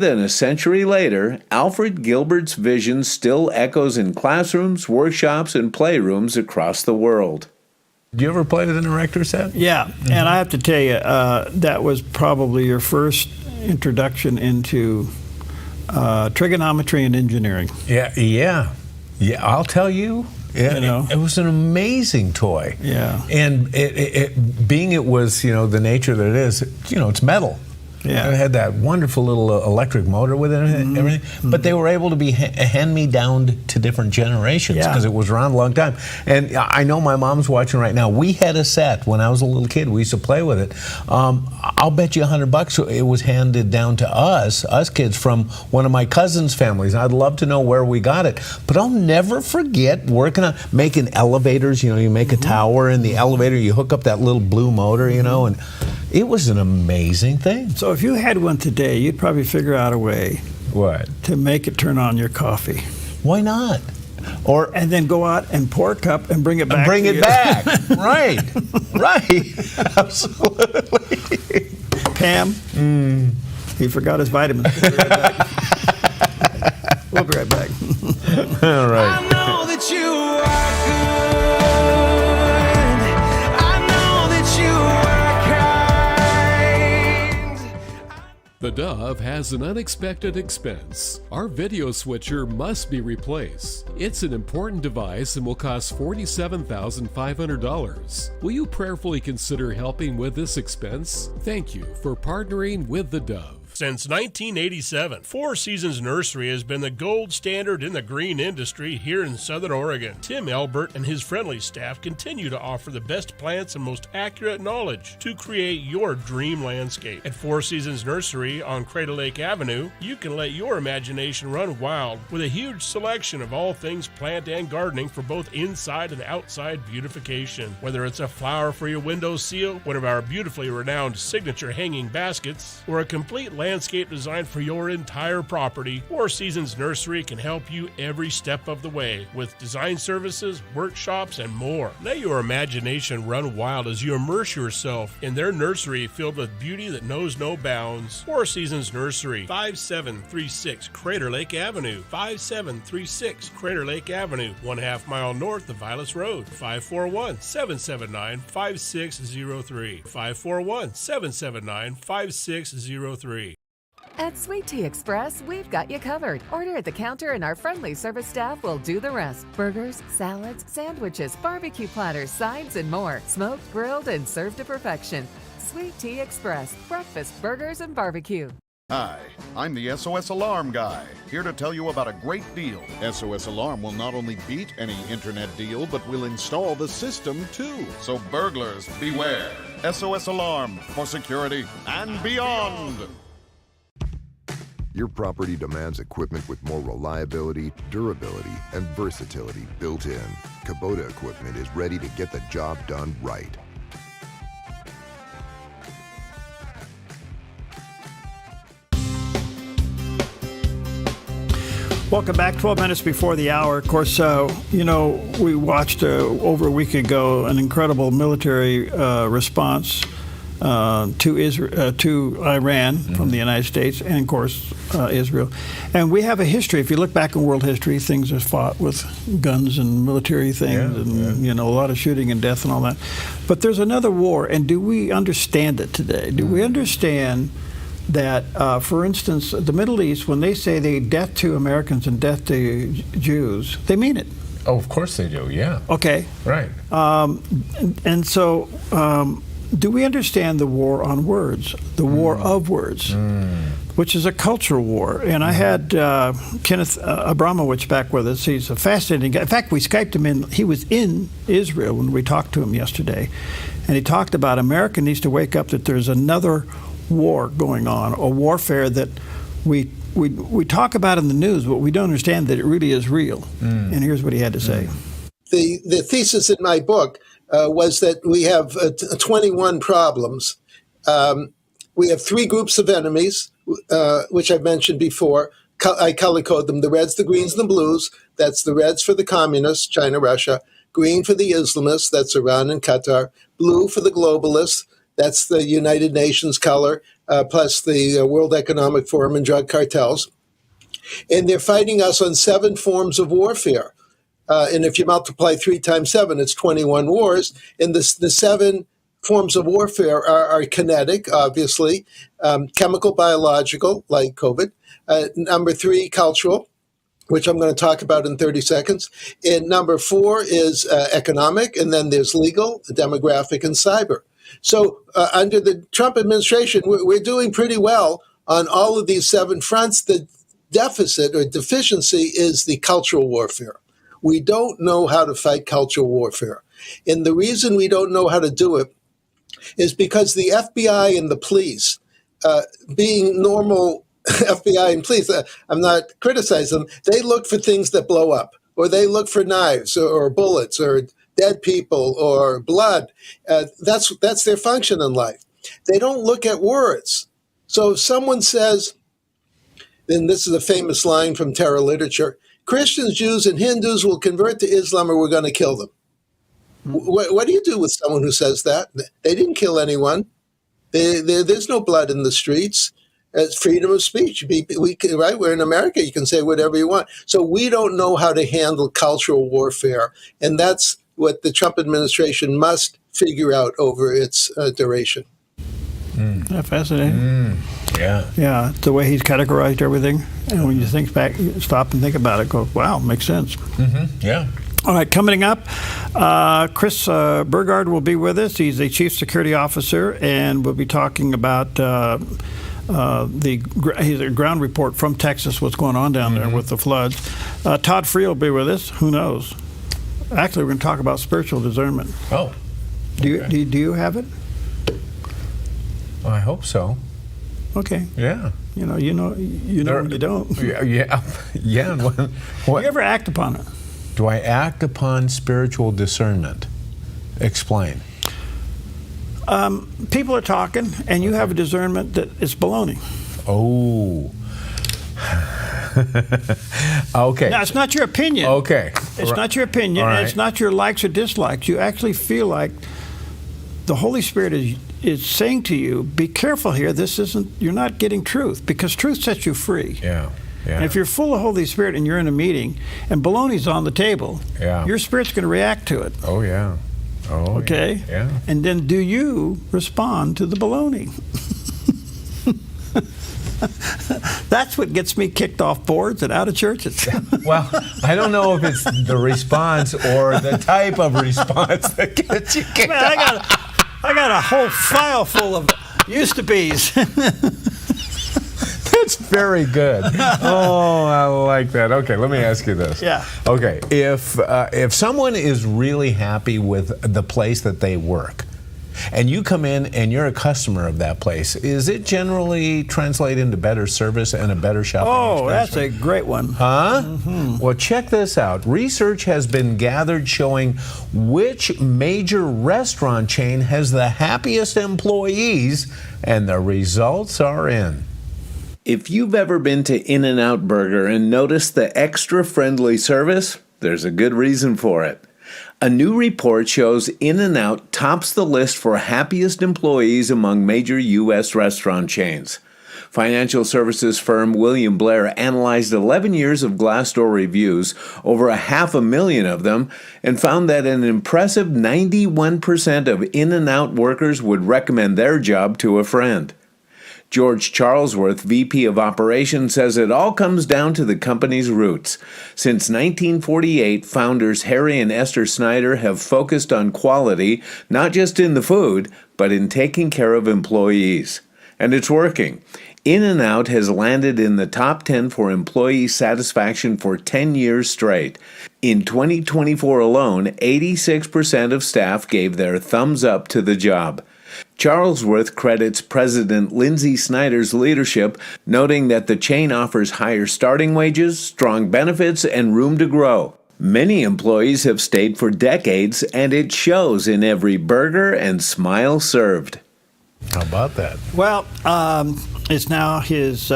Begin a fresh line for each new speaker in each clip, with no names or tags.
Then a century later, Alfred Gilbert's vision still echoes in classrooms, workshops, and playrooms across the world.
Did you ever play with an erector set?
Yeah, and I have to tell you, that was probably your first introduction into trigonometry and engineering.
Yeah. I'll tell you. It was an amazing toy.
Yeah.
And it was, the nature that it is, it's metal.
Yeah.
It had that wonderful little electric motor with it and everything. Mm-hmm. But they were able to be hand-me-down to different generations because it was around a long time. And I know my mom's watching right now. We had a set when I was a little kid. We used to play with it. I'll bet you $100 it was handed down to us kids, from one of my cousin's families. I'd love to know where we got it. But I'll never forget working on making elevators. You make a tower in the elevator. You hook up that little blue motor, and it was an amazing thing.
So if you had one today, you'd probably figure out a way to make it turn on your coffee.
Why not?
And then go out and pour a cup and bring it back.
Right. Absolutely.
Pam, he forgot his vitamins. We'll be right back.
All right.
I know that you are good.
The Dove has an unexpected expense. Our video switcher must be replaced. It's an important device and will cost $47,500. Will you prayerfully consider helping with this expense? Thank you for partnering with the Dove.
Since 1987, Four Seasons Nursery has been the gold standard in the green industry here in Southern Oregon. Tim Albert and his friendly staff continue to offer the best plants and most accurate knowledge to create your dream landscape. At Four Seasons Nursery on Crater Lake Avenue, you can let your imagination run wild with a huge selection of all things plant and gardening for both inside and outside beautification. Whether it's a flower for your window seal, one of our beautifully renowned signature hanging baskets, or a complete landscape design for your entire property, Four Seasons Nursery can help you every step of the way with design services, workshops, and more. Let your imagination run wild as you immerse yourself in their nursery filled with beauty that knows no bounds. Four Seasons Nursery, 5736 Crater Lake Avenue, 5736 Crater Lake Avenue, 1/2 mile north of Vilas Road, 541-779-5603, 541-779-5603.
At Sweet Tea Express, we've got you covered. Order at the counter and our friendly service staff will do the rest. Burgers, salads, sandwiches, barbecue platters, sides, and more. Smoked, grilled, and served to perfection. Sweet Tea Express. Breakfast, burgers, and barbecue.
Hi, I'm the SOS Alarm guy, here to tell you about a great deal. SOS Alarm will not only beat any internet deal, but will install the system too. So burglars, beware. SOS Alarm for security and beyond.
Your property demands equipment with more reliability, durability, and versatility built in. Kubota equipment is ready to get the job done right.
Welcome back. 12 minutes before the hour. Of course, we watched over a week ago an incredible military response to Iran from the United States and, of course, Israel. And we have a history. If you look back in world history, things are fought with guns and military things and, a lot of shooting and death and all that. But there's another war, and do we understand it today? Do we understand that, for instance, the Middle East, when they say they death to Americans and death to Jews, they mean it?
Oh, of course they do, yeah.
Okay.
Right.
And so do we understand the war on words, the war of words, which is a cultural war? And I had Kenneth Abramowitz back with us. He's a fascinating guy. In fact, we Skyped him in. He was in Israel when we talked to him yesterday. And he talked about America needs to wake up that there's another war going on, a warfare that we talk about in the news, but we don't understand that it really is real. And here's what he had to say.
The thesis in my book was that we have 21 problems. We have 3 groups of enemies, which I've mentioned before. I color code them: the reds, the greens, and the blues. That's the reds for the communists, China, Russia. Green for the Islamists, that's Iran and Qatar. Blue for the globalists, That's the United Nations color, plus the World Economic Forum and drug cartels. And they're fighting us on 7 forms of warfare. And if you multiply 3 times 7, it's 21 wars. And the 7 forms of warfare are kinetic, obviously, chemical, biological, like COVID. Number 3, cultural, which I'm going to talk about in 30 seconds. And number 4 is economic, and then there's legal, demographic, and cyber. So under the Trump administration, we're doing pretty well on all of these 7 fronts. The deficit or deficiency is the cultural warfare. We don't know how to fight cultural warfare. And the reason we don't know how to do it is because the FBI and the police, being normal FBI and police, I'm not criticizing them, they look for things that blow up, or they look for knives or bullets or dead people or blood. That's their function in life. They don't look at words. So if someone says, and this is a famous line from terror literature, Christians, Jews, and Hindus will convert to Islam or we're going to kill them. What do you do with someone who says that? They didn't kill anyone. There's no blood in the streets. It's freedom of speech. Right? We're in America. You can say whatever you want. So we don't know how to handle cultural warfare. And that's what the Trump administration must figure out over its duration.
Fascinating.
Yeah.
Yeah, the way he's categorized everything. And when you think back, stop and think about it, go, wow, makes sense.
Yeah.
All right, coming up, Chris Burgard will be with us. He's the Chief Security Officer, and we'll be talking about his ground report from Texas, what's going on down there with the floods. Todd Free will be with us. Who knows? Actually, we're going to talk about spiritual discernment.
Oh.
Do you have it?
Well, I hope so.
Okay.
Yeah.
You know, when you don't.
Yeah.
Do you ever act upon it?
Do I act upon spiritual discernment? Explain.
People are talking, and you have a discernment that it's baloney.
Oh. Okay.
Now, it's not your opinion.
Okay.
It's not your opinion,
All right.
and it's not your likes or dislikes. You actually feel like the Holy Spirit is saying to you, be careful here. You're not getting truth, because truth sets you free.
Yeah. Yeah.
And if you're full of Holy Spirit and you're in a meeting and baloney's on the table, your spirit's going to react to it.
Oh, yeah. Oh,
okay?
Yeah.
And then do you respond to the baloney? That's what gets me kicked off boards and out of churches.
Well, I don't know if it's the response or the type of response that gets you kicked off.
I got a whole file full of used to be's.
That's very good. Oh, I like that. Okay, let me ask you this.
Yeah.
Okay, if someone is really happy with the place that they work, and you come in and you're a customer of that place, is it generally translate into better service and a better shopping experience?
Oh, that's a great one.
Huh? Mm-hmm. Well, check this out. Research has been gathered showing which major restaurant chain has the happiest employees, and the results are in.
If you've ever been to In-N-Out Burger and noticed the extra friendly service, there's a good reason for it. A new report shows In-N-Out tops the list for happiest employees among major U.S. restaurant chains. Financial services firm William Blair analyzed 11 years of Glassdoor reviews, over 500,000 of them, and found that an impressive 91% of In-N-Out workers would recommend their job to a friend. George Charlesworth, VP of Operations, says it all comes down to the company's roots. Since 1948, founders Harry and Esther Snyder have focused on quality, not just in the food, but in taking care of employees. And it's working. In-N-Out has landed in the top 10 for employee satisfaction for 10 years straight. In 2024 alone, 86% of staff gave their thumbs up to the job. Charlesworth credits President Lindsay Snyder's leadership, noting that the chain offers higher starting wages, strong benefits, and room to grow. Many employees have stayed for decades, and it shows in every burger and smile served.
How about that?
Well, it's now his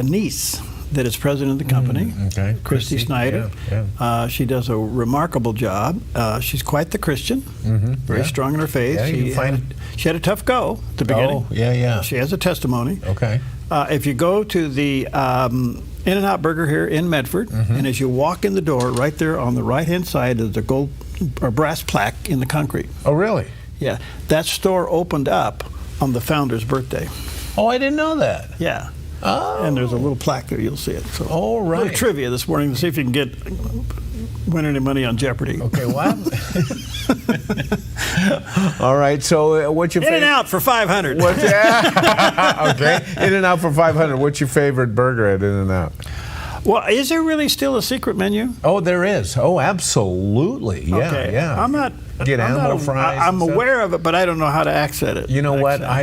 niece that is president of the company,
Okay.
Christy Snyder.
Yeah.
She does a remarkable job. She's quite the Christian, very
Yeah.
strong in her faith.
Yeah, you
She had a tough go at the beginning.
Oh, yeah.
She has a testimony.
Okay.
If you go to the In-N-Out Burger here in Medford, and as you walk in the door, right there on the right-hand side is the gold or brass plaque in the concrete.
Oh, really?
Yeah, that store opened up on the founder's birthday.
Oh, I didn't know that.
Yeah.
Oh.
And there's a little plaque there, you'll see it. So,
Oh, right.
A little trivia this morning to see if you can win any money on Jeopardy.
Okay, what? All right, so what's your favorite?
In-N-Out for 500.
Okay, In-N-Out for 500. What's your favorite burger at In-N-Out?
Well, is there really still a secret menu?
Oh, there is. Oh, absolutely. Yeah,
Okay.
yeah.
I'm not.
Get
I'm
animal
not,
fries.
I'm
and stuff.
aware of it, but I don't know how to access it.
You know what? I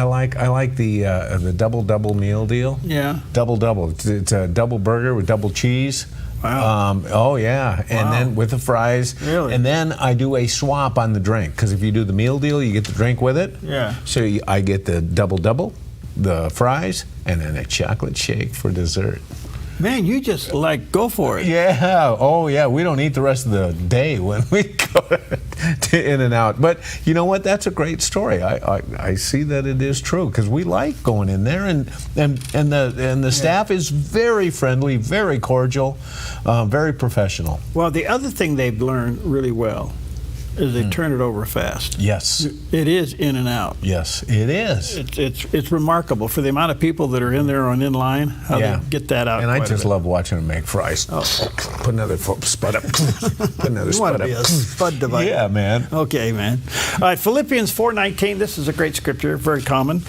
like. I like the double meal deal.
Yeah.
Double. It's a double burger with double cheese.
Wow.
Oh yeah, and
Wow.
then with the fries.
Really?
And then I do a swap on the drink because if you do the meal deal, you get the drink with it.
Yeah.
So I get the double, the fries, and then a chocolate shake for dessert.
Man, you just go for it.
Yeah. Oh, yeah. We don't eat the rest of the day when we go to In-N-Out. But you know what? That's a great story. I see that it is true because we like going in there, and the staff is very friendly, very cordial, very professional.
Well, the other thing they've learned really well is they turn it over fast.
Yes.
It is In-N-Out.
Yes, it is.
It's remarkable for the amount of people that are in there on in line, how they get that out.
And I
quite a
just
bit.
love watching them make fries. Oh. Put another spud up. Put another
You want
spud
to be
up.
a spud device.
Yeah, man.
Okay, man. All right, Philippians 4:19. This is a great scripture, very common.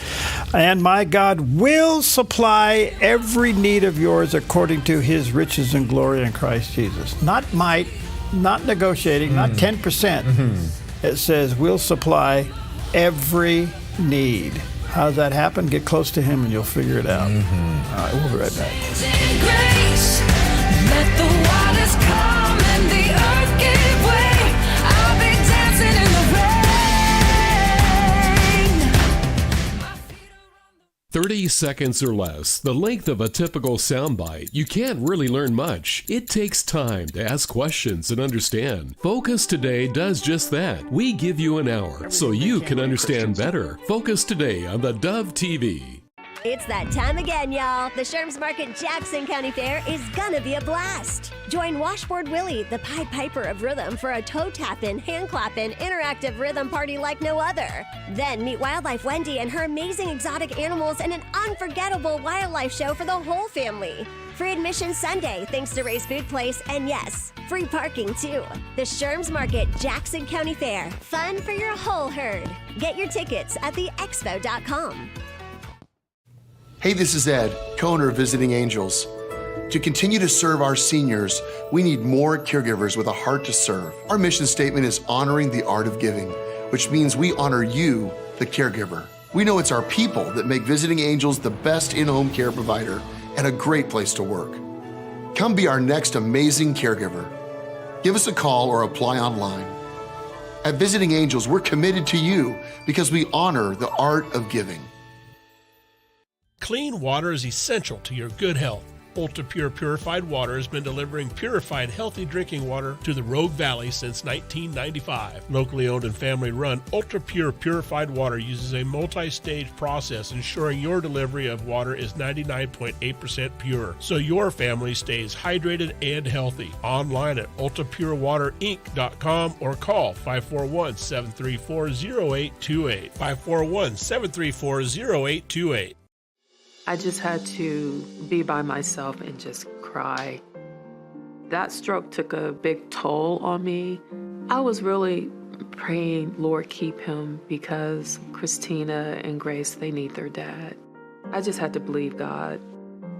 And my God will supply every need of yours according to His riches and glory in Christ Jesus. Not might, not negotiating, not 10%. It says we'll supply every need. How does that happen? Get close to Him and you'll figure it out. All right, we'll be right back.
Grace, let the waters come and the earth give way. I'll be dancing in the rain.
30 seconds or less, the length of a typical soundbite. You can't really learn much. It takes time to ask questions and understand. Focus Today does just that. We give you an hour so you can understand better. Focus Today on the Dove TV.
It's that time again, y'all. The Sherms Market Jackson County Fair is gonna be a blast. Join Washboard Willie, the Pied Piper of Rhythm, for a toe-tapping, hand-clapping, interactive rhythm party like no other. Then meet Wildlife Wendy and her amazing exotic animals in an unforgettable wildlife show for the whole family. Free admission Sunday, thanks to Ray's Food Place, and yes, free parking too. The Sherms Market Jackson County Fair. Fun for your whole herd. Get your tickets at theexpo.com.
Hey, this is Ed, co-owner of Visiting Angels. To continue to serve our seniors, we need more caregivers with a heart to serve. Our mission statement is honoring the art of giving, which means we honor you, the caregiver. We know it's our people that make Visiting Angels the best in-home care provider and a great place to work. Come be our next amazing caregiver. Give us a call or apply online. At Visiting Angels, we're committed to you because we honor the art of giving.
Clean water is essential to your good health. Ultra Pure Purified Water has been delivering purified, healthy drinking water to the Rogue Valley since 1995. Locally owned and family run, Ultra Pure Purified Water uses a multi-stage process ensuring your delivery of water is 99.8% pure, so your family stays hydrated and healthy. Online at ultrapurewaterinc.com or call 541-734-0828. 541-734-0828.
I just had to be by myself and just cry. That stroke took a big toll on me. I was really praying, Lord, keep him, because Christina and Grace, they need their dad. I just had to believe God.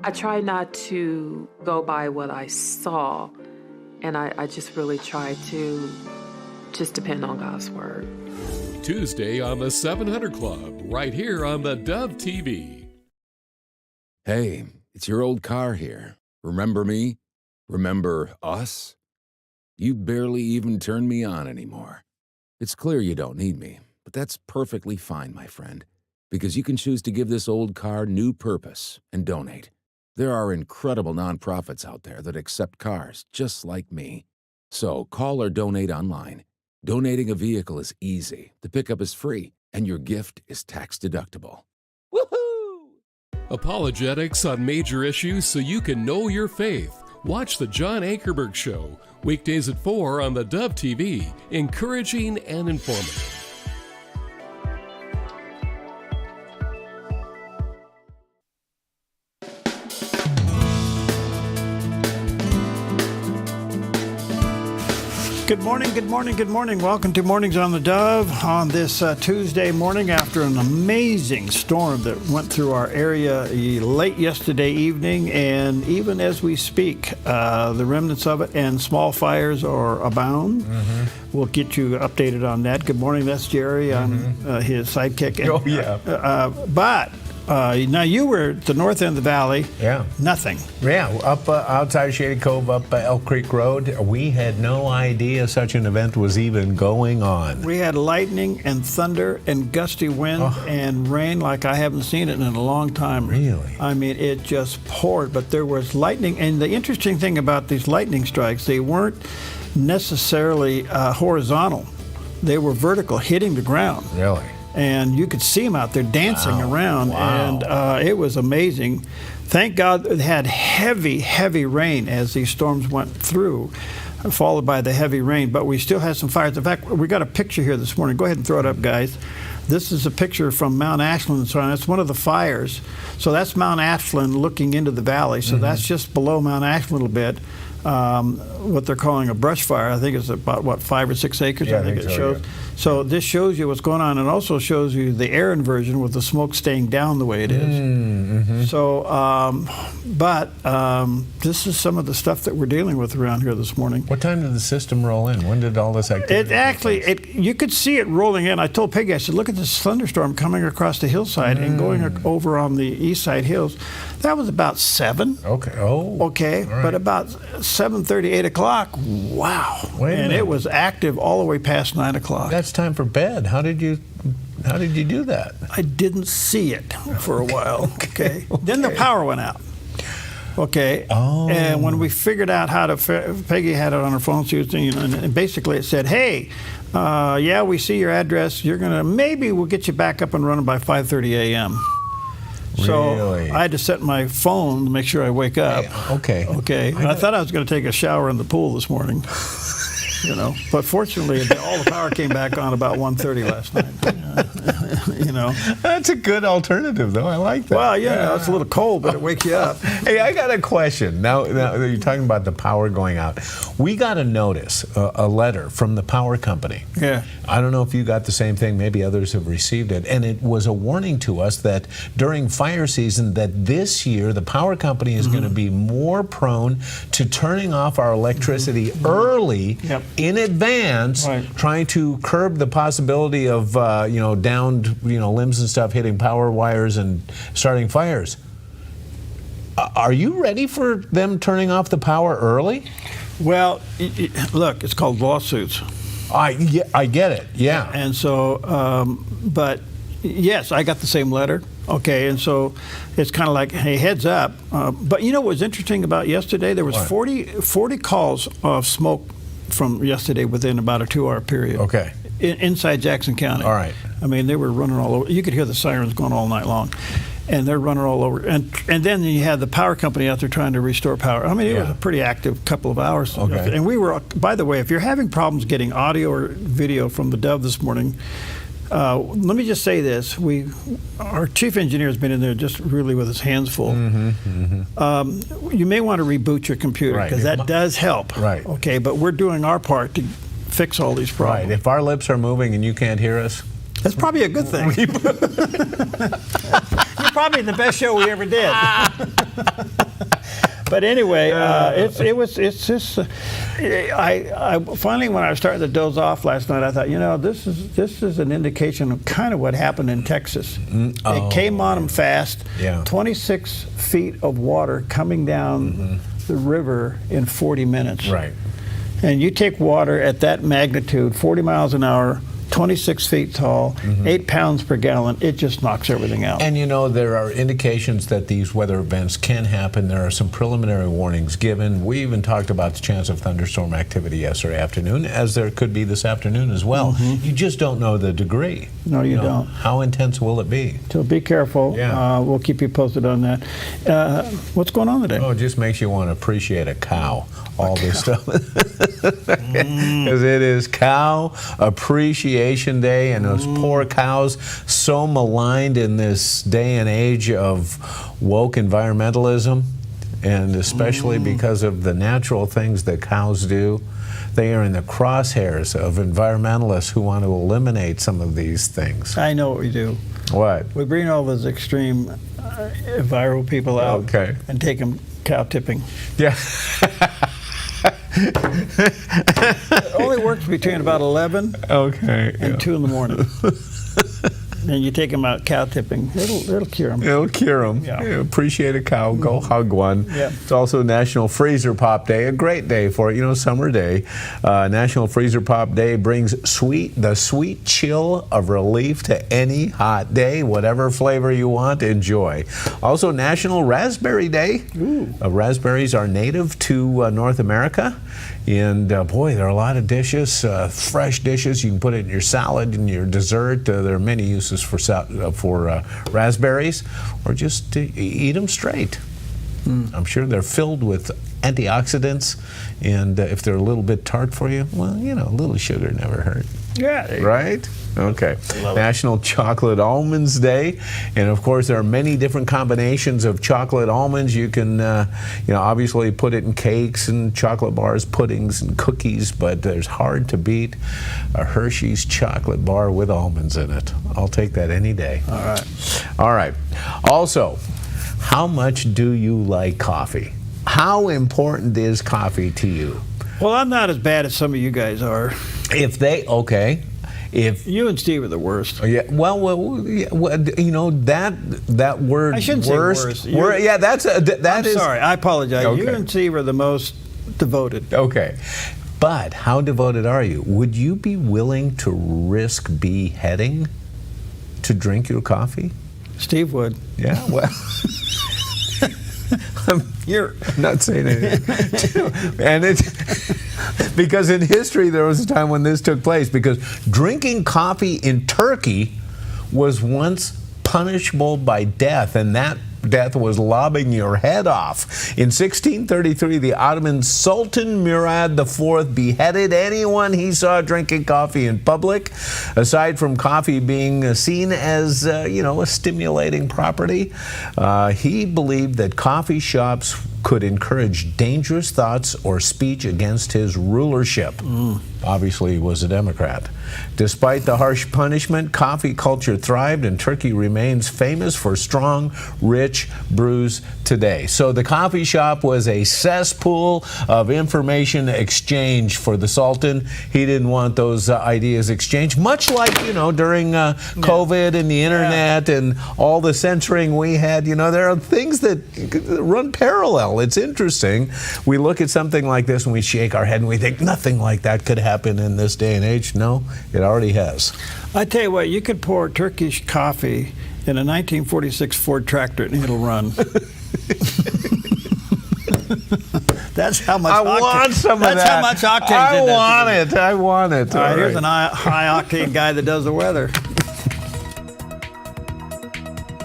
I tried not to go by what I saw, and I just really tried to just depend on God's word.
Tuesday on the 700 Club, right here on the Dove TV.
Hey, it's your old car here. Remember me? Remember us? You barely even turn me on anymore. It's clear you don't need me, but that's perfectly fine, my friend, because you can choose to give this old car new purpose and donate. There are incredible nonprofits out there that accept cars just like me. So call or donate online. Donating a vehicle is easy, the pickup is free, and your gift is tax deductible.
Apologetics on major issues so you can know your faith. Watch The John Ankerberg Show, weekdays at 4 on theDove TV, encouraging and informative.
Good morning, good morning, good morning. Welcome to Mornings on the Dove on this Tuesday morning after an amazing storm that went through our area late yesterday evening. And even as we speak, the remnants of it and small fires are abound. We'll get you updated on that. Good morning, that's Jerry. I'm his sidekick.
Oh, yeah.
But now you were at the north end of the valley.
Yeah.
Nothing.
Yeah, up outside Shady Cove, up Elk Creek Road. We had no idea such an event was even going on.
We had lightning and thunder and gusty wind and rain like I haven't seen it in a long time.
Really?
I mean, it just poured, but there was lightning. And the interesting thing about these lightning strikes, they weren't necessarily horizontal. They were vertical, hitting the ground.
Really?
And you could see them out there dancing around, and it was amazing. Thank God it had heavy, heavy rain as these storms went through, followed by the heavy rain. But we still had some fires. In fact, we got a picture here this morning. Go ahead and throw it up, guys. This is a picture from Mount Ashland. So that's one of the fires. So that's Mount Ashland looking into the valley. So that's just below Mount Ashland a little bit. What they're calling a brush fire. I think it's about, 5 or 6 acres,
Yeah,
I think it
so,
shows.
yeah.
So this shows you what's going on, and also shows you the air inversion with the smoke staying down the way it is. So, this is some of the stuff that we're dealing with around here this morning.
What time did the system roll in? When did all this activity
You could see it rolling in. I told Peggy, I said, look at this thunderstorm coming across the hillside and going over on the east side hills. That was about 7.
Okay. Oh.
Okay.
All right.
But about 7:30, 8 o'clock, wow.
Wait a
and
minute.
it was active all the way past 9 o'clock.
That's time for bed. How did you do that?
I didn't see it for a while. Okay. Then the power went out. Okay.
Oh.
And when we figured out how to, Peggy had it on her phone, she was, and basically it said, hey, yeah, we see your address. Maybe we'll get you back up and running by 5:30 a.m. So
Really?
I had to set my phone to make sure I wake up.
Okay.
Okay. And I thought I was going to take a shower in the pool this morning. But fortunately, all the power came back on about 1:30 last night.
That's a good alternative, though. I like that.
Well, it's a little cold, but it wakes you up.
Hey, I got a question. Now that you're talking about the power going out, we got a notice, a letter from the power company.
Yeah.
I don't know if you got the same thing. Maybe others have received it. And it was a warning to us that during fire season, that this year the power company is going to be more prone to turning off our electricity early in advance, trying to curb the possibility of downed limbs and stuff hitting power wires and starting fires. Are you ready for them turning off the power early?
Well, look, it's called lawsuits.
I get it, yeah.
And so, but yes, I got the same letter. Okay, and so it's kind of like, hey, heads up. But what was interesting about yesterday? There was 40 calls of smoke from yesterday within about a 2-hour period.
Okay.
Inside Jackson County.
All right.
I mean, they were running all over. You could hear the sirens going all night long. And they're running all over. And then you had the power company out there trying to restore power. I mean, it was a pretty active couple of hours.
Okay.
And we were, by the way, if you're having problems getting audio or video from the Dove this morning, let me just say this. Our chief engineer has been in there just really with his hands full. You may want to reboot your computer because that does help.
Right.
Okay, but we're doing our part to fix all these problems.
Right. If our lips are moving and you can't hear us,
that's probably a good thing. You're probably the best show we ever did. But anyway, it's just. I finally, when I was starting to doze off last night, I thought, this is an indication of kind of what happened in Texas. It came on them fast. 26 feet of water coming down the river in 40 minutes.
Right.
And you take water at that magnitude, 40 miles an hour, 26 feet tall, 8 pounds per gallon. It just knocks everything out.
And there are indications that these weather events can happen. There are some preliminary warnings given. We even talked about the chance of thunderstorm activity yesterday afternoon, as there could be this afternoon as well. You just don't know the degree.
No, you don't.
How intense will it be?
So be careful.
Yeah.
We'll keep you posted on that. What's going on today?
Oh, it just makes you want to appreciate a cow. All this stuff. Because it is Cow Appreciation Day, and those poor cows, so maligned in this day and age of woke environmentalism, and especially because of the natural things that cows do. They are in the crosshairs of environmentalists who want to eliminate some of these things.
I know what we do.
What?
We bring all those extreme viral people out and take them cow tipping.
Yeah.
It only works between about 11 and 2 in the morning. And you take them out cow tipping. It'll cure them.
It'll cure them.
Yeah.
Appreciate a cow. Go hug one.
Yeah.
It's also National Freezer Pop Day. A great day for it. Summer day. National Freezer Pop Day brings the sweet chill of relief to any hot day. Whatever flavor you want, enjoy. Also National Raspberry Day. Raspberries are native to North America. And boy, there are a lot of dishes, fresh dishes. You can put it in your salad and your dessert. There are many uses for raspberries, or just eat them straight. I'm sure they're filled with antioxidants, and if they're a little bit tart for you, well, a little sugar never hurt.
Yeah.
Right? Okay. National Chocolate Almonds Day. And of course, there are many different combinations of chocolate almonds. You can, obviously put it in cakes and chocolate bars, puddings and cookies, but there's hard to beat a Hershey's chocolate bar with almonds in it. I'll take that any day.
All right.
All right. Also, how much do you like coffee? How important is coffee to you?
Well, I'm not as bad as some of you guys are.
If
you and Steve are the worst.
Yeah, well, that word.
I shouldn't
worst,
say worst.
I'm
sorry. I apologize.
Okay.
You and Steve are the most devoted.
Okay, but how devoted are you? Would you be willing to risk beheading to drink your coffee?
Steve would.
Yeah. Well. You're not saying anything. And because in history there was a time when this took place, because drinking coffee in Turkey was once punishable by death, and that death was lobbing your head off. In 1633, the Ottoman Sultan Murad IV beheaded anyone he saw drinking coffee in public. Aside from coffee being seen as, a stimulating property, he believed that coffee shops could encourage dangerous thoughts or speech against his rulership. Obviously, he was a Democrat. Despite the harsh punishment, coffee culture thrived, and Turkey remains famous for strong, rich brews today. So the coffee shop was a cesspool of information exchange for the Sultan. He didn't want those ideas exchanged, much like, during COVID and the internet and all the censoring we had. There are things that run parallel. It's interesting. We look at something like this and we shake our head and we think nothing like that could happen in this day and age. No, it already has.
I tell you what, you could pour Turkish coffee in a 1946 Ford tractor and it'll run. That's how much.
I want some of that.
That's how much octane.
I want it.
All right, here's a high octane guy that does the weather.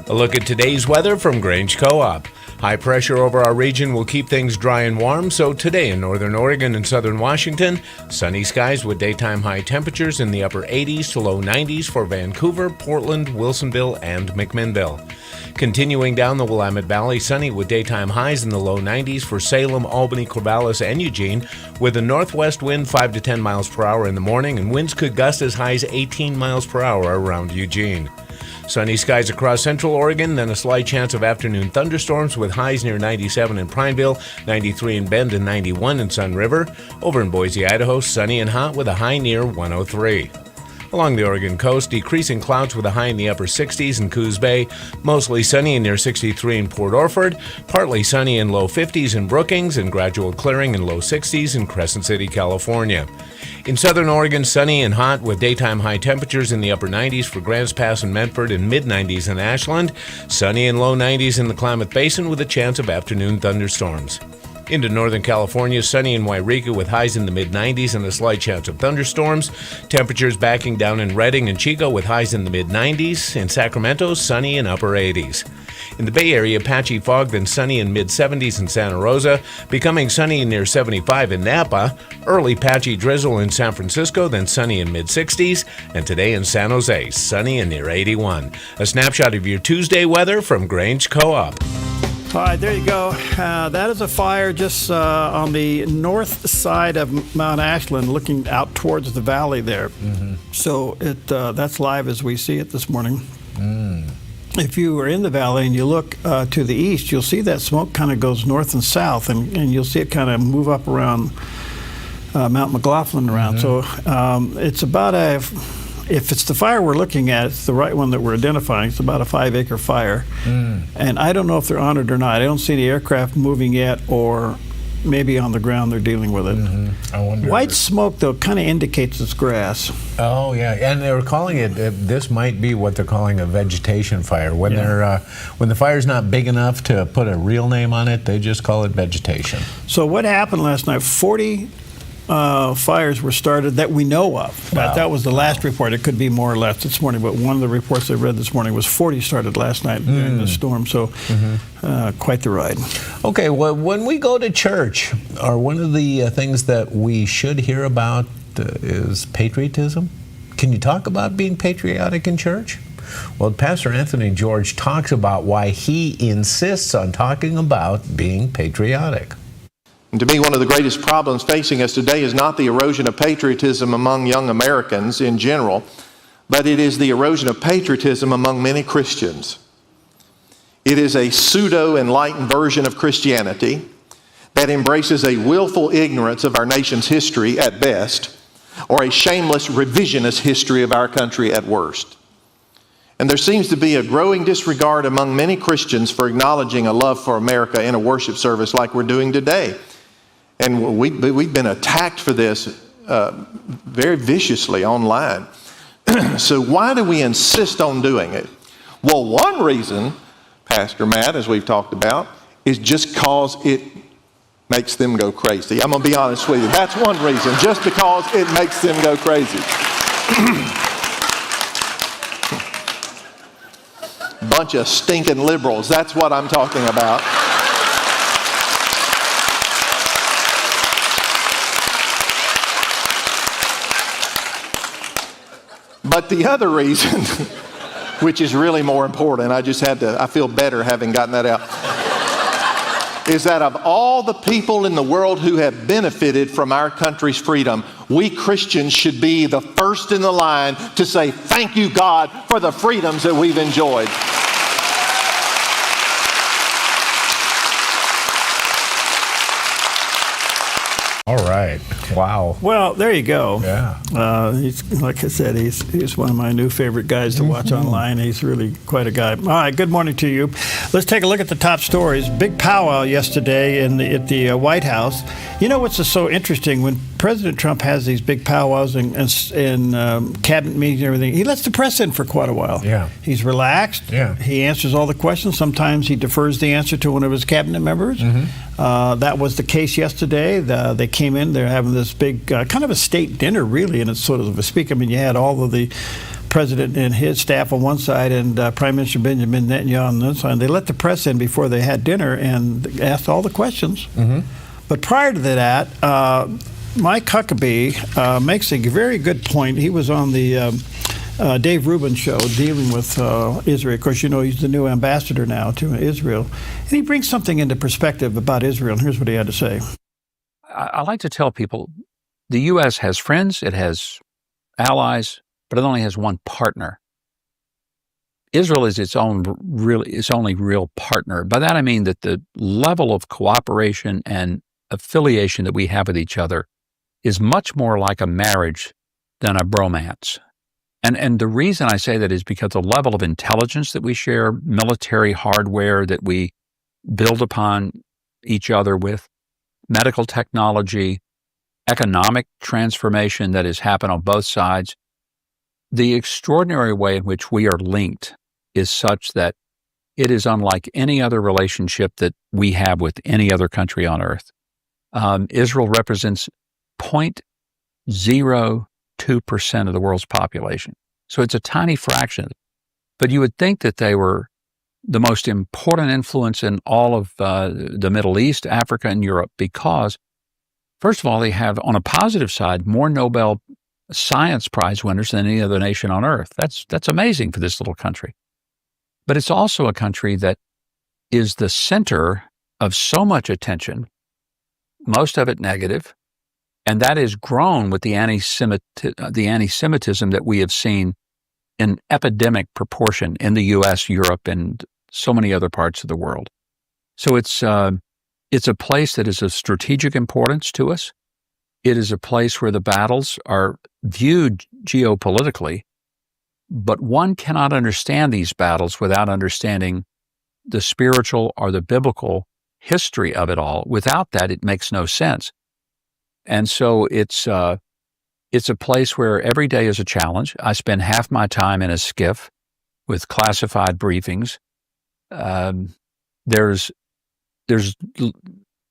A look at today's weather from Grange Co-op. High pressure over our region will keep things dry and warm, so today in northern Oregon and southern Washington, sunny skies with daytime high temperatures in the upper 80s to low 90s for Vancouver, Portland, Wilsonville, and McMinnville. Continuing down the Willamette Valley, sunny with daytime highs in the low 90s for Salem, Albany, Corvallis, and Eugene, with a northwest wind 5 to 10 miles per hour in the morning, and winds could gust as high as 18 miles per hour around Eugene. Sunny skies across central Oregon, then a slight chance of afternoon thunderstorms with highs near 97 in Prineville, 93 in Bend, and 91 in Sun River. Over in Boise, Idaho, sunny and hot with a high near 103. Along the Oregon coast, decreasing clouds with a high in the upper 60s in Coos Bay. Mostly sunny and near 63 in Port Orford. Partly sunny in low 50s in Brookings and gradual clearing in low 60s in Crescent City, California. In southern Oregon, sunny and hot with daytime high temperatures in the upper 90s for Grants Pass and Medford and mid-90s in Ashland. Sunny and low 90s in the Klamath Basin with a chance of afternoon thunderstorms. Into Northern California, sunny in Wairika with highs in the mid-90s and a slight chance of thunderstorms. Temperatures backing down in Redding and Chico with highs in the mid-90s. In Sacramento, sunny in upper 80s. In the Bay Area, patchy fog, then sunny in mid-70s in Santa Rosa. Becoming sunny near 75 in Napa. Early patchy drizzle in San Francisco, then sunny in mid-60s. And today in San Jose, sunny and near 81. A snapshot of your Tuesday weather from Grange Co-op.
All right, there you go. That is a fire just on the north side of Mount Ashland, looking out towards the valley there. So that's live as we see it this morning. If you are in the valley and you look to the east, you'll see that smoke kind of goes north and south, and you'll see it kind of move up around Mount McLaughlin around. So it's about if it's the fire we're looking at, it's the right one that we're identifying. It's about a 5-acre fire. And I don't know if they're on it or not. I don't see any aircraft moving yet, or maybe on the ground they're dealing with it.
I wonder.
White smoke, though, kind of indicates it's grass.
Oh, yeah. And they were calling it, this might be what they're calling a vegetation fire. When when the fire's not big enough to put a real name on it, they just call it vegetation.
So what happened last night? 40 fires were started that we know of. But that was the last report. It could be more or less this morning, but one of the reports I read this morning was 40 started last night during the storm. So quite the ride.
Okay, well, when we go to church, one of the things that we should hear about is patriotism. Can you talk about being patriotic in church? Well, Pastor Anthony George talks about why he insists on talking about being patriotic.
And to me, one of the greatest problems facing us today is not the erosion of patriotism among young Americans in general, but it is the erosion of patriotism among many Christians. It is a pseudo-enlightened version of Christianity that embraces a willful ignorance of our nation's history at best, or a shameless revisionist history of our country at worst. And there seems to be a growing disregard among many Christians for acknowledging a love for America in a worship service like we're doing today. And we've been attacked for this very viciously online. So why do we insist on doing it? Well, one reason, Pastor Matt, as we've talked about, is just because it makes them go crazy. I'm going to be honest with you. That's one reason, just because it makes them go crazy. Bunch of stinking liberals, that's what I'm talking about. But the other reason, which is really more important, I feel better having gotten that out, is that of all the people in the world who have benefited from our country's freedom, we Christians should be the first in the line to say, thank you, God, for the freedoms that we've enjoyed.
All right. Wow.
Well, there you go.
Yeah.
He's, like I said, he's one of my new favorite guys to watch online. He's really quite a guy. All right, good morning to you. Let's take a look at the top stories. Big powwow yesterday at the White House. You know what's so interesting? When President Trump has these big powwows and cabinet meetings and everything, he lets the press in for quite a while.
Yeah.
He's relaxed.
Yeah.
He answers all the questions. Sometimes he defers the answer to one of his cabinet members. That was the case yesterday. They came in. They're having this big kind of a state dinner, really, and it's sort of a speak. I mean, you had all of the president and his staff on one side and Prime Minister Benjamin Netanyahu on the other side. They let the press in before they had dinner and asked all the questions. But prior to that, Mike Huckabee makes a very good point. He was on the Dave Rubin show dealing with Israel. Of course, you know, he's the new ambassador now to Israel. And he brings something into perspective about Israel. And here's what he had to say.
I like to tell people the U.S. has friends, it has allies, but it only has one partner. Israel is its only real partner. By that I mean that the level of cooperation and affiliation that we have with each other is much more like a marriage than a bromance. And the reason I say that is because the level of intelligence that we share, military hardware that we build upon each other with, medical technology, economic transformation that has happened on both sides, the extraordinary way in which we are linked is such that it is unlike any other relationship that we have with any other country on earth. Israel represents 0.02% of the world's population. So it's a tiny fraction. But you would think that they were the most important influence in all of the Middle East, Africa, and Europe because, first of all, they have, on a positive side, more Nobel Science Prize winners than any other nation on earth. That's amazing for this little country. But it's also a country that is the center of so much attention, most of it negative, and that has grown with the anti-Semitism that we have seen in epidemic proportion in the U.S., Europe, and so many other parts of the world. So it's a place that is of strategic importance to us. It is a place where the battles are viewed geopolitically, but one cannot understand these battles without understanding the spiritual or the biblical history of it all. Without that, it makes no sense. And so it's a place where every day is a challenge. I spend half my time in a skiff with classified briefings. There's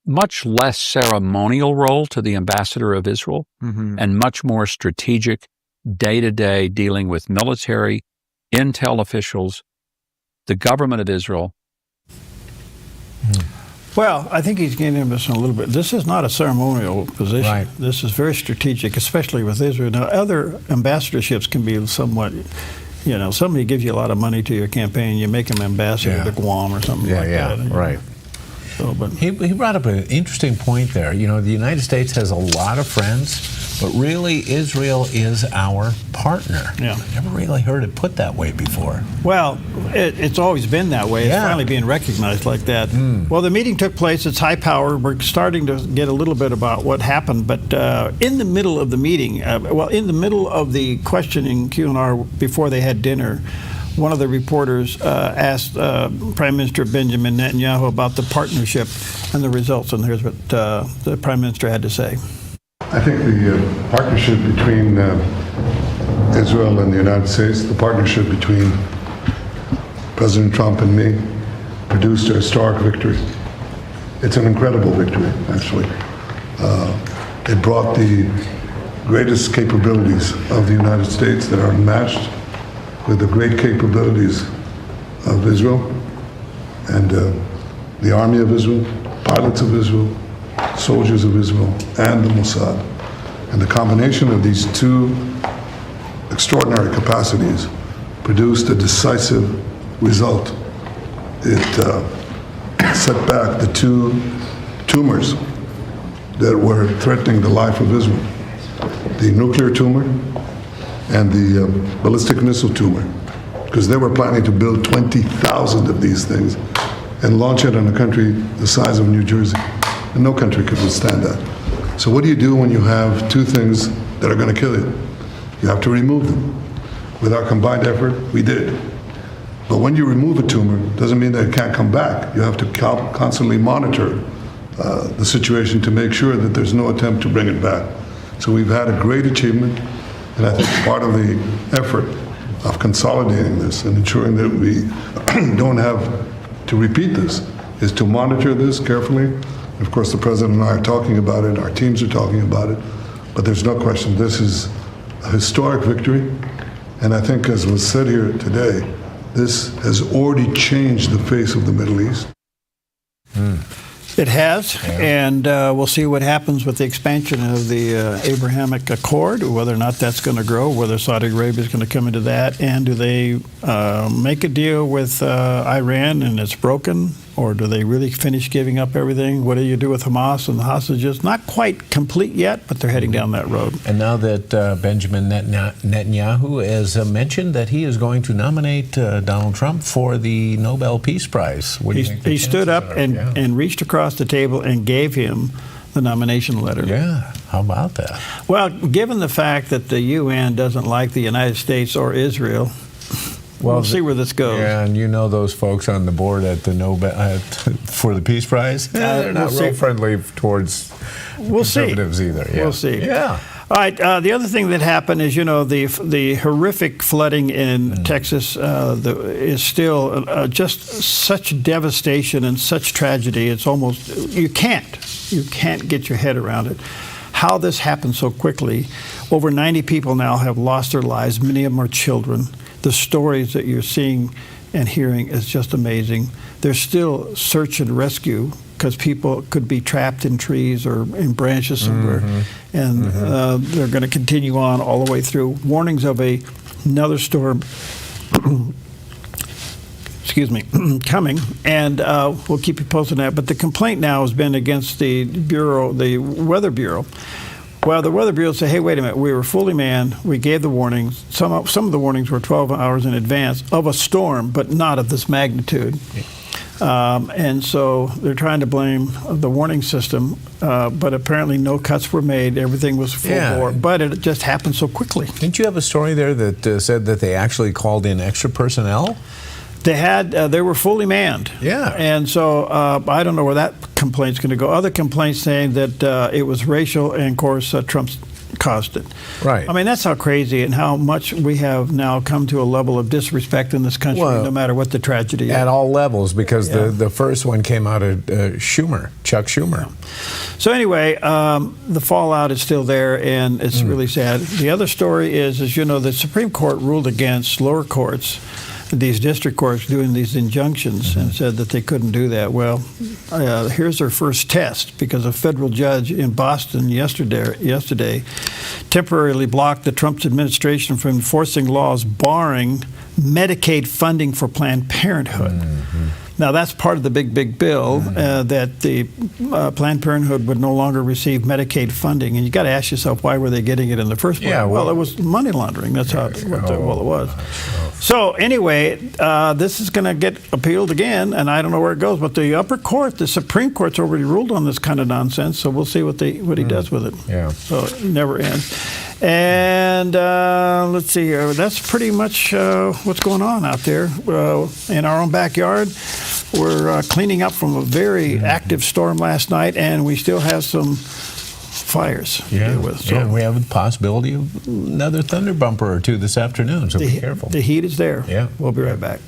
much less ceremonial role to the ambassador of Israel and much more strategic day-to-day dealing with military, intel officials, the government of Israel.
Well, I think he's getting into this in a little bit. This is not a ceremonial position.
Right.
This is very strategic, especially with Israel. Now, other ambassadorships can be somewhat, somebody gives you a lot of money to your campaign, you make them ambassador to Guam or something like that.
Right.
So, but
he brought up an interesting point there. The United States has a lot of friends, but really Israel is our partner.
Yeah.
I never really heard it put that way before.
Well, it's always been that way. It's finally being recognized like that. Well, the meeting took place. It's high power. We're starting to get a little bit about what happened, but in the middle of the meeting, in the middle of the questioning Q&R before they had dinner, one of the reporters asked Prime Minister Benjamin Netanyahu about the partnership and the results, and here's what the Prime Minister had to say.
I think the partnership between Israel and the United States, the partnership between President Trump and me, produced a historic victory. It's an incredible victory, actually. It brought the greatest capabilities of the United States that are unmatched with the great capabilities of Israel and the army of Israel, pilots of Israel, soldiers of Israel, and the Mossad. And the combination of these two extraordinary capacities produced a decisive result. It set back the two tumors that were threatening the life of Israel, the nuclear tumor and the ballistic missile tumor, because they were planning to build 20,000 of these things and launch it on a country the size of New Jersey. And no country could withstand that. So what do you do when you have two things that are going to kill you? You have to remove them. With our combined effort, we did. But when you remove a tumor, it doesn't mean that it can't come back. You have to constantly monitor the situation to make sure that there's no attempt to bring it back. So we've had a great achievement. And I think part of the effort of consolidating this and ensuring that we don't have to repeat this is to monitor this carefully. Of course, the President and I are talking about it, our teams are talking about it, but there's no question this is a historic victory. And I think, as was said here today, this has already changed the face of the Middle East.
It has, and we'll see what happens with the expansion of the Abrahamic Accord, whether or not that's going to grow, whether Saudi Arabia is going to come into that, and do they make a deal with Iran and it's broken, or do they really finish giving up everything? What do you do with Hamas and the hostages? Not quite complete yet, but they're heading down that road.
And now that Benjamin Netanyahu has mentioned that he is going to nominate Donald Trump for the Nobel Peace Prize.
He stood up and reached across the table and gave him the nomination letter.
Yeah, how about that?
Well, given the fact that the UN doesn't like the United States or Israel, we'll see where this goes.
Yeah, and you know those folks on the board at the Nobel for the Peace Prize? They're not real friendly towards conservatives either. Yeah.
We'll see.
Yeah.
All right. The other thing that happened is, the horrific flooding in Texas is still just such devastation and such tragedy. It's almost you can't get your head around it. How this happened so quickly. Over 90 people now have lost their lives. Many of them are children. The stories that you're seeing and hearing is just amazing. There's still search and rescue because people could be trapped in trees or in branches somewhere. And they're going to continue on all the way through. Warnings of another storm coming, and we'll keep you posted on that. But the complaint now has been against the Weather Bureau. Well, the Weather Bureau said, hey, wait a minute, we were fully manned. We gave the warnings. Some of the warnings were 12 hours in advance of a storm, but not of this magnitude. And so they're trying to blame the warning system, but apparently no cuts were made. Everything was full bore, but it just happened so quickly.
Didn't you have a story there that said that they actually called in extra personnel?
They were fully manned.
Yeah.
And so I don't know where that complaint's going to go. Other complaints saying that it was racial, and of course Trump caused it.
Right.
I mean, that's how crazy and how much we have now come to a level of disrespect in this country, no matter what the tragedy is.
At all levels, because the first one came out of Chuck Schumer.
Yeah. So anyway, the fallout is still there, and it's really sad. The other story is the Supreme Court ruled against lower courts, these district courts doing these injunctions, and said that they couldn't do that. Well, here's their first test, because a federal judge in Boston yesterday temporarily blocked the Trump administration from enforcing laws barring Medicaid funding for Planned Parenthood. Now, that's part of the big bill, that the Planned Parenthood would no longer receive Medicaid funding. And you got to ask yourself, why were they getting it in the first place?
Yeah,
well, it was money laundering. That's what it was. So anyway, this is going to get appealed again, and I don't know where it goes. But the upper court, the Supreme Court's already ruled on this kind of nonsense. So we'll see what he does with it.
Yeah.
So it never ends. And let's see here. That's pretty much what's going on out there in our own backyard. We're cleaning up from a very active storm last night, and we still have some fires to deal with. So
and we have the possibility of another thunder bumper or two this afternoon, so be careful.
The heat is there.
Yeah.
We'll be right back.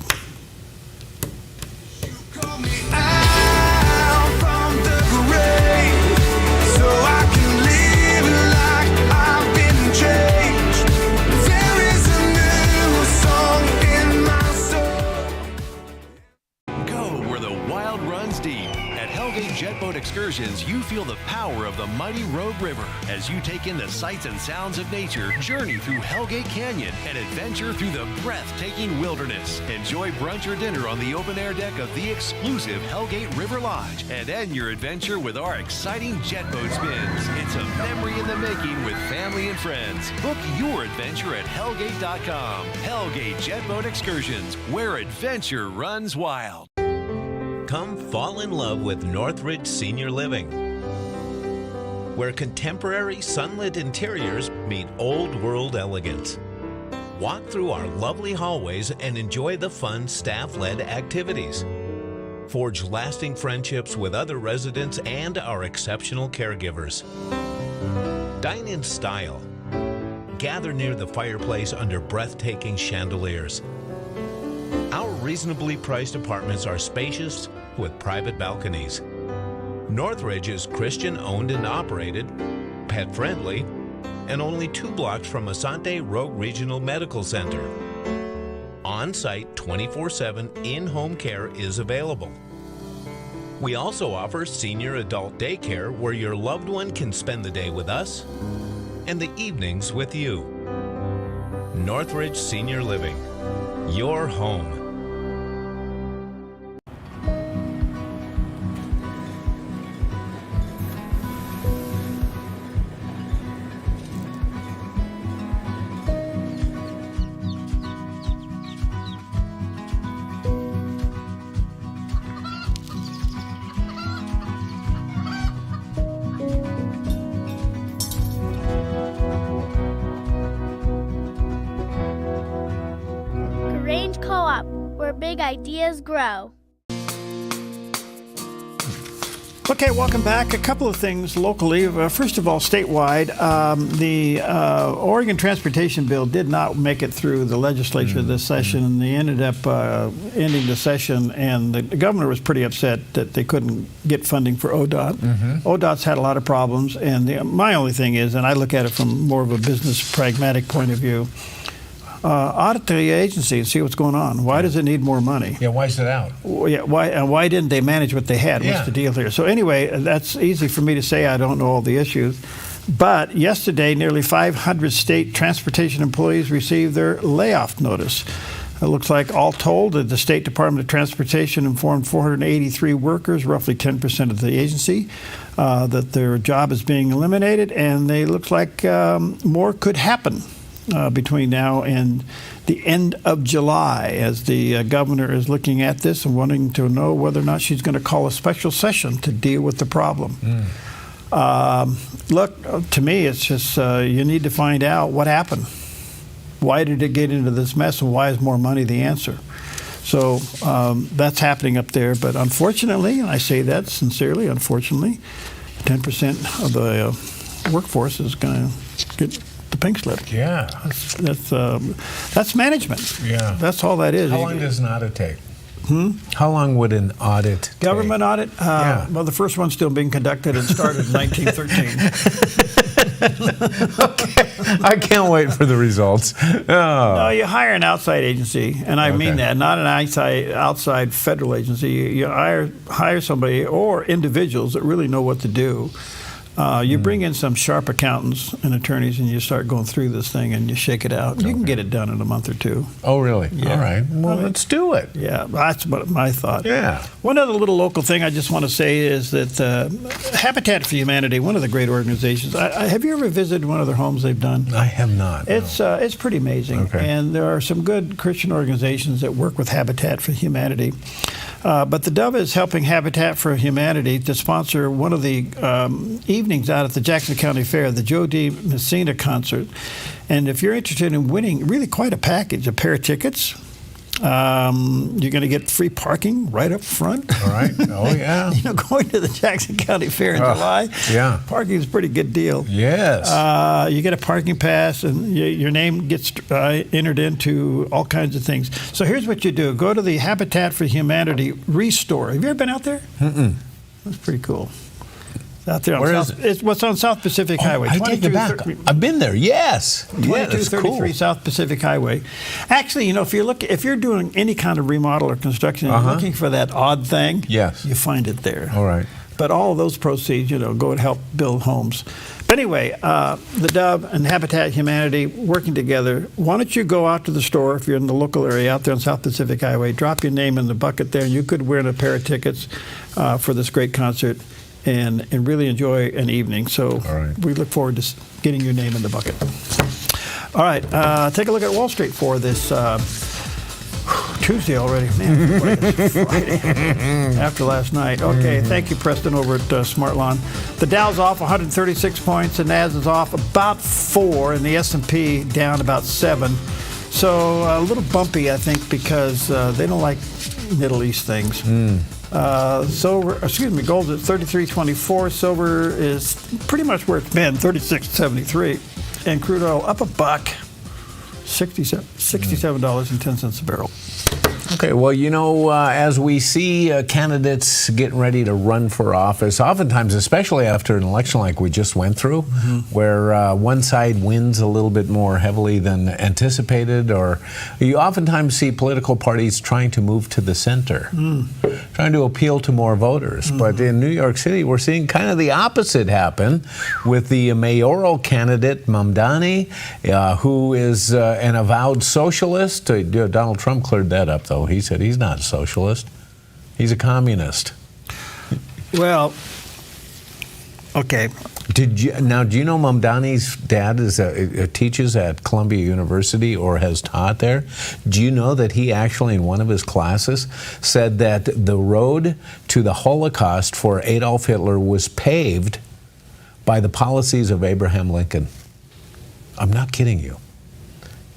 Jetboat excursions, you feel the power of the mighty Rogue River as you take in the sights and sounds of nature, journey through Hellgate Canyon, and adventure through the breathtaking wilderness. Enjoy brunch or dinner on the open-air deck of the exclusive Hellgate River Lodge, and end your adventure with our exciting jetboat spins. It's a memory in the making with family and friends. Book your adventure at Hellgate.com. Hellgate Jetboat Excursions, where adventure runs wild.
Come fall in love with Northridge Senior Living, where contemporary sunlit interiors meet old world elegance. Walk through our lovely hallways and enjoy the fun staff-led activities. Forge lasting friendships with other residents and our exceptional caregivers. Dine in style. Gather near the fireplace under breathtaking chandeliers. Our reasonably priced apartments are spacious with private balconies. Northridge is Christian owned and operated, pet friendly, and only 2 blocks from Asante Rogue Regional Medical Center. On-site 24/7 in-home care is available. We also offer senior adult daycare where your loved one can spend the day with us and the evenings with you. Northridge Senior Living, your home.
big ideas grow.
Okay, welcome back. A couple of things locally. First of all, statewide, the Oregon Transportation Bill did not make it through the legislature this session, and they ended up ending the session, and the governor was pretty upset that they couldn't get funding for ODOT. ODOT's had a lot of problems, and my only thing is, and I look at it from more of a business pragmatic point of view, audit the agency and see what's going on. Why does it need more money?
Yeah, why is it out?
Yeah, why didn't they manage what they had?
Yeah.
What's the deal here? So anyway, that's easy for me to say. I don't know all the issues. But yesterday, nearly 500 state transportation employees received their layoff notice. It looks like all told that the State Department of Transportation informed 483 workers, roughly 10% of the agency, that their job is being eliminated, and they look like more could happen between now and the end of July, as the governor is looking at this and wanting to know whether or not she's going to call a special session to deal with the problem. Look, to me, it's just you need to find out what happened. Why did it get into this mess, and why is more money the answer? So that's happening up there. But unfortunately, and I say that sincerely, unfortunately, 10% of the workforce is going to get the pink slip.
Yeah.
That's management.
Yeah.
That's all that is.
How long does an audit take? How long would an audit take?
Government audit? Well, the first one's still being conducted and started in 1913.
Okay. I can't wait for the results. Oh.
No, you hire an outside agency, and I mean that, not an outside federal agency. You hire somebody or individuals that really know what to do. You bring in some sharp accountants and attorneys, and you start going through this thing, and you shake it out. You can get it done in a month or two.
Oh, really?
Yeah.
All right. Well, let's do it.
Yeah, that's what my thought.
Yeah.
One other little local thing I just want to say is that Habitat for Humanity, one of the great organizations, have you ever visited one of their homes they've done?
I have not.
It's pretty amazing.
Okay.
And there are some good Christian organizations that work with Habitat for Humanity. But the Dove is helping Habitat for Humanity to sponsor one of the evenings out at the Jackson County Fair, the Joe D. Messina concert. And if you're interested in winning really quite a package, a pair of tickets, you're going to get free parking right up front.
All right. Oh, yeah.
Going to the Jackson County Fair in July, parking is a pretty good deal.
Yes.
You get a parking pass, and your name gets entered into all kinds of things. So here's what you do. Go to the Habitat for Humanity Restore. Have you ever been out there?
Mm-mm.
That's pretty cool. Out there on
Where
South,
is it?
It's what's on South Pacific Highway.
I take it back. I've been there. Yes.
2233 South Pacific Highway. Actually, if you're doing any kind of remodel or construction and you're looking for that odd thing, you find it there.
All right.
But all of those proceeds, go and help build homes. But anyway, the Dove and Habitat Humanity working together. Why don't you go out to the store if you're in the local area out there on South Pacific Highway, drop your name in the bucket there, and you could win a pair of tickets for this great concert. And really enjoy an evening. So we look forward to getting your name in the bucket. All right, take a look at Wall Street for this Tuesday already. Man, it's Friday after last night. Okay, thank you, Preston, over at SmartLawn. The Dow's off 136 points, the Nasdaq is off about 4, and the S&P down about 7. So a little bumpy, I think, because they don't like Middle East things. Gold's at 33.24. Silver is pretty much where it's been, 36.73, and crude oil up $1, $67.10 a barrel.
Okay, well, as we see candidates getting ready to run for office, oftentimes, especially after an election like we just went through, where one side wins a little bit more heavily than anticipated, or you oftentimes see political parties trying to move to the center, trying to appeal to more voters. But in New York City, we're seeing kind of the opposite happen with the mayoral candidate, Mamdani, who is an avowed socialist. Donald Trump cleared that up, though. He said he's not a socialist. He's a communist.
Well, okay.
Do you know Mamdani's dad teaches at Columbia University or has taught there? Do you know that he actually, in one of his classes, said that the road to the Holocaust for Adolf Hitler was paved by the policies of Abraham Lincoln? I'm not kidding you.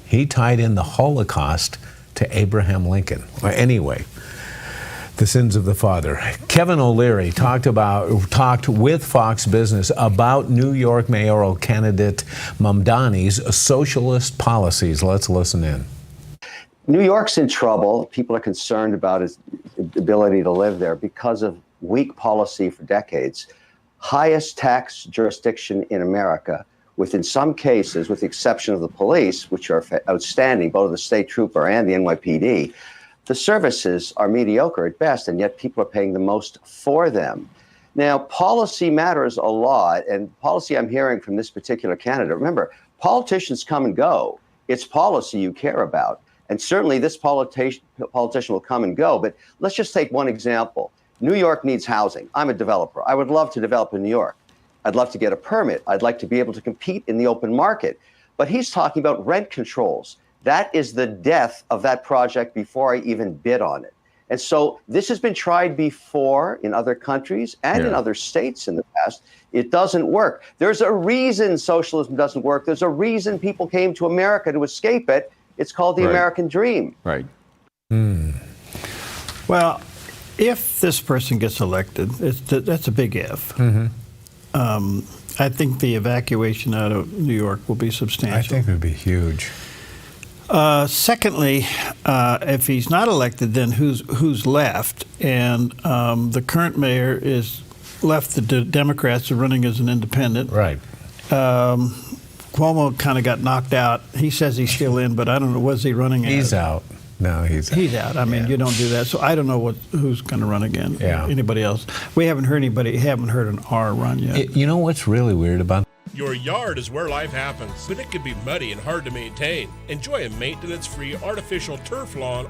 He tied in the Holocaust to Abraham Lincoln. Well, anyway, the sins of the father. Kevin O'Leary talked with Fox Business about New York mayoral candidate Mamdani's socialist policies. Let's listen in.
New York's in trouble. People are concerned about its ability to live there because of weak policy for decades. Highest tax jurisdiction in America, with in some cases, with the exception of the police, which are outstanding, both the state trooper and the NYPD, the services are mediocre at best, and yet people are paying the most for them. Now, policy matters a lot, and policy I'm hearing from this particular candidate. Remember, politicians come and go. It's policy you care about. And certainly this politician will come and go, but let's just take one example. New York needs housing. I'm a developer. I would love to develop in New York. I'd love to get a permit. I'd like to be able to compete in the open market. But he's talking about rent controls. That is the death of that project before I even bid on it. And so this has been tried before in other countries and in other states in the past. It doesn't work. There's a reason socialism doesn't work. There's a reason people came to America to escape it. It's called the American dream.
Right.
Well, if this person gets elected, that's a big if. I think the evacuation out of New York will be substantial.
I think it would be huge.
Secondly, if he's not elected, then who's left? And the current mayor is left. The Democrats are running as an independent.
Right.
Cuomo kind of got knocked out. He says he's still in, but I don't know. Was he running?
He's out. No, he's out.
He's out. I mean, you don't do that. So I don't know who's going to run again.
Yeah.
Anybody else? We haven't heard an R run yet.
You know what's really weird about
Your yard is where life happens, but it can be muddy and hard to maintain. Enjoy a maintenance-free artificial turf lawn.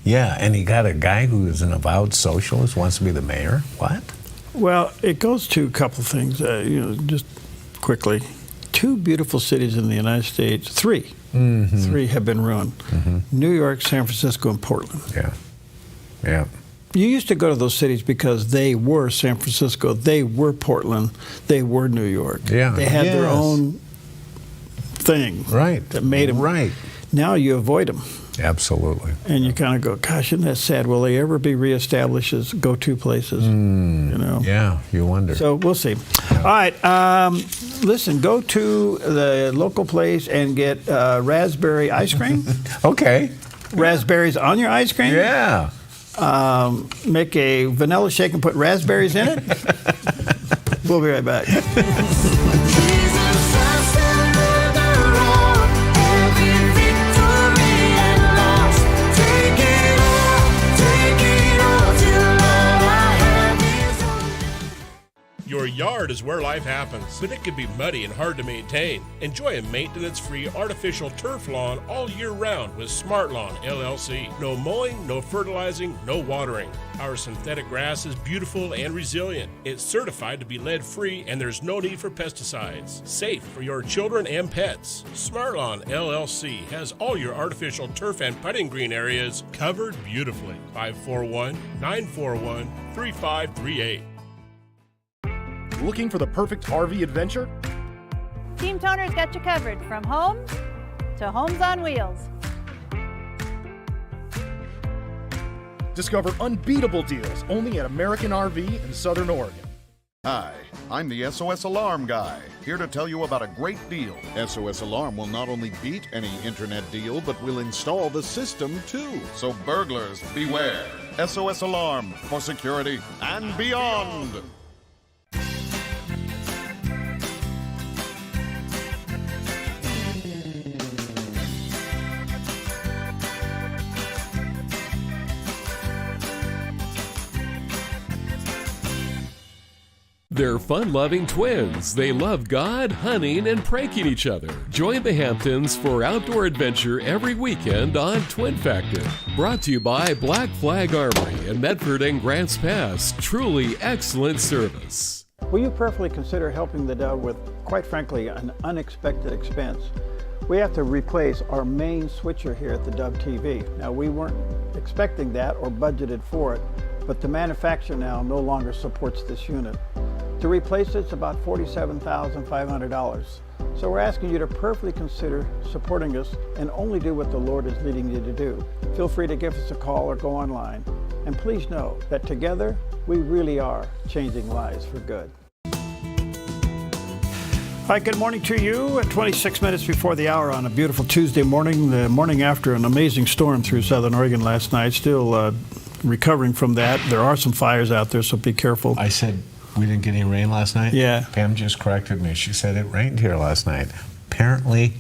Yeah, and he got a guy who is an avowed socialist, wants to be the mayor? What?
Well, it goes to a couple things, just quickly. 2 beautiful cities in the United States, 3. 3 have been ruined. New York, San Francisco, and Portland.
Yeah.
You used to go to those cities because they were San Francisco, they were Portland, they were New York.
Yeah.
They had their own thing.
Right.
That made them.
Right.
Now you avoid them.
Absolutely.
And you kind of go, gosh, isn't that sad? Will they ever be reestablished as go-to places?
Yeah, you wonder.
So we'll see. All right. Listen, go to the local place and get raspberry ice cream.
Okay.
Raspberries on your ice cream.
Yeah.
Make a vanilla shake and put raspberries in it. We'll be right back.
Your yard is where life happens, but it can be muddy and hard to maintain. Enjoy a maintenance-free artificial turf lawn all year round with Smart Lawn LLC. No mowing, no fertilizing, no watering. Our synthetic grass is beautiful and resilient. It's certified to be lead-free, and there's no need for pesticides. Safe for your children and pets. Smart Lawn LLC has all your artificial turf and putting green areas covered beautifully. 541-941-3538.
Looking for the perfect RV adventure?
Team Toner's got you covered from homes to homes on wheels.
Discover unbeatable deals only at American RV in Southern Oregon.
Hi, I'm the SOS Alarm Guy, here to tell you about a great deal. SOS Alarm will not only beat any internet deal, but will install the system too. So burglars, beware. SOS Alarm for security and beyond.
They're fun-loving twins. They love God, hunting, and pranking each other. Join the Hamptons for outdoor adventure every weekend on Twin Factor. Brought to you by Black Flag Armory in Medford and Grants Pass. Truly excellent service.
Will you prayerfully consider helping the Dove with, quite frankly, an unexpected expense? We have to replace our main switcher here at the Dove TV. Now, we weren't expecting that or budgeted for it, but the manufacturer now no longer supports this unit. To replace it's about $47,500. So we're asking you to prayerfully consider supporting us and only do what the Lord is leading you to do. Feel free to give us a call or go online. And please know that together, we really are changing lives for good. Hi, good morning to you. At 26 minutes before the hour on a beautiful Tuesday morning, the morning after an amazing storm through Southern Oregon last night. Still recovering from that. There are some fires out there, so be careful.
I said we didn't get any rain last night?
Yeah.
Pam just corrected me. She said it rained here last night. Apparently,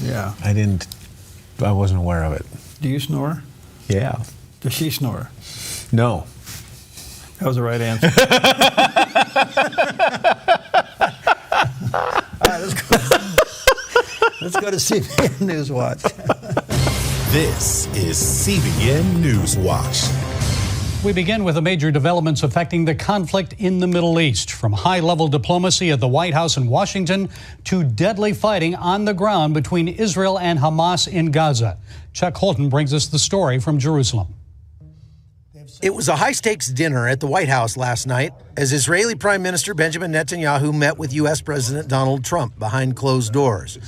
yeah.
I wasn't aware of it.
Do you snore?
Yeah.
Does she snore?
No.
That was the right answer.
All right, let's go to CBN News Watch.
This is CBN News Watch.
We begin with the major developments affecting the conflict in the Middle East, from high-level diplomacy at the White House in Washington to deadly fighting on the ground between Israel and Hamas in Gaza. Chuck Holton brings us the story from Jerusalem.
It was a high-stakes dinner at the White House last night as Israeli Prime Minister Benjamin Netanyahu met with U.S. President Donald Trump behind closed doors.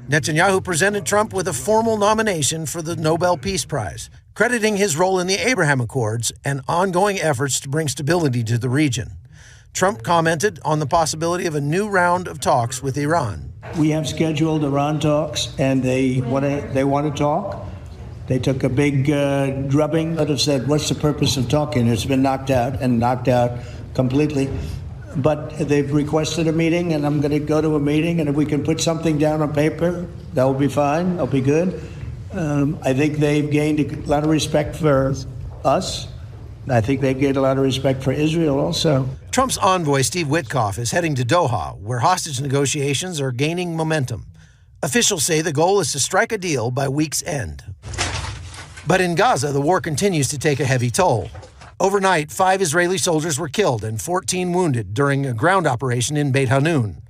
Netanyahu presented Trump with a formal nomination for the Nobel Peace Prize, crediting his role in the Abraham Accords and ongoing efforts to bring stability to the region. Trump commented on the possibility of a new round of talks with Iran.
We have scheduled Iran talks, and they want to talk. They took a big drubbing that have said, what's the purpose of talking? It's been knocked out completely. But they've requested a meeting, and I'm going to go to a meeting, and if we can put something down on paper, that will be fine. That'll be good. I think they've gained a lot of respect for us. I think they've gained a lot of respect for Israel also.
Trump's envoy, Steve Witkoff, is heading to Doha, where hostage negotiations are gaining momentum. Officials say the goal is to strike a deal by week's end. But in Gaza, the war continues to take a heavy toll. Overnight, 5 Israeli soldiers were killed and 14 wounded during a ground operation in Beit Hanun.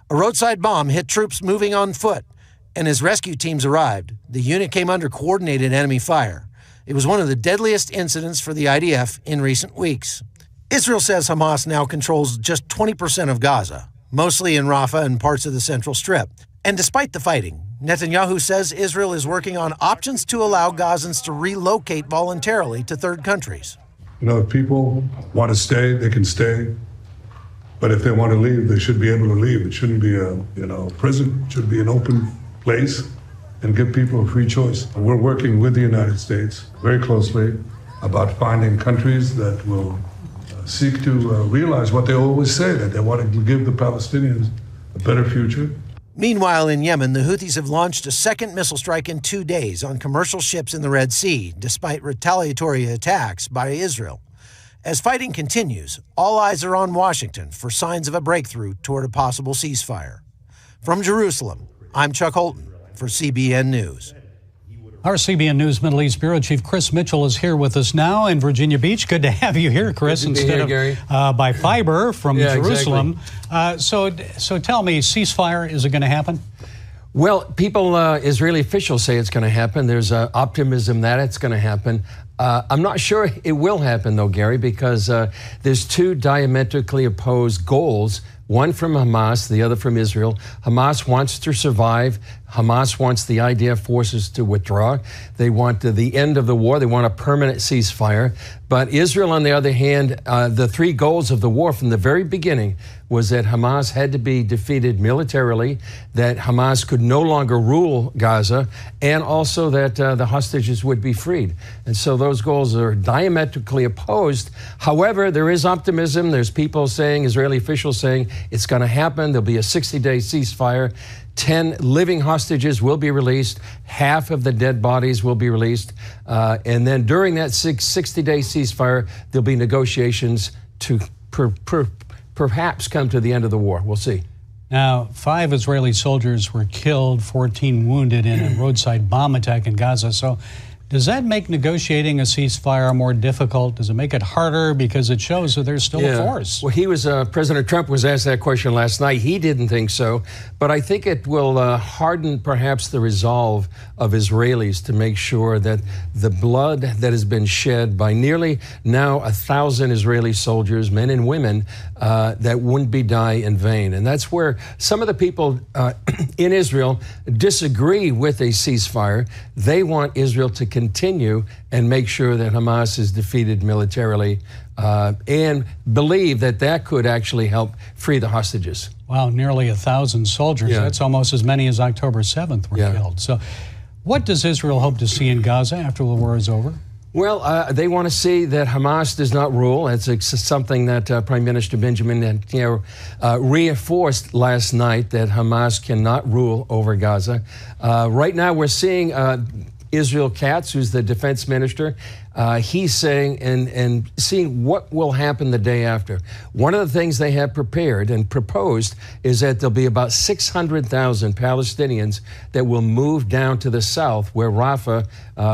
A roadside bomb hit troops moving on foot, and as rescue teams arrived, the unit came under coordinated enemy fire. It was one of the deadliest incidents for the IDF in recent weeks. Israel says Hamas now controls just 20% of Gaza, mostly in Rafah and parts of the Central Strip. And despite the fighting, Netanyahu says Israel is working on options to allow Gazans to relocate voluntarily to third countries.
You know, if people want to stay, they can stay. But if they want to leave, they should be able to leave. It shouldn't be a prison. It should be an open place and give people a free choice. We're working with the United States very closely about finding countries that will seek to realize what they always say, that they want to give the Palestinians a better future.
Meanwhile, in Yemen, the Houthis have launched a second missile strike in 2 days on commercial ships in the Red Sea, despite retaliatory attacks by Israel. As fighting continues, all eyes are on Washington for signs of a breakthrough toward a possible ceasefire. From Jerusalem, I'm Chuck Holton for CBN News.
Our CBN News Middle East Bureau Chief Chris Mitchell is here with us now in Virginia Beach. Good to have you here, Chris, instead of by fiber from Jerusalem. Exactly. So tell me, ceasefire, is it going to happen?
Well, Israeli officials say it's going to happen. There's optimism that it's going to happen. I'm not sure it will happen, though, Gary, because there's 2 diametrically opposed goals, one from Hamas, the other from Israel. Hamas wants to survive. Hamas wants the IDF forces to withdraw. They want the end of the war. They want a permanent ceasefire. But Israel, on the other hand, the 3 goals of the war from the very beginning was that Hamas had to be defeated militarily, that Hamas could no longer rule Gaza, and also that the hostages would be freed. And so those goals are diametrically opposed. However, there is optimism. There's people saying, Israeli officials saying, it's going to happen. There'll be a 60-day ceasefire. 10 living hostages will be released. Half of the dead bodies will be released. And then during that 60-day ceasefire, there'll be negotiations to perhaps come to the end of the war. We'll see.
Now, 5 Israeli soldiers were killed, 14 wounded in a roadside bomb attack in Gaza. So Does that make negotiating a ceasefire more difficult? Does it make it harder because it shows that there's still a force?
Well, President Trump was asked that question last night. He didn't think so, but I think it will harden perhaps the resolve of Israelis to make sure that the blood that has been shed by nearly now 1,000 Israeli soldiers, men and women, that wouldn't be die in vain. And that's where some of the people in Israel disagree with a ceasefire. They want Israel to continue and make sure that Hamas is defeated militarily and believe that that could actually help free the hostages.
Wow, nearly 1,000 soldiers.
Yeah.
That's almost as many as October 7th were killed. So what does Israel hope to see in Gaza after the war is over?
Well, they want to see that Hamas does not rule. It's something that Prime Minister Benjamin Netanyahu reinforced last night, that Hamas cannot rule over Gaza. Right now we're seeing Israel Katz, who's the defense minister, he's saying and seeing what will happen the day after. One of the things they have prepared and proposed is that there'll be about 600,000 Palestinians that will move down to the south, where Rafah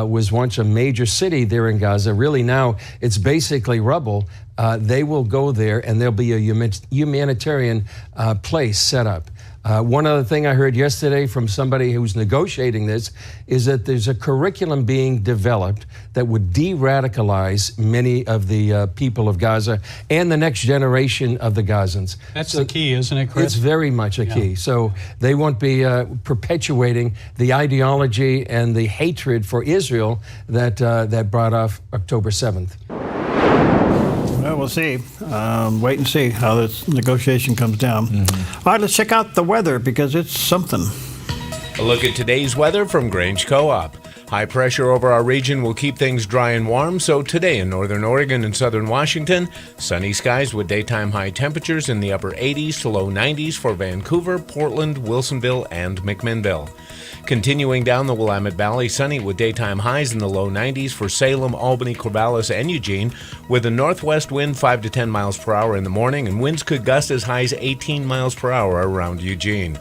was once a major city there in Gaza. Really now it's basically rubble. They will go there, and there'll be a humanitarian place set up. One other thing I heard yesterday from somebody who's negotiating this is that there's a curriculum being developed that would de-radicalize many of the people of Gaza and the next generation of the Gazans.
That's the key, isn't it, Chris?
It's very much a key. So they won't be perpetuating the ideology and the hatred for Israel that brought off October 7th.
Well, we'll see. Wait and see how this negotiation comes down. All right, let's check out the weather because it's something.
A look at today's weather from Grange Co-op. High pressure over our region will keep things dry and warm, so today in northern Oregon and southern Washington, sunny skies with daytime high temperatures in the upper 80s to low 90s for Vancouver, Portland, Wilsonville, and McMinnville. Continuing down the Willamette Valley, sunny with daytime highs in the low 90s for Salem, Albany, Corvallis, and Eugene, with a northwest wind 5 to 10 miles per hour in the morning, and winds could gust as high as 18 miles per hour around Eugene.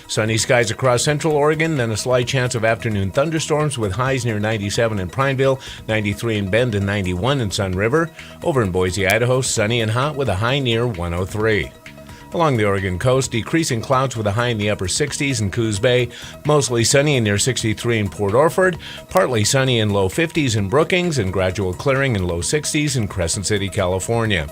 Sunny skies across central Oregon, then a slight chance of afternoon thunderstorms with highs near 97 in Prineville, 93 in Bend, and 91 in Sun River. Over in Boise, Idaho, sunny and hot with a high near 103. Along the Oregon coast, decreasing clouds with a high in the upper 60s in Coos Bay, mostly sunny and near 63 in Port Orford, partly sunny in low 50s in Brookings, and gradual clearing in low 60s in Crescent City, California.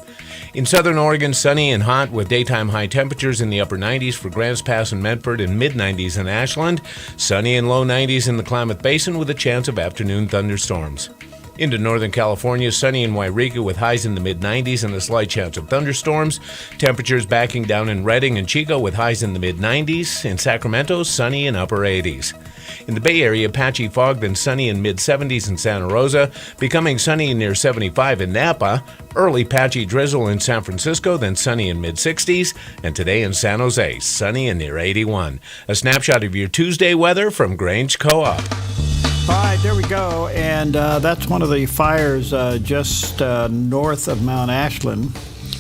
In southern Oregon, sunny and hot with daytime high temperatures in the upper 90s for Grants Pass and Medford, and mid-90s in Ashland, sunny and low 90s in the Klamath Basin with a chance of afternoon thunderstorms. Into northern California, sunny in Wairika with highs in the mid-90s and a slight chance of thunderstorms. Temperatures backing down in Redding and Chico with highs in the mid-90s. In Sacramento, sunny in upper 80s. In the Bay Area, patchy fog, then sunny in mid-70s in Santa Rosa, becoming sunny near 75 in Napa. Early patchy drizzle in San Francisco, then sunny in mid-60s. And today in San Jose, sunny and near 81. A snapshot of your Tuesday weather from Grange Co-op.
All right, there we go. And that's one of the fires just north of Mount Ashland.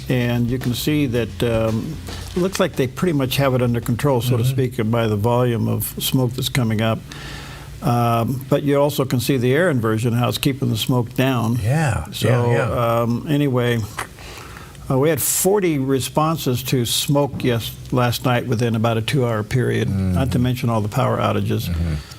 And you can see that it looks like they pretty much have it under control, so to speak, by the volume of smoke that's coming up. But you also can see the air inversion, how it's keeping the smoke down.
Yeah.
So anyway, we had 40 responses to smoke last night within about a 2-hour period, not to mention all the power outages.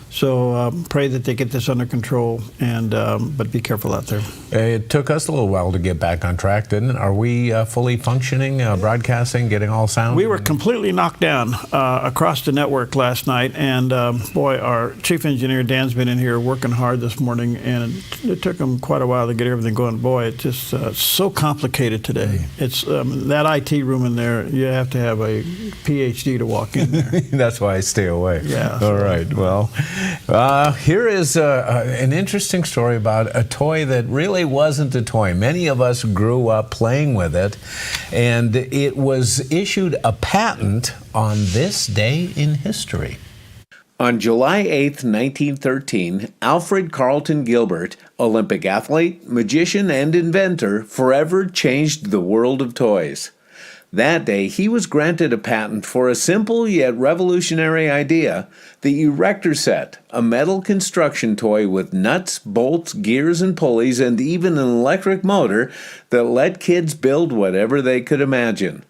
So pray that they get this under control, and but be careful out there.
It took us a little while to get back on track, didn't it? Are we fully functioning, broadcasting, getting all sound?
We were completely knocked down across the network last night, and boy, our chief engineer Dan's been in here working hard this morning, and it took him quite a while to get everything going. Boy, it's just so complicated today. It's that IT room in there, you have to have a PhD to walk in there.
That's why I stay away.
Yeah.
All right, well. Here is an interesting story about a toy that really wasn't a toy. Many of us grew up playing with it, and it was issued a patent on this day in history. On July 8th, 1913, Alfred Carlton Gilbert, Olympic athlete, magician, and inventor, forever changed the world of toys. That day, he was granted a patent for a simple yet revolutionary idea, the Erector Set, a metal construction toy with nuts, bolts, gears, and pulleys, and even an electric motor that let kids build whatever they could imagine.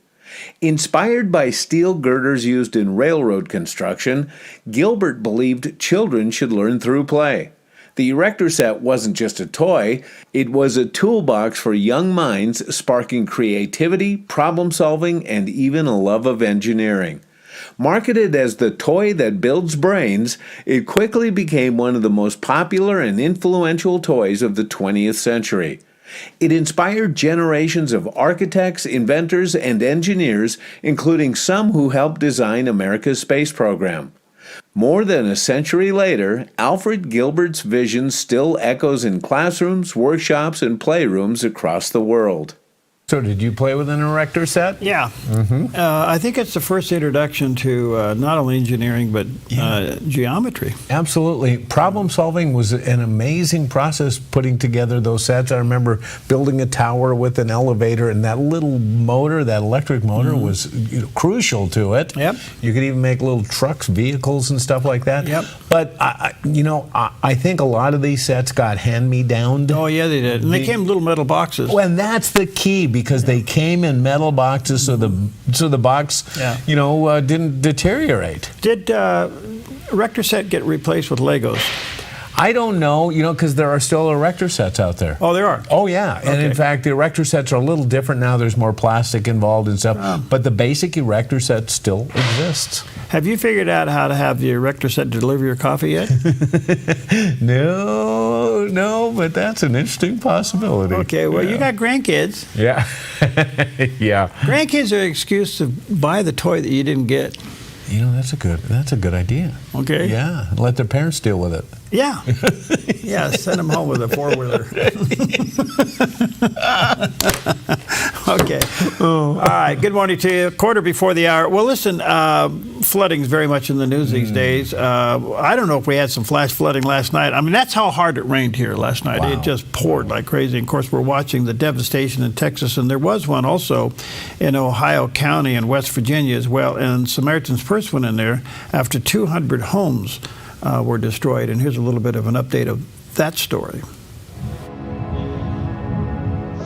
Inspired by steel girders used in railroad construction, Gilbert believed children should learn through play. The Erector Set wasn't just a toy, it was a toolbox for young minds, sparking creativity, problem-solving, and even a love of engineering. Marketed as the toy that builds brains, it quickly became one of the most popular and influential toys of the 20th century. It inspired generations of architects, inventors, and engineers, including some who helped design America's space program. More than a century later, Alfred Gilbert's vision still echoes in classrooms, workshops, and playrooms across the world. So did you play with an Erector Set?
Yeah. I think it's the first introduction to not only engineering, but geometry.
Absolutely. Problem solving was an amazing process putting together those sets. I remember building a tower with an elevator, and that little motor, that electric motor, was crucial to it.
Yep.
You could even make little trucks, vehicles, and stuff like that.
Yep.
But, I think a lot of these sets got hand-me-downed.
Oh, yeah, they did. And they came in little metal boxes.
Well, and that's the key, because they came in metal boxes, so the box, didn't deteriorate.
Did Erector Set get replaced with Legos?
I don't know, because there are still Erector Sets out there.
Oh, there are?
Oh, yeah. And
Okay.
in fact, the Erector Sets are a little different now. There's more plastic involved and stuff. But the basic Erector Set still exists.
Have you figured out how to have the Erector Set deliver your coffee yet?
No, but that's an interesting possibility.
Okay, well, you got grandkids.
Yeah. Yeah.
Grandkids are an excuse to buy the toy that you didn't get.
That's a good idea.
Okay.
Yeah. Let their parents deal with it.
Yeah. Yeah, send them home with a four-wheeler. Okay. All right. Good morning to you. Quarter before the hour. Well, listen, flooding's very much in the news these days. I don't know if we had some flash flooding last night. I mean, that's how hard it rained here last night. Wow. It just poured like crazy. And of course, we're watching the devastation in Texas, and there was one also in Ohio County and West Virginia as well. And Samaritan's Purse went in there after 200 homes were destroyed. And here's a little bit of an update of that story.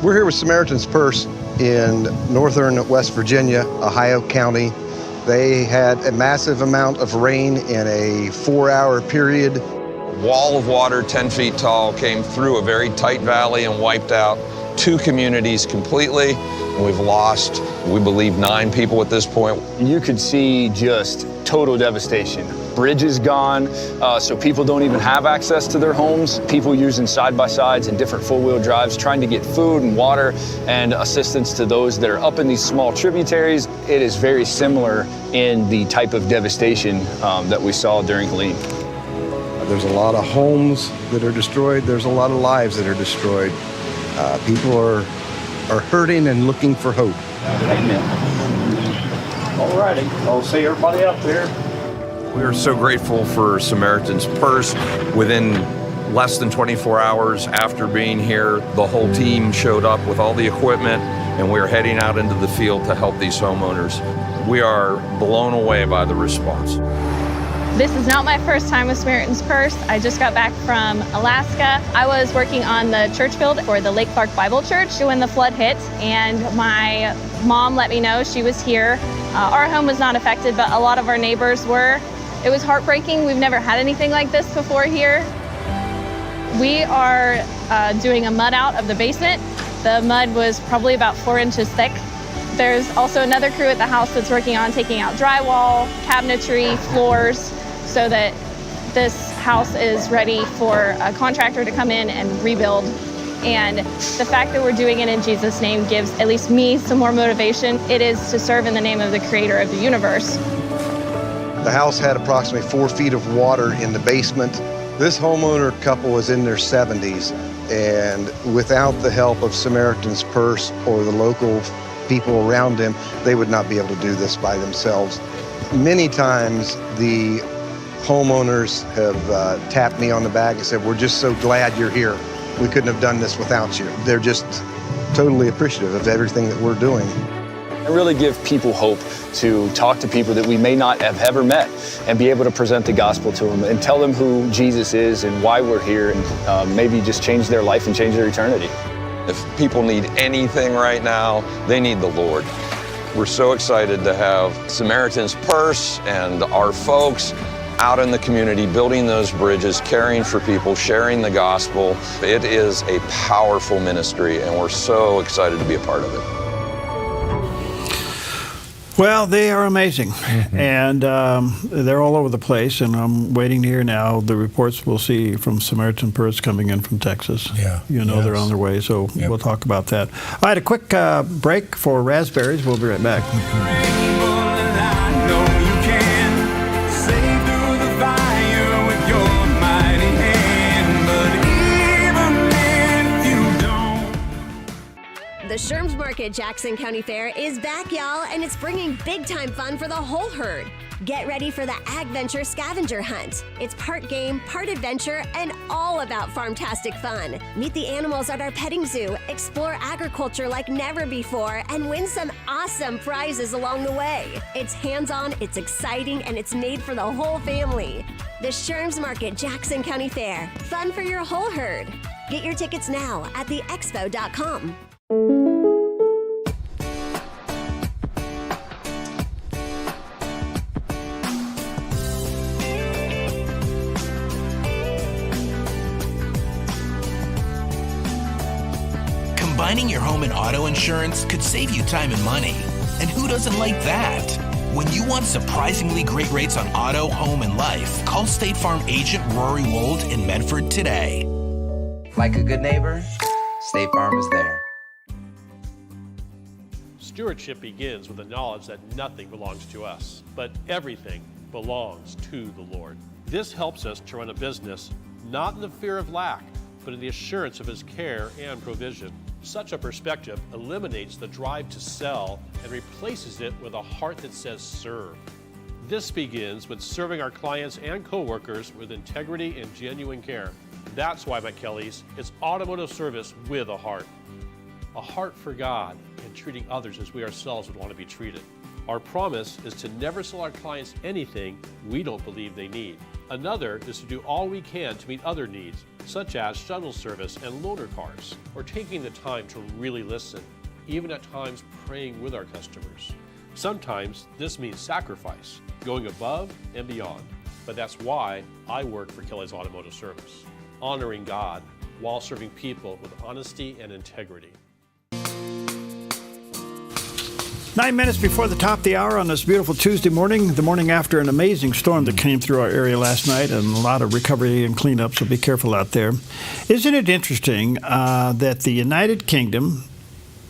We're here with Samaritan's Purse in northern West Virginia, Ohio County. They had a massive amount of rain in a 4-hour period.
Wall of water 10 feet tall came through a very tight valley and wiped out 2 communities completely. And we've lost, we believe, 9 people at this point.
You could see just total devastation. Bridges gone, so people don't even have access to their homes. People using side-by-sides and different four-wheel drives, trying to get food and water and assistance to those that are up in these small tributaries. It is very similar in the type of devastation that we saw during Helene.
There's a lot of homes that are destroyed. There's a lot of lives that are destroyed. People are hurting and looking for hope.
Amen. All righty, I'll see everybody up there.
We are so grateful for Samaritan's Purse. Within less than 24 hours after being here, the whole team showed up with all the equipment, and we're heading out into the field to help these homeowners. We are blown away by the response.
This is not my first time with Samaritan's Purse. I just got back from Alaska. I was working on the church field for the Lake Clark Bible Church when the flood hit, and my mom let me know she was here. Our home was not affected, but a lot of our neighbors were. It was heartbreaking. We've never had anything like this before here. We are doing a mud out of the basement. The mud was probably about 4 inches thick. There's also another crew at the house that's working on taking out drywall, cabinetry, floors, so that this house is ready for a contractor to come in and rebuild. And the fact that we're doing it in Jesus' name gives at least me some more motivation. It is to serve in the name of the creator of the universe.
The house had approximately 4 feet of water in the basement. This homeowner couple was in their 70s, and without the help of Samaritan's Purse or the local people around them, they would not be able to do this by themselves. Many times the homeowners have tapped me on the back and said, "We're just so glad you're here. We couldn't have done this without you." They're just totally appreciative of everything that we're doing.
and really give people hope to talk to people that we may not have ever met and be able to present the gospel to them and tell them who Jesus is and why we're here, and maybe just change their life and change their eternity.
If people need anything right now, they need the Lord. We're so excited to have Samaritan's Purse and our folks out in the community, building those bridges, caring for people, sharing the gospel. It is a powerful ministry, and we're so excited to be a part of it.
Well, they are amazing, and they're all over the place, and I'm waiting to hear now the reports we'll see from Samaritan Purse coming in from Texas.
Yeah.
They're on their way, so we'll talk about that. All right, a quick break for raspberries. We'll be right back.
The Sherms Market Jackson County Fair is back, y'all, and it's bringing big-time fun for the whole herd. Get ready for the Ag Venture Scavenger Hunt. It's part game, part adventure, and all about farm-tastic fun. Meet the animals at our petting zoo, explore agriculture like never before, and win some awesome prizes along the way. It's hands-on, it's exciting, and it's made for the whole family. The Sherms Market Jackson County Fair. Fun for your whole herd. Get your tickets now at theexpo.com.
Combining your home and auto insurance could save you time and money. And who doesn't like that? When you want surprisingly great rates on auto, home, and life, call State Farm agent Rory Wold in Medford today.
Like a good neighbor, State Farm is there.
Stewardship begins with the knowledge that nothing belongs to us, but everything belongs to the Lord. This helps us to run a business not in the fear of lack, but in the assurance of His care and provision. Such a perspective eliminates the drive to sell and replaces it with a heart that says serve. This begins with serving our clients and coworkers with integrity and genuine care. That's why at Kelly's, it's automotive service with a heart for God and treating others as we ourselves would want to be treated. Our promise is to never sell our clients anything we don't believe they need. Another is to do all we can to meet other needs, such as shuttle service and loaner cars, or taking the time to really listen, even at times praying with our customers. Sometimes this means sacrifice, going above and beyond, but that's why I work for Kelly's Automotive Service, honoring God while serving people with honesty and integrity.
9 minutes before the top of the hour on this beautiful Tuesday morning, the morning after an amazing storm that came through our area last night, and a lot of recovery and cleanup, so be careful out there. Isn't it interesting that the United Kingdom,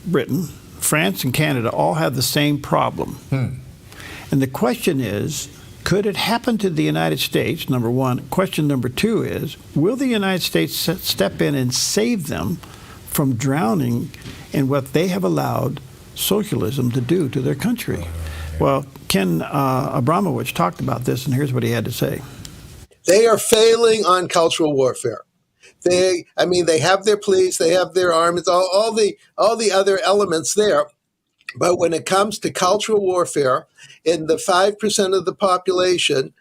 Britain, France, and Canada all have the same problem? And the question is, could it happen to the United States, number one? Question number two is, will the United States step in and save them from drowning in what they have allowed socialism to do to their country? Well, Ken Abramowitz talked about this, and here's what he had to say.
They are failing on cultural warfare. They have their police, they have their armies, all the other elements there. But when it comes to cultural warfare, in the 5% of the population,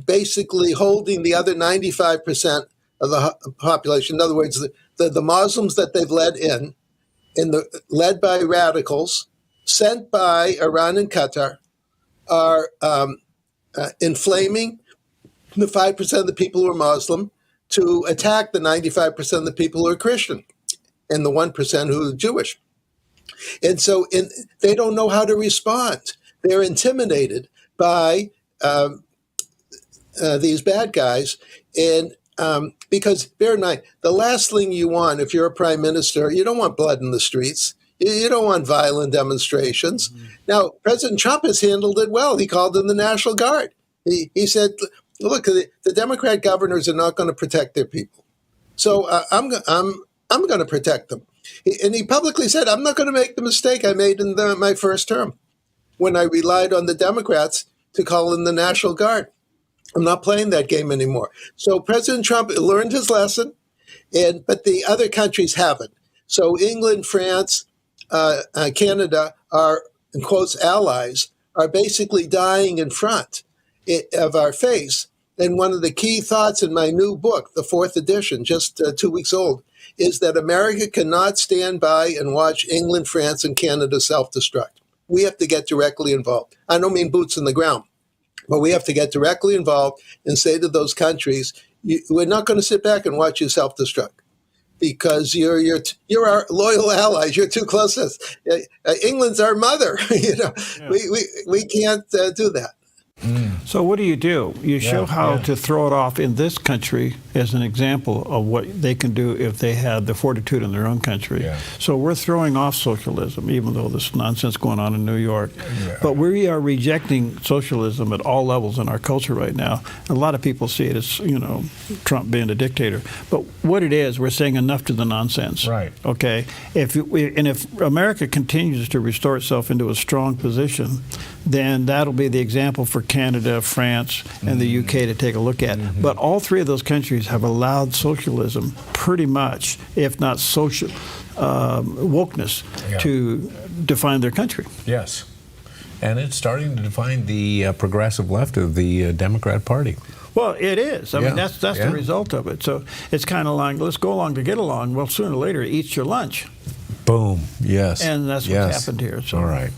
basically holding the other 95% of the population, in other words, the Muslims that they've led by radicals, sent by Iran and Qatar, are inflaming the 5% of the people who are Muslim to attack the 95% of the people who are Christian and the 1% who are Jewish. And so they don't know how to respond. They're intimidated by these bad guys. And because bear in mind, the last thing you want if you're a prime minister, you don't want blood in the streets. You don't want violent demonstrations. Now, President Trump has handled it well. He called in the National Guard. He said, look, the Democrat governors are not going to protect their people. So I'm going to protect them. And he publicly said, I'm not going to make the mistake I made in my first term when I relied on the Democrats to call in the National Guard. I'm not playing that game anymore. So President Trump learned his lesson, but the other countries haven't. So England, France, Canada, our, in quotes, allies, are basically dying in front of our face. And one of the key thoughts in my new book, the 4th edition, just 2 weeks old, is that America cannot stand by and watch England, France, and Canada self-destruct. We have to get directly involved. I don't mean boots in the ground, but we have to get directly involved and say to those countries, we're not going to sit back and watch you self-destruct, because you're our loyal allies. You're too close to us. England's our mother. We can't do that.
So what do? You show how to throw it off in this country as an example of what they can do if they had the fortitude in their own country. Yeah. So we're throwing off socialism, even though there's nonsense going on in New York. Yeah. But we are rejecting socialism at all levels in our culture right now. A lot of people see it as, Trump being a dictator. But what it is, we're saying enough to the nonsense. Right. Okay? If America continues to restore itself into a strong position, then that'll be the example for Canada, France, and the UK to take a look at. But all three of those countries have allowed socialism pretty much, if not social wokeness, to define their country.
Yes. And it's starting to define the progressive left of the Democrat Party.
Well, it is. I mean, that's the result of it. So it's kind of like, let's go along to get along. Well, sooner or later, it eats your lunch.
Boom. Yes.
And that's what's happened here. So.
All right.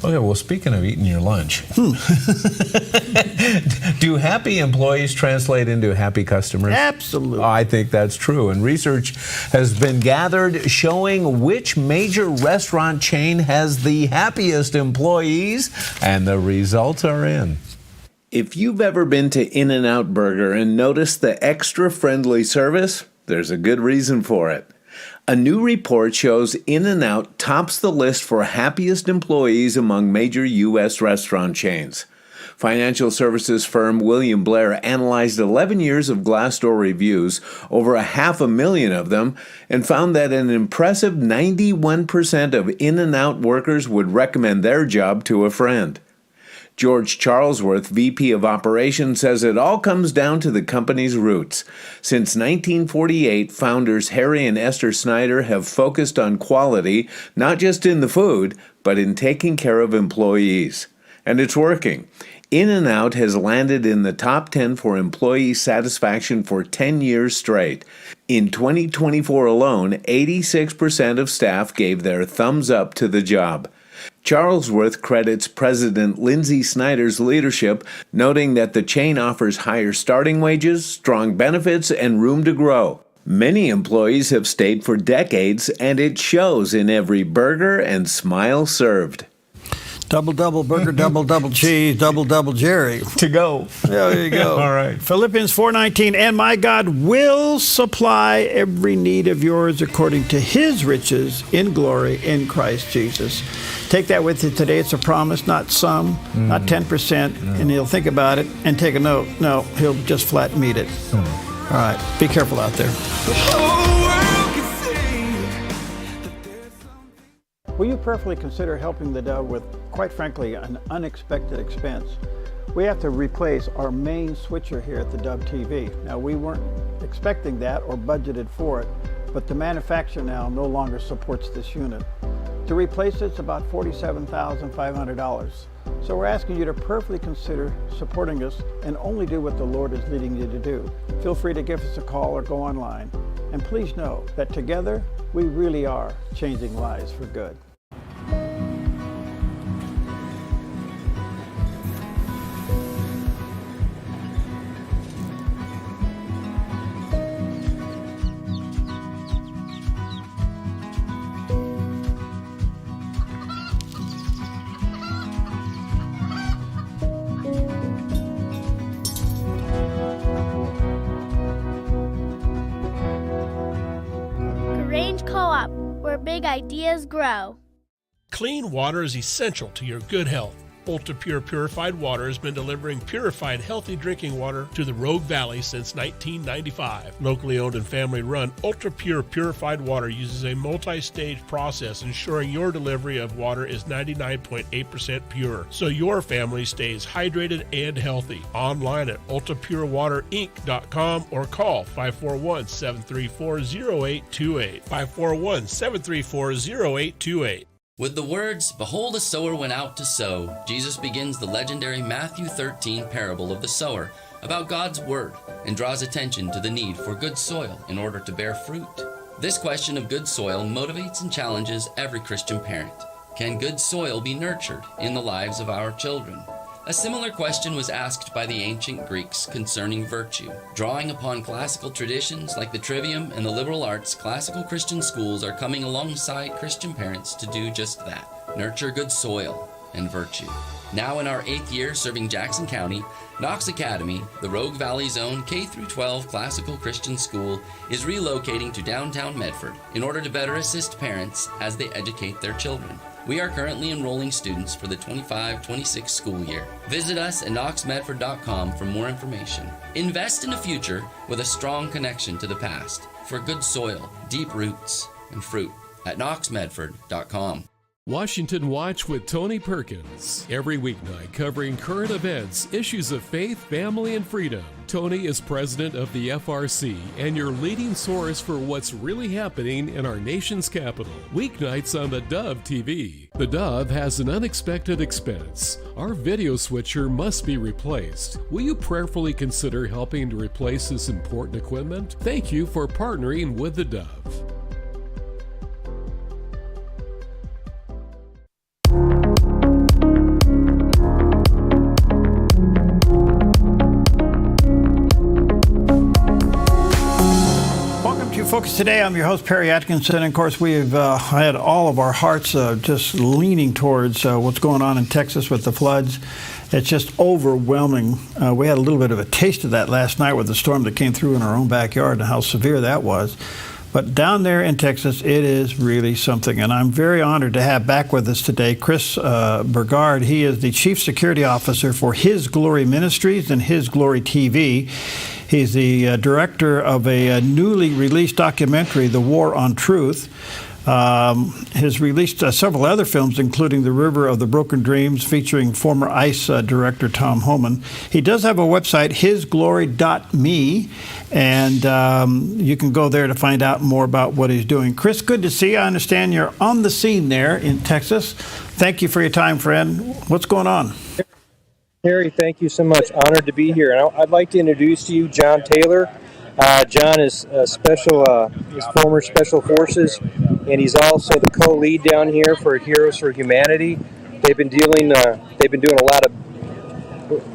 Okay, well, speaking of eating your lunch, do happy employees translate into happy customers?
Absolutely.
I think that's true. And research has been gathered showing which major restaurant chain has the happiest employees, and the results are in. If you've ever been to In-N-Out Burger and noticed the extra friendly service, there's a good reason for it. A new report shows In-N-Out tops the list for happiest employees among major U.S. restaurant chains. Financial services firm William Blair analyzed 11 years of Glassdoor reviews, over 500,000 of them, and found that an impressive 91% of In-N-Out workers would recommend their job to a friend. George Charlesworth, VP of Operations, says it all comes down to the company's roots. Since 1948, founders Harry and Esther Snyder have focused on quality, not just in the food, but in taking care of employees. And it's working. In-N-Out has landed in the top 10 for employee satisfaction for 10 years straight. In 2024 alone, 86% of staff gave their thumbs up to the job. Charlesworth credits President Lindsay Snyder's leadership, noting that the chain offers higher starting wages, strong benefits, and room to grow. Many employees have stayed for decades, and it shows in every burger and smile served.
Double burger, double cheese, double Jerry.
To go.
There you go.
All right.
Philippians 4:19, and my God will supply every need of yours according to his riches in glory in Christ Jesus. Take that with you today. It's a promise, not some, not 10%, and he'll think about it and take a note. No, he'll just flat meet it. All right. Be careful out there. Will you prayerfully consider helping the Dove with, quite frankly, an unexpected expense? We have to replace our main switcher here at the Dove TV. Now, we weren't expecting that or budgeted for it, but the manufacturer now no longer supports this unit. To replace it's about $47,500. So we're asking you to prayerfully consider supporting us and only do what the Lord is leading you to do. Feel free to give us a call or go online. And please know that together, we really are changing lives for good.
Co-op, where big ideas grow.
Clean water is essential to your good health. Ultra Pure Purified Water has been delivering purified, healthy drinking water to the Rogue Valley since 1995. Locally owned and family run, Ultra Pure Purified Water uses a multi-stage process ensuring your delivery of water is 99.8% pure, so your family stays hydrated and healthy. Online at ultrapurewaterinc.com or call 541-734-0828. 541-734-0828.
With the words, "Behold, a sower went out to sow," Jesus begins the legendary Matthew 13 parable of the sower about God's word and draws attention to the need for good soil in order to bear fruit. This question of good soil motivates and challenges every Christian parent. Can good soil be nurtured in the lives of our children? A similar question was asked by the ancient Greeks concerning virtue. Drawing upon classical traditions like the Trivium and the liberal arts, classical Christian schools are coming alongside Christian parents to do just that, nurture good soil and virtue. Now in our 8th year serving Jackson County, Knox Academy, the Rogue Valley's own K-12 classical Christian school, is relocating to downtown Medford in order to better assist parents as they educate their children. We are currently enrolling students for the 25-26 school year. Visit us at knoxmedford.com for more information. Invest in a future with a strong connection to the past for good soil, deep roots, and fruit at knoxmedford.com.
Washington Watch with Tony Perkins. Every weeknight covering current events, issues of faith, family, and freedom. Tony is president of the FRC and your leading source for what's really happening in our nation's capital. Weeknights on the Dove TV. The Dove has an unexpected expense. Our video switcher must be replaced. Will you prayerfully consider helping to replace this important equipment? Thank you for partnering with the Dove.
Focus today. I'm your host, Perry Atkinson. And of course, we've had all of our hearts just leaning towards what's going on in Texas with the floods. It's just overwhelming. We had a little bit of a taste of that last night with the storm that came through in our own backyard and how severe that was. But down there in Texas, it is really something. And I'm very honored to have back with us today Chris Burgard. He is the Chief Security Officer for His Glory Ministries and His Glory TV. He's the director of a newly released documentary, The War on Truth. Has released several other films, including The River of the Broken Dreams, featuring former ICE director Tom Homan. He does have a website, hisglory.me, and you can go there to find out more about what he's doing. Chris, good to see you. I understand you're on the scene there in Texas. Thank you for your time, friend. What's going on?
Harry, thank you so much. Honored to be here. And I'd like to introduce to you John Taylor. John is he's former Special Forces, and he's also the co-lead down here for Heroes for Humanity. They've been doing a lot of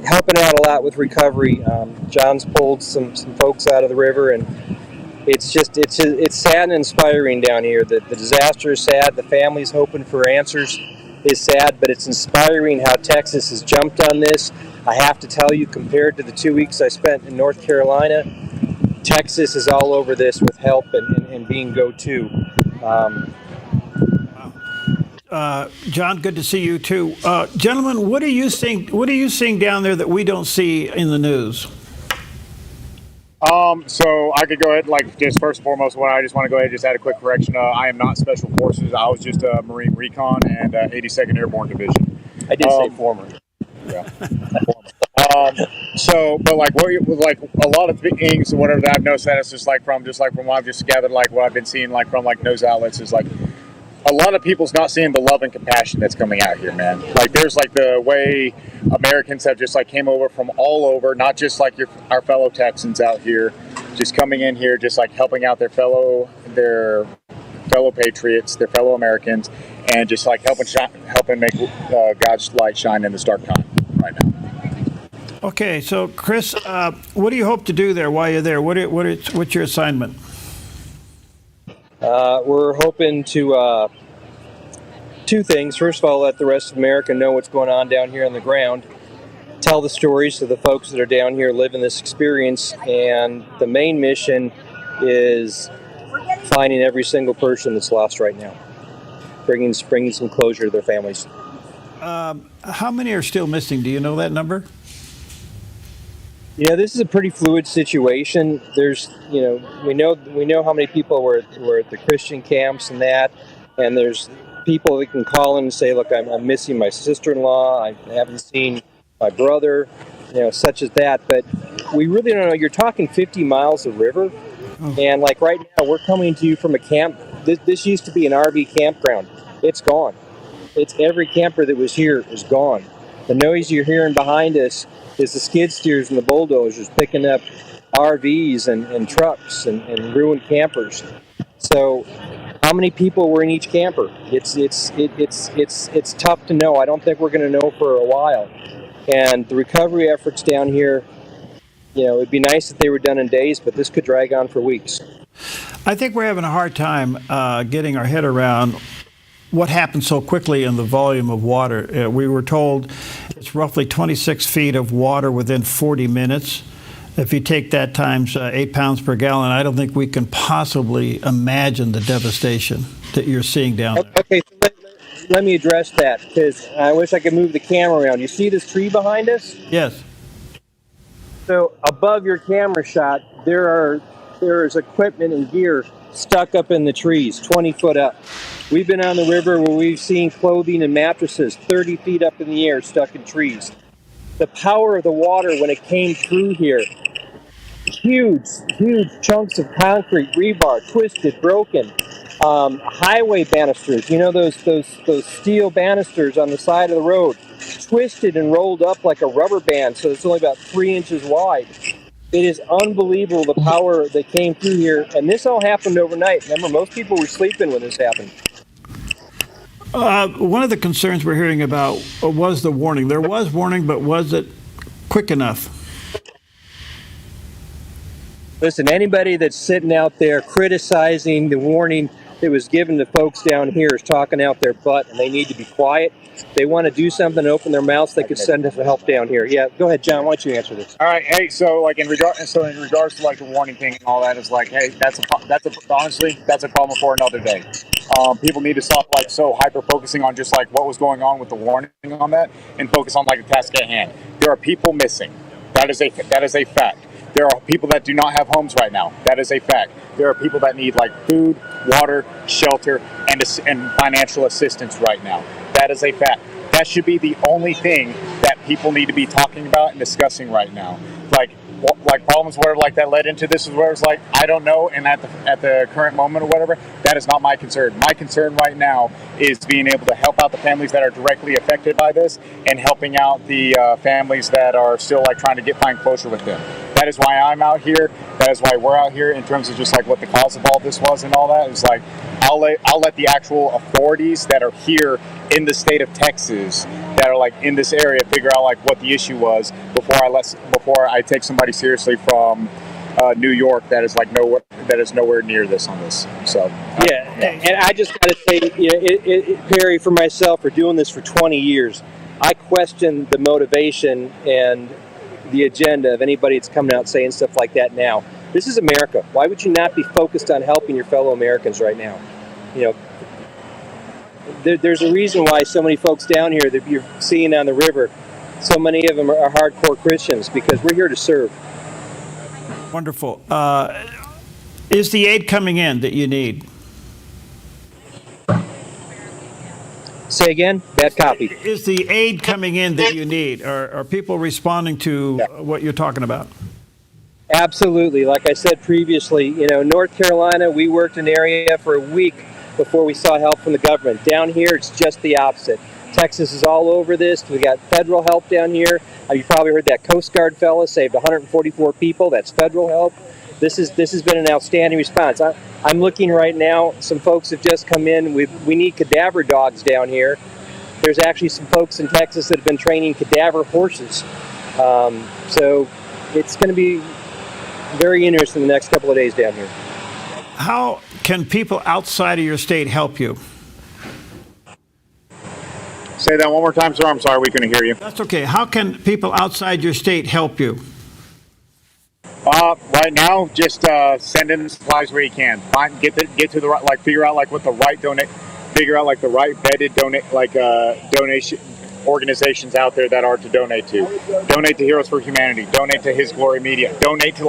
helping out a lot with recovery. John's pulled some folks out of the river, and it's sad and inspiring down here. The disaster is sad. The family's hoping for answers is sad, but it's inspiring how Texas has jumped on this. I have to tell you, compared to the 2 weeks I spent in North Carolina, Texas is all over this with help and being go-to.
John, good to see you too. Gentlemen, what are you seeing down there that we don't see in the news?
So I could go ahead, just first and foremost, I just want to go ahead and just add a quick correction. I am not Special Forces. I was just a Marine Recon and 82nd Airborne Division.
I did say former.
Yeah. But a lot of things, whatever that I've noticed that it's just from what I've just gathered, what I've been seeing, from news outlets is a lot of people's not seeing the love and compassion that's coming out here, man. There's the way Americans have just came over from all over, not just our fellow Texans out here, just coming in here, just helping out their fellow patriots, their fellow Americans, and just helping make God's light shine in this dark time right now.
Okay, so Chris, what do you hope to do there while you're there? What's your assignment?
We're hoping to two things. First of all, let the rest of America know what's going on down here on the ground. Tell the stories to the folks that are down here living this experience. And the main mission is finding every single person that's lost right now, bringing some closure to their families.
How many are still missing? Do you know that number?
Yeah, this is a pretty fluid situation. There's, we know how many people were at the Christian camps and that, and there's people we can call in and say, look, I'm missing my sister-in-law. I haven't seen my brother, such as that. But we really don't know. You're talking 50 miles of river, and like right now, we're coming to you from a camp. This used to be an RV campground. It's gone. It's every camper that was here is gone. The noise you're hearing behind us is the skid steers and the bulldozers picking up RVs and trucks and ruined campers. So, how many people were in each camper? It's tough to know. I don't think we're going to know for a while. And the recovery efforts down here, it'd be nice if they were done in days, but this could drag on for weeks.
I think we're having a hard time getting our head around what happened so quickly in the volume of water. We were told it's roughly 26 feet of water within 40 minutes. If you take that times 8 pounds per gallon, I don't think we can possibly imagine the devastation that you're seeing down there.
Okay, so let me address that, because I wish I could move the camera around. You see this tree behind us?
Yes.
So above your camera shot, there is equipment and gear stuck up in the trees, 20 foot up. We've been on the river where we've seen clothing and mattresses 30 feet up in the air stuck in trees. The power of the water when it came through here, huge chunks of concrete, rebar, twisted, broken. Highway banisters, those steel banisters on the side of the road, twisted and rolled up like a rubber band, so it's only about 3 inches wide. It is unbelievable the power that came through here, and this all happened overnight. Remember, most people were sleeping when this happened.
One of the concerns we're hearing about was the warning. There was warning, but was it quick enough?
Listen, anybody that's sitting out there criticizing the warning that was given to folks down here is talking out their butt, and they need to be quiet. If they want to do something, open their mouths, they could send us help down here. Yeah, go ahead, John. Why don't you answer this?
All right. Hey, so in regards to like the warning thing and all that, is like, hey, honestly, that's a problem for another day. People need to stop so hyper focusing on just like what was going on with the warning on that, and focus on like the task at hand. There are people missing. That is a fact. There are people that do not have homes right now. That is a fact. There are people that need like food, water, shelter, and financial assistance right now. That is a fact. That should be the only thing that people need to be talking about and discussing right now. Like problems where like that led into this is where it's like, I don't know, and at the current moment or whatever, that is not my concern. My concern right now is being able to help out the families that are directly affected by this, and helping out the families that are still like trying to find closure with them. That is why I'm out here. That is why we're out here, in terms of just like what the cause of all this was and all that. It's like, I'll let the actual authorities that are here in the state of Texas, that are like in this area, figure out like what the issue was before I take somebody seriously from New York that is nowhere near this on this. So
yeah, and I just got to say, Perry, for myself, for doing this for 20 years, I question the motivation and the agenda of anybody that's coming out saying stuff like that now. This is America. Why would you not be focused on helping your fellow Americans right now? There's a reason why so many folks down here that you're seeing on the river, so many of them are hardcore Christians, because we're here to serve.
Wonderful. Is the aid coming in that you need?
Say again? Bad copy.
Is the aid coming in that you need? Are people responding to what you're talking about?
Absolutely. Like I said previously, North Carolina, we worked in an area for a week before we saw help from the government. Down here, it's just the opposite. Texas is all over this. We got federal help down here. You probably heard that Coast Guard fella saved 144 people. That's federal help. This has been an outstanding response. I'm looking right now. Some folks have just come in. We need cadaver dogs down here. There's actually some folks in Texas that have been training cadaver horses. So it's going to be very interesting the next couple of days down here.
How can people outside of your state help you?
Say that one more time, sir. I'm sorry, we couldn't hear you.
That's okay. How can people outside your state help you?
Right now, just send in supplies where you can. Get to the right, figure out what the right donate, figure out the right vetted donation organizations out there that are to donate to. Donate to Heroes for Humanity. Donate to His Glory Media. Donate to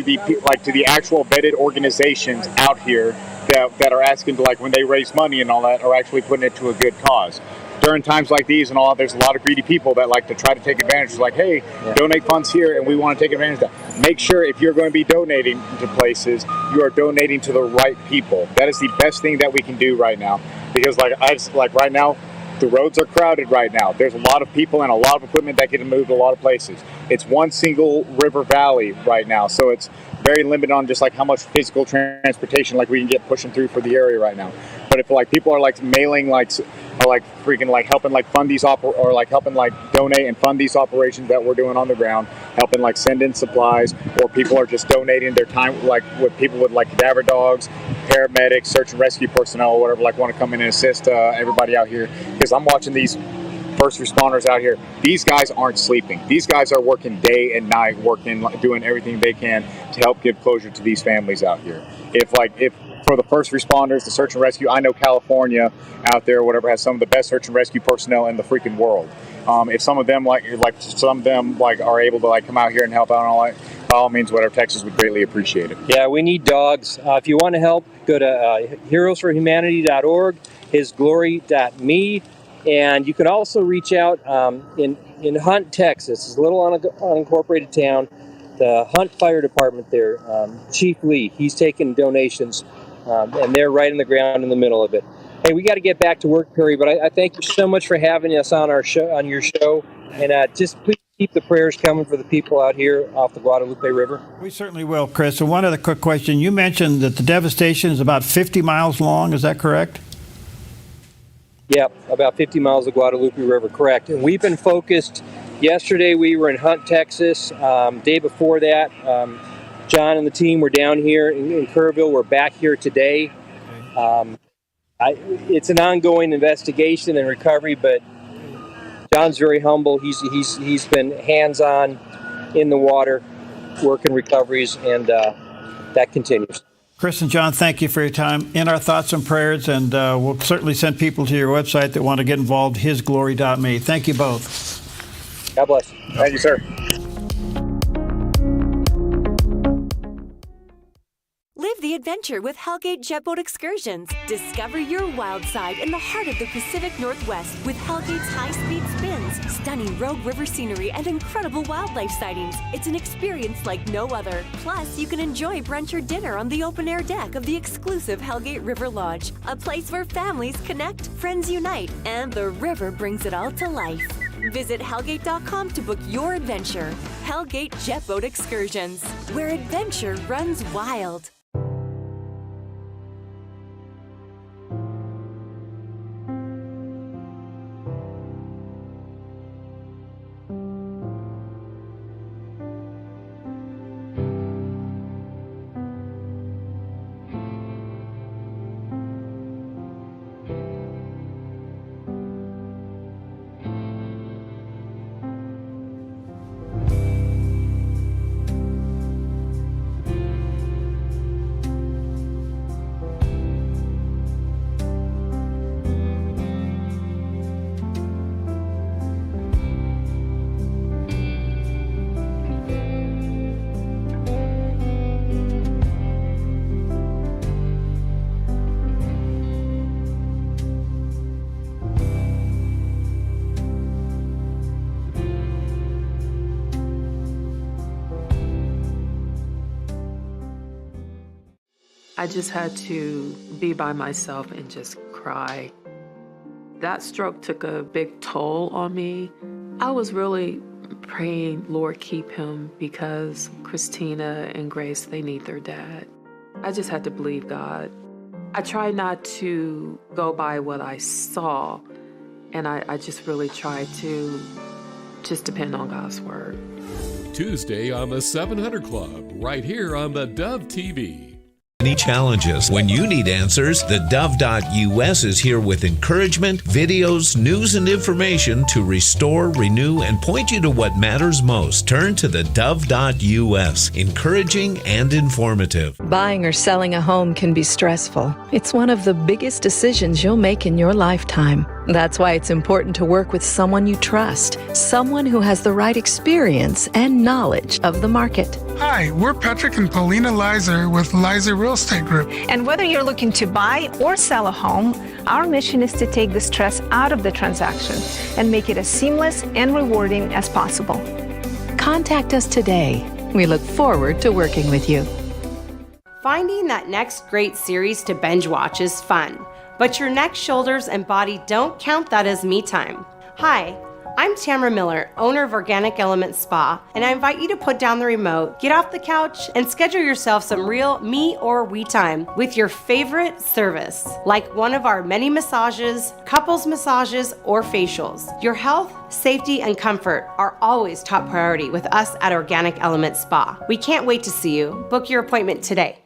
the actual vetted organizations out here that are asking to, like, when they raise money and all that, are actually putting it to a good cause. During times like these and all, there's a lot of greedy people that like to try to take advantage. It's like, hey, donate funds here, and we want to take advantage of that. Make sure if you're going to be donating to places, you are donating to the right people. That is the best thing that we can do right now, because right now, the roads are crowded right now. There's a lot of people and a lot of equipment that get moved a lot of places. It's one single river valley right now, so it's very limited on just like how much physical transportation like we can get pushing through for the area right now. But if like people are like mailing helping like fund these helping like donate and fund these operations that we're doing on the ground, helping like send in supplies, or people are just donating their time, like with people with like cadaver dogs, paramedics, search and rescue personnel, or whatever, like want to come in and assist everybody out here. Because I'm watching these first responders out here. These guys aren't sleeping. These guys are working day and night, doing everything they can to help give closure to these families out here. If for the first responders, the search and rescue, I know California out there, whatever, has some of the best search and rescue personnel in the freaking world. If some of them are able to like come out here and help out and all that, by all means, whatever, Texas would greatly appreciate it.
Yeah, we need dogs. If you want to help, go to heroesforhumanity.org, hisglory.me, and you can also reach out in Hunt, Texas. It's a little unincorporated town. The Hunt Fire Department there, Chief Lee, he's taking donations, and they're right in the ground in the middle of it. Hey, we got to get back to work, Perry, but I thank you so much for having us on your show, and just please keep the prayers coming for the people out here off the Guadalupe River.
We certainly will, Chris. And one other quick question. You mentioned that the devastation is about 50 miles long. Is that correct?
Yeah, about 50 miles of Guadalupe River, correct. And we've been focused. Yesterday we were in Hunt, Texas. Day before that, John and the team were down here in Kerrville. We're back here today. It's an ongoing investigation and recovery, but John's very humble. He's been hands-on in the water, working recoveries, and that continues.
Chris and John, thank you for your time. In our thoughts and prayers, and we'll certainly send people to your website that want to get involved, hisglory.me. Thank you both.
God bless.
Thank you, sir.
Live the adventure with Hellgate Jetboat Excursions. Discover your wild side in the heart of the Pacific Northwest with Hellgate's high-speed spins, stunning rogue river scenery, and incredible wildlife sightings. It's an experience like no other. Plus, you can enjoy brunch or dinner on the open-air deck of the exclusive Hellgate River Lodge, a place where families connect, friends unite, and the river brings it all to life. Visit Hellgate.com to book your adventure. Hellgate Jetboat Excursions, where adventure runs wild.
I just had to be by myself and just cry. That stroke took a big toll on me. I was really praying, Lord, keep him, because Christina and Grace, they need their dad. I just had to believe God. I tried not to go by what I saw, and I just really tried to just depend on God's word.
Tuesday on the 700 Club, right here on the Dove TV.
Any challenges? When you need answers, theDove.us is here with encouragement, videos, news, and information to restore, renew, and point you to what matters most. Turn to theDove.us, encouraging and informative.
Buying or selling a home can be stressful. It's one of the biggest decisions you'll make in your lifetime. That's why it's important to work with someone you trust, someone who has the right experience and knowledge of the market.
Hi, we're Patrick and Paulina Lizer with Lizer Real Estate Group.
And whether you're looking to buy or sell a home, our mission is to take the stress out of the transaction and make it as seamless and rewarding as possible.
Contact us today. We look forward to working with you.
Finding that next great series to binge watch is fun, but your neck, shoulders, and body don't count that as me time. Hi, I'm Tamara Miller, owner of Organic Element Spa, and I invite you to put down the remote, get off the couch, and schedule yourself some real me or we time with your favorite service, like one of our many massages, couples massages, or facials. Your health, safety, and comfort are always top priority with us at Organic Element Spa. We can't wait to see you. Book your appointment today.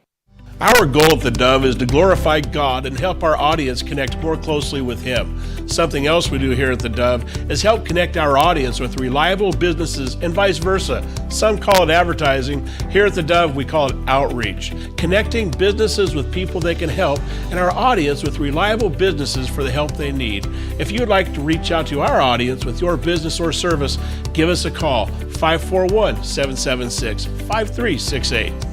Our goal at theDove is to glorify God and help our audience connect more closely with Him. Something else we do here at theDove is help connect our audience with reliable businesses and vice versa. Some call it advertising. Here at theDove, we call it outreach. Connecting businesses with people they can help and our audience with reliable businesses for the help they need. If you'd like to reach out to our audience with your business or service, give us a call, 541-776-5368.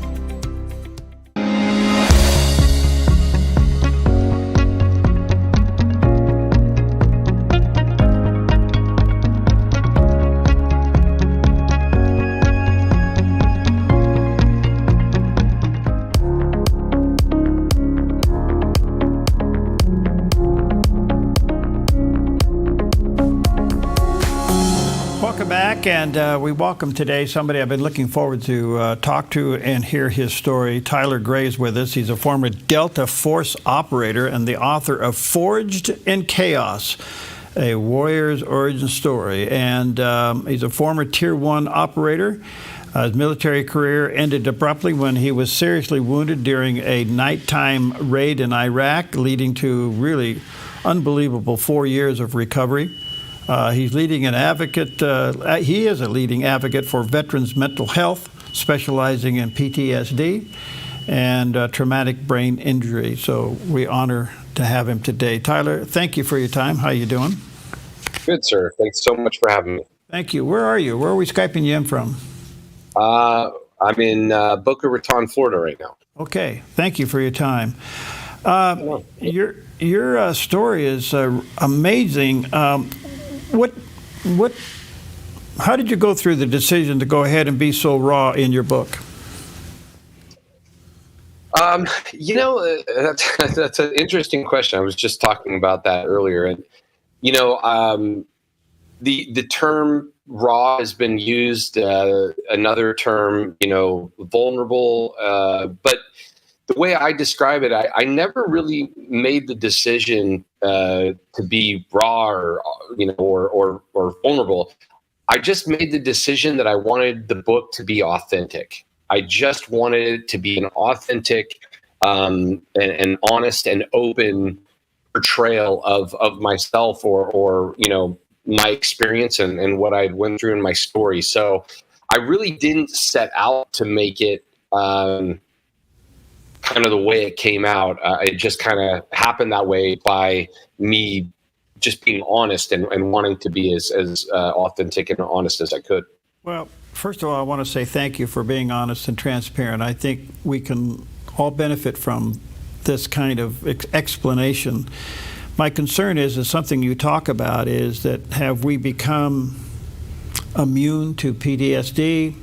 And we welcome today somebody I've been looking forward to talk to and hear his story. Tyler Gray is with us. He's a former Delta Force operator and the author of Forged in Chaos, a warrior's origin story. And he's a former Tier 1 operator. His military career ended abruptly when he was seriously wounded during a nighttime raid in Iraq, leading to really unbelievable 4 years of recovery. He's leading an advocate. He is a leading advocate for veterans' mental health, specializing in PTSD and traumatic brain injury. So we honor to have him today. Tyler, thank you for your time. How you doing?
Good, sir. Thanks so much for having me.
Thank you. Where are you? Where are we Skyping you in from?
I'm in Boca Raton, Florida right now.
Okay. Thank you for your time. Your story is amazing. How did you go through the decision to go ahead and be so raw in your book?
That's an interesting question. I was just talking about that earlier. And, the term raw has been used, another term, vulnerable. But the way I describe it, I never really made the decision to be raw or vulnerable. I just made the decision that I wanted the book to be authentic. I just wanted it to be an authentic and honest and open portrayal of myself or my experience and what I went through in my story. So I really didn't set out to make it kind of the way it came out. It just kind of happened that way by me just being honest and wanting to be as authentic and honest as I could.
Well, first of all, I want to say thank you for being honest and transparent. I think we can all benefit from this kind of explanation. My concern is something you talk about is that have we become immune to PTSD?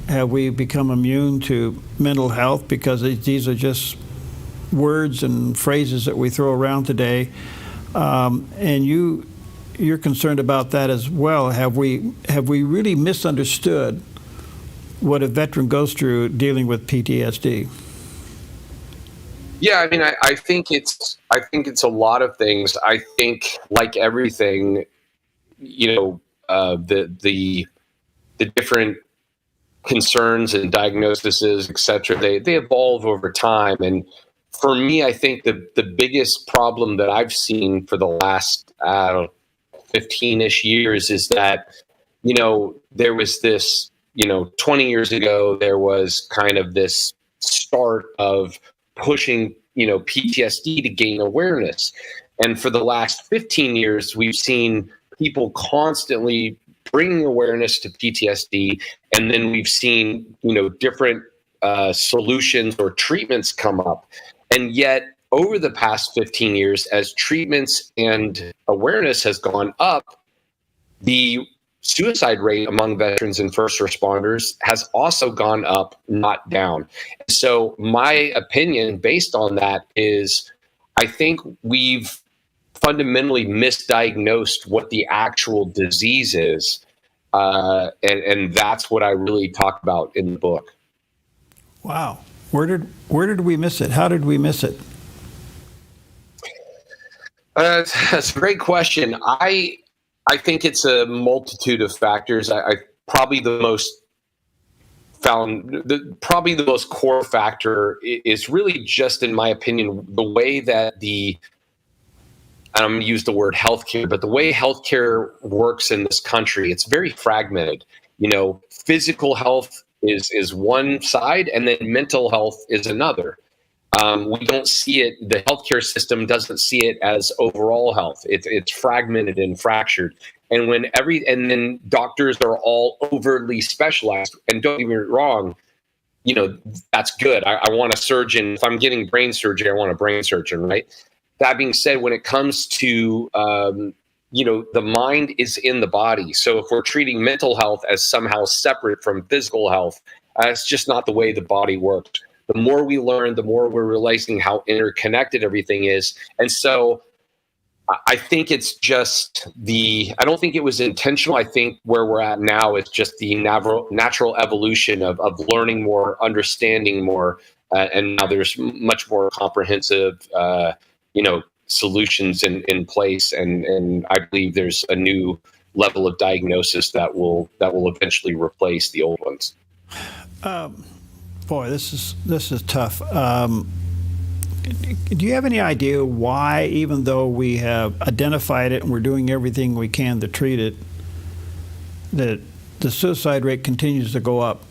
Have we become immune to mental health because these are just words and phrases that we throw around today? And you're concerned about that as well. Have we really misunderstood what a veteran goes through dealing with PTSD?
Yeah, I mean, I think it's a lot of things. I think, like everything, the different concerns and diagnoses, et cetera, they evolve over time. And for me, I think the biggest problem that I've seen for the last 15-ish years is that, there was this, 20 years ago, there was kind of this start of pushing, PTSD to gain awareness. And for the last 15 years, we've seen people constantly bringing awareness to PTSD, and then we've seen, different solutions or treatments come up. And yet, over the past 15 years, as treatments and awareness has gone up, the suicide rate among veterans and first responders has also gone up, not down. So my opinion based on that is, I think we've fundamentally misdiagnosed what the actual disease is. And that's what I really talk about in the book.
Wow. Where did we miss it? How did we miss it?
That's a great question. I think it's a multitude of factors. I probably the most core factor is really just, in my opinion, the way that I'm going to use the word healthcare, but the way healthcare works in this country, it's very fragmented. Physical health is one side, and then mental health is another. We don't see it. The healthcare system doesn't see it as overall health. It's fragmented and fractured. And then doctors are all overly specialized. And don't get me wrong, that's good. I want a surgeon. If I'm getting brain surgery, I want a brain surgeon, right? That being said, when it comes to the mind is in the body. So if we're treating mental health as somehow separate from physical health, it's just not the way the body works. The more we learn, the more we're realizing how interconnected everything is. And so I think it's just I don't think it was intentional. I think where we're at now is just the natural evolution of learning more, understanding more. And now there's much more comprehensive, solutions in place. And I believe there's a new level of diagnosis that will eventually replace the old ones.
Boy, this is tough. Do you have any idea why, even though we have identified it and we're doing everything we can to treat it, that the suicide rate continues to go up?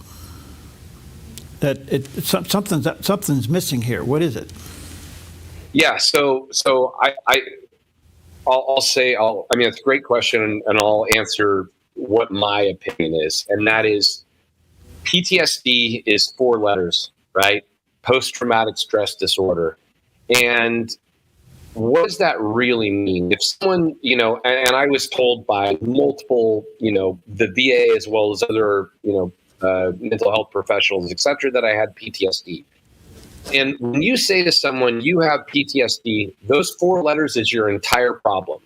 That something's missing here. What is it?
Yeah. So I'll say it's a great question, and I'll answer what my opinion is, and that is, PTSD is 4 letters, right? Post-traumatic stress disorder. And what does that really mean? If someone, and I was told by multiple, the VA as well as other, mental health professionals, et cetera, that I had PTSD. And when you say to someone, you have PTSD, those 4 letters is your entire problem.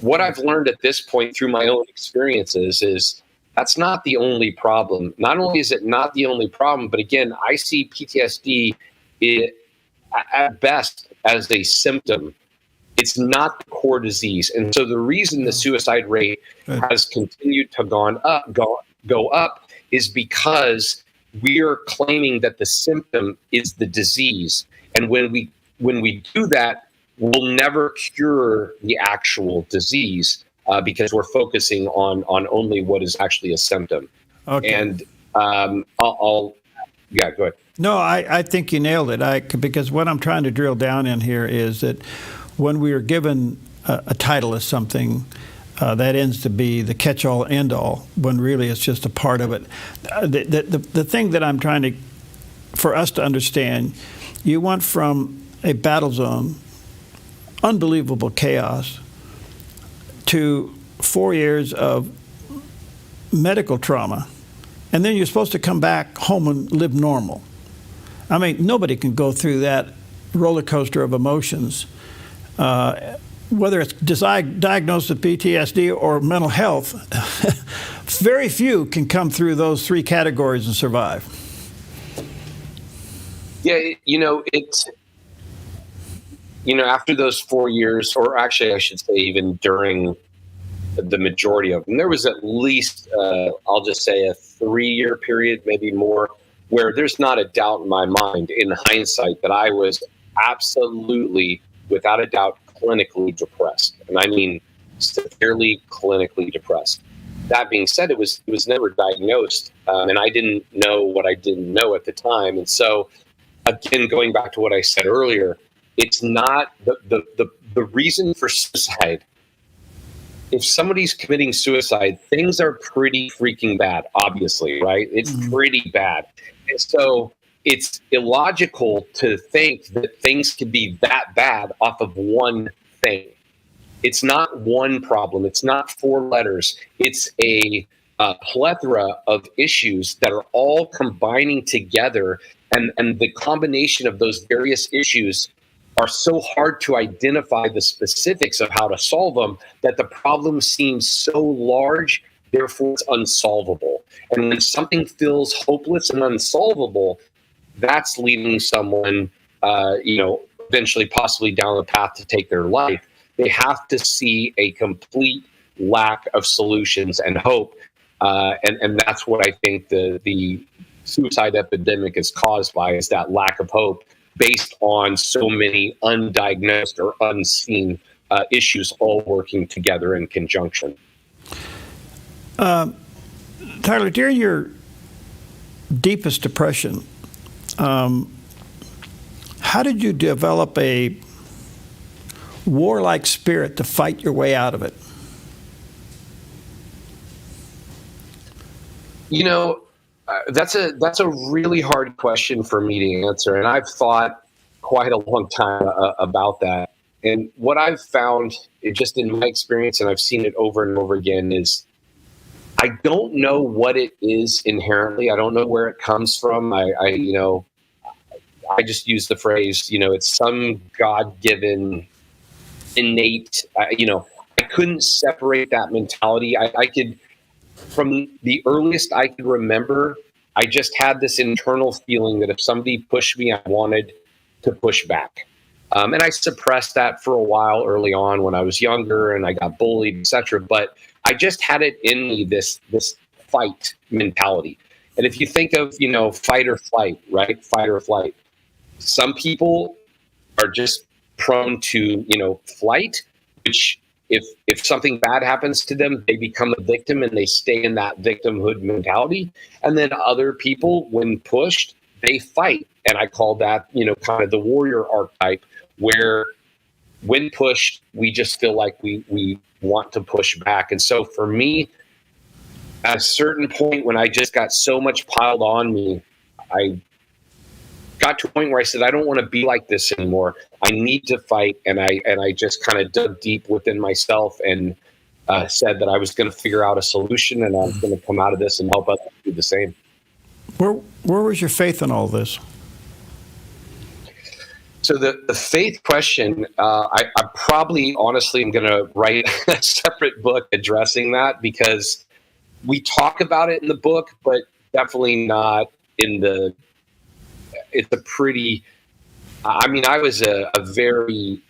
What I've learned at this point through my own experiences is that's not the only problem. Not only is it not the only problem, but again, I see PTSD at best as a symptom. It's not the core disease. And so the reason the suicide rate has continued to go up is because we are claiming that the symptom is the disease. And when we do that, we'll never cure the actual disease. Because we're focusing on only what is actually a symptom. Okay. And go ahead.
No, I think you nailed it. Because what I'm trying to drill down in here is that when we are given a title as something, that ends to be the catch-all, end-all, when really it's just a part of it. The thing that I'm trying for us to understand, you went from a battle zone, unbelievable chaos, to 4 years of medical trauma, and then you're supposed to come back home and live normal. I mean, nobody can go through that roller coaster of emotions, whether it's diagnosed with PTSD or mental health. Very few can come through those 3 categories and survive.
Yeah, after those 4 years, or actually I should say even during the majority of them, there was at least, I'll just say, a 3-year period, maybe more, where there's not a doubt in my mind, in hindsight, that I was absolutely, without a doubt, clinically depressed. And I mean severely clinically depressed. That being said, it was never diagnosed, and I didn't know what I didn't know at the time. And so, again, going back to what I said earlier, it's not the reason for suicide. If somebody's committing suicide, things are pretty freaking bad, obviously, right? It's pretty bad. And so it's illogical to think that things could be that bad off of one thing. It's not one problem. It's not 4 letters. It's a plethora of issues that are all combining together. And the combination of those various issues are so hard to identify the specifics of how to solve them that the problem seems so large, therefore it's unsolvable. And when something feels hopeless and unsolvable, that's leading someone, eventually possibly down the path to take their life. They have to see a complete lack of solutions and hope. And that's what I think the suicide epidemic is caused by, is that lack of hope based on so many undiagnosed or unseen issues all working together in conjunction.
Tyler, during your deepest depression, how did you develop a warlike spirit to fight your way out of it?
That's a really hard question for me to answer, and I've thought quite a long time about that. And what I've found, just in my experience, and I've seen it over and over again, is I don't know what it is inherently. I don't know where it comes from. I just use the phrase, it's some God-given, innate. I couldn't separate that mentality. I could. From the earliest I could remember, I just had this internal feeling that if somebody pushed me, I wanted to push back. And I suppressed that for a while early on when I was younger and I got bullied, etc. But I just had it in me, this fight mentality. And if you think of, fight or flight, right? Fight or flight. Some people are just prone to, flight, which if something bad happens to them, they become a victim and they stay in that victimhood mentality. And then other people, when pushed, they fight. And I call that, kind of the warrior archetype, where when pushed, we just feel like we want to push back. And so for me, at a certain point when I just got so much piled on me, I got to a point where I said, I don't want to be like this anymore. I need to fight. And I just kind of dug deep within myself and said that I was going to figure out a solution and I was going to come out of this and help others do the same.
Where was your faith in all this?
So the faith question, I probably honestly am going to write a separate book addressing that, because we talk about it in the book, but definitely not in the. It's a pretty. I was a very.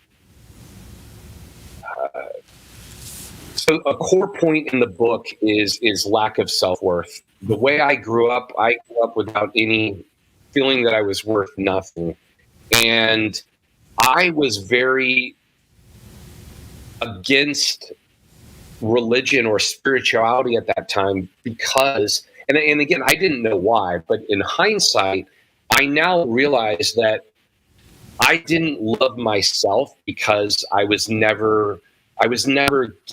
So a core point in the book is lack of self-worth. The way I grew up without any feeling that I was worth nothing. And I was very against religion or spirituality at that time because, and again, I didn't know why, but in hindsight, I now realize that I didn't love myself because I was never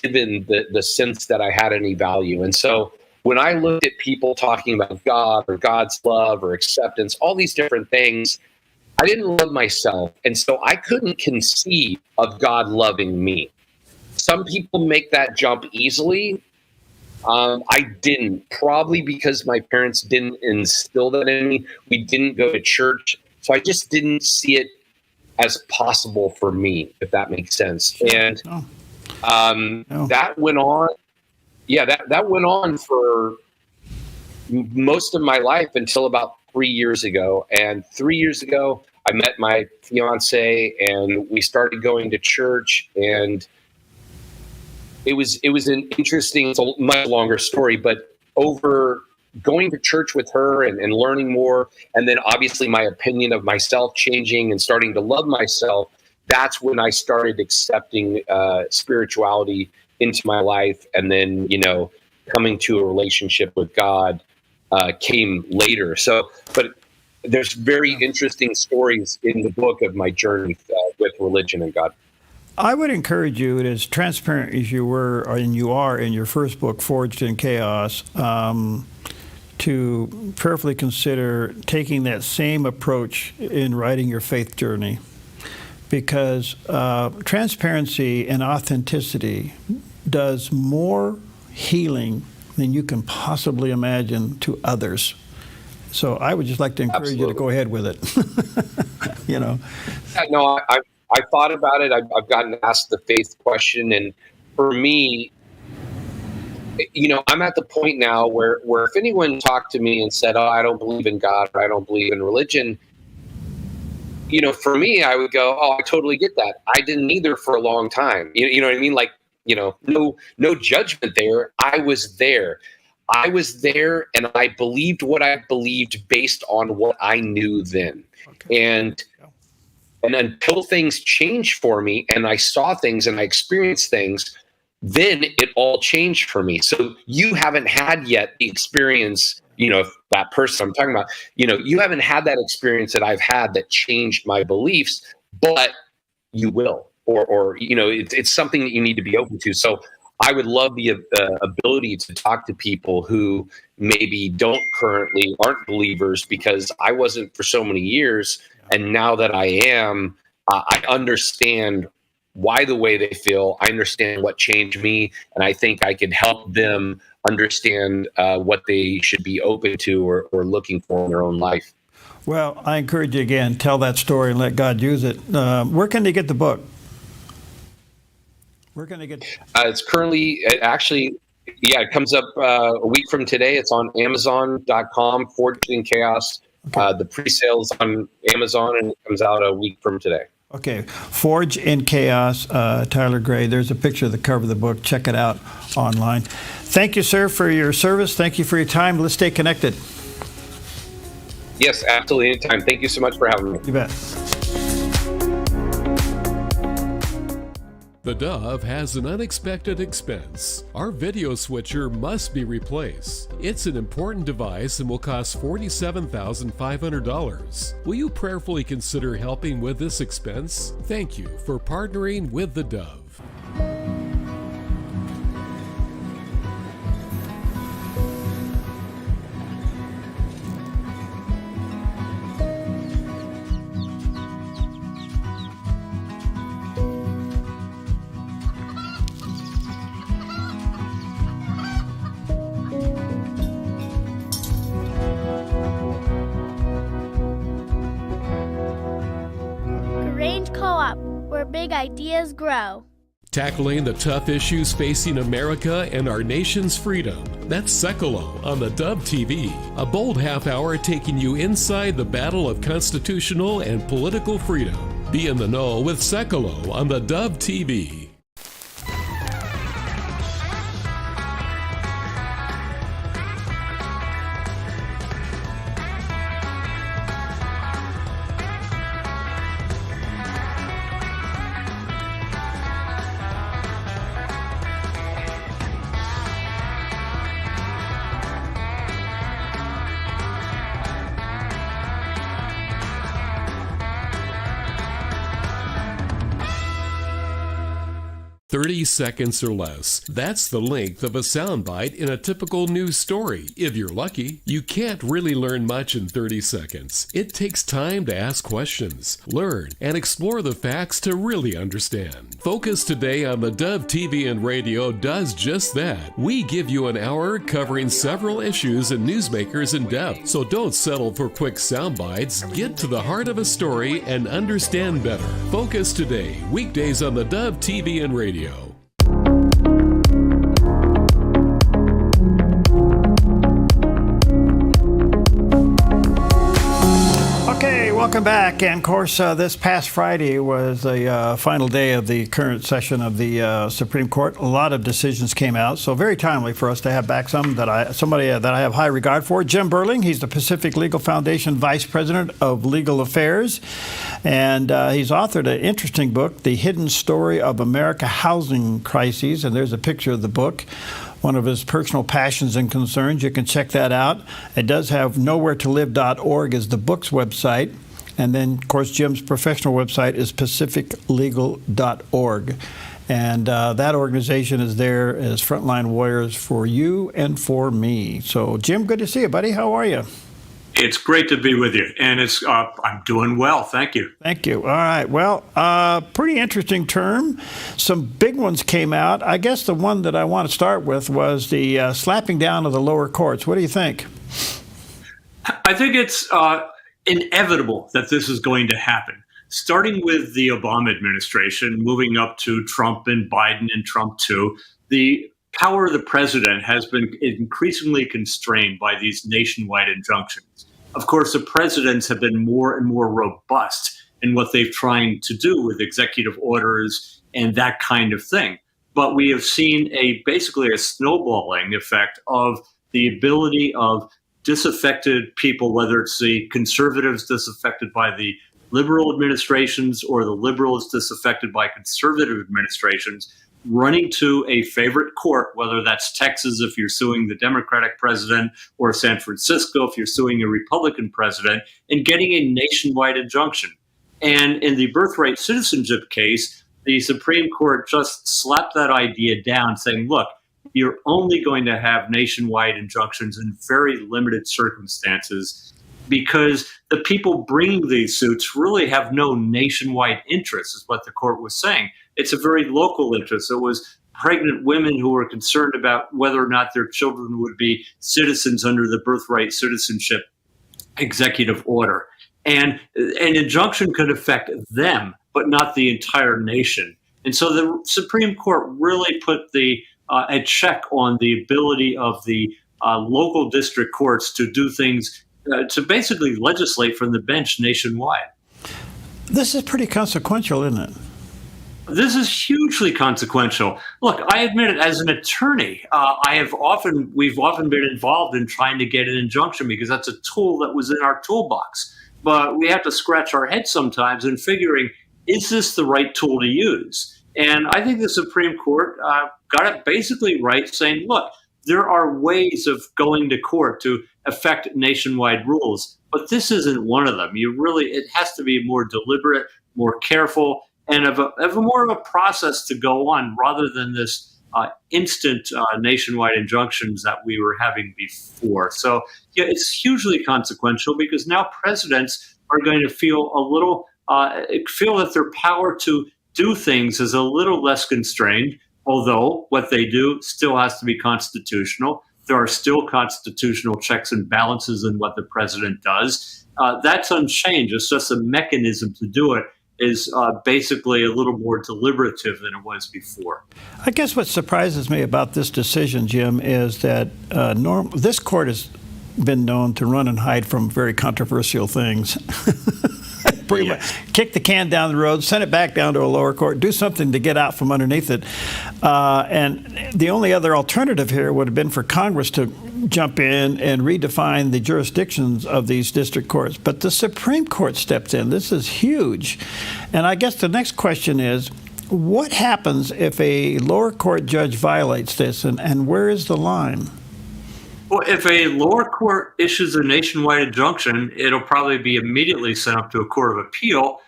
given the sense that I had any value. And so when I looked at people talking about God or God's love or acceptance, all these different things, I didn't love myself. And so I couldn't conceive of God loving me. Some people make that jump easily. I didn't, probably because my parents didn't instill that in me. We didn't go to church. So I just didn't see it as possible for me, if that makes sense. And that went on. Yeah, that went on for most of my life until about 3 years ago. And 3 years ago, I met my fiance and we started going to church, and it was an interesting, it's a much longer story, but over going to church with her and learning more, and then obviously my opinion of myself changing and starting to love myself, that's when I started accepting spirituality into my life. And then, coming to a relationship with God came later. So, but there's very interesting stories in the book of my journey with religion and God.
I would encourage you, as transparent as you were and you are in your first book, Forged in Chaos, to prayerfully consider taking that same approach in writing your faith journey. Because transparency and authenticity does more healing than you can possibly imagine to others. So I would just like to encourage you to go ahead with it. You know.
Yeah, no, I thought about it. I've gotten asked the faith question, and for me, you know, I'm at the point now where if anyone talked to me and said, "Oh, I don't believe in God," or "I don't believe in religion," you know, for me, I would go, "Oh, I totally get that. I didn't either for a long time." You know what I mean? Like, you know, no judgment there. I was there. And I believed what I believed based on what I knew then. Okay. And until things changed for me and I saw things and I experienced things, then it all changed for me. So you haven't had yet the experience, you know, that person I'm talking about, you know, you haven't had that experience that I've had that changed my beliefs, but you will, or you know, it's something that you need to be open to. So I would love the ability to talk to people who maybe aren't believers, because I wasn't for so many years. And now that I am, I understand why the way they feel. I understand what changed me. And I think I can help them understand what they should be open to or looking for in their own life.
Well, I encourage you again, tell that story and let God use it. Where can they get the book? Where can they get?
It's currently, it comes up a week from today. It's on Amazon.com, Forged in Chaos. Okay. The pre-sale's on Amazon, and it comes out a week from today.
Okay, Forged in Chaos, Tyler Gray. There's a picture of the cover of the book. Check it out online. Thank you, sir, for your service. Thank you for your time. Let's stay connected.
Yes, absolutely. Anytime. Thank you so much for having me.
You bet.
The Dove has an unexpected expense. Our video switcher must be replaced. It's an important device and will cost $47,500. Will you prayerfully consider helping with this expense? Thank you for partnering with the Dove.
Big ideas grow.
Tackling the tough issues facing America and our nation's freedom. That's Sekalo on the Dove TV. A bold half hour taking you inside the battle of constitutional and political freedom. Be in the know with Sekalo on the Dove TV. "30 seconds or less. That's the length of a soundbite in a typical news story. If you're lucky, you can't really learn much in 30 seconds. It takes time to ask questions, learn, and explore the facts to really understand. Focus Today on the Dove TV and Radio does just that. We give you an hour covering several issues and newsmakers in depth. So don't settle for quick soundbites. Get to the heart of a story and understand better. Focus Today, weekdays on the Dove TV and Radio.
Okay, welcome back. And of course, this past Friday was the final day of the current session of the Supreme Court. A lot of decisions came out, so very timely for us to have back somebody that I have high regard for. Jim Burling, he's the Pacific Legal Foundation Vice President of Legal Affairs, and he's authored an interesting book, The Hidden Story of America Housing Crises, and there's a picture of the book. One of his personal passions and concerns. You can check that out. It does have nowheretolive.org as the book's website. And then, of course, Jim's professional website is pacificlegal.org. And that organization is there as frontline warriors for you and for me. So, Jim, good to see you, buddy. How are you?
It's great to be with you, and I'm doing well. Thank you.
Thank you. All right. Well, pretty interesting term. Some big ones came out. I guess the one that I want to start with was the slapping down of the lower courts. What do you think?
I think it's inevitable that this is going to happen, starting with the Obama administration, moving up to Trump and Biden and Trump too. The power of the president has been increasingly constrained by these nationwide injunctions. Of course, the presidents have been more and more robust in what they've trying to do with executive orders and that kind of thing. But we have seen basically a snowballing effect of the ability of disaffected people, whether it's the conservatives disaffected by the liberal administrations or the liberals disaffected by conservative administrations, running to a favorite court, whether that's Texas if you're suing the Democratic president, or San Francisco if you're suing a Republican president, and getting a nationwide injunction. And in the birthright citizenship case, the Supreme Court just slapped that idea down, saying, look, you're only going to have nationwide injunctions in very limited circumstances, because the people bringing these suits really have no nationwide interest, is what the court was saying. It's a very local interest. It was pregnant women who were concerned about whether or not their children would be citizens under the birthright citizenship executive order. And an injunction could affect them, but not the entire nation. And so the Supreme Court really put a check on the ability of the local district courts to do things, to basically legislate from the bench nationwide.
This is pretty consequential, isn't it?
This is hugely consequential. Look, I admit it, as an attorney, we've often been involved in trying to get an injunction because that's a tool that was in our toolbox. But we have to scratch our heads sometimes in figuring, is this the right tool to use? And I think the Supreme Court got it basically right, saying, look, there are ways of going to court to affect nationwide rules, but this isn't one of them. It has to be more deliberate, more careful, and of more of a process to go on, rather than this instant nationwide injunctions that we were having before. So yeah, it's hugely consequential, because now presidents are going to feel that their power to do things is a little less constrained, although what they do still has to be constitutional. There are still constitutional checks and balances in what the president does. That's unchanged. It's just a mechanism to do it is basically a little more deliberative than it was before.
I guess what surprises me about this decision, Jim, is that this court has been known to run and hide from very controversial things. Pretty much kick the can down the road, send it back down to a lower court, do something to get out from underneath it. And the only other alternative here would have been for Congress to jump in and redefine the jurisdictions of these district courts. But the Supreme Court stepped in. This is huge. And I guess the next question is, what happens if a lower court judge violates this, and where is the line?
Well, if a lower court issues a nationwide injunction, it'll probably be immediately sent up to a court of appeal.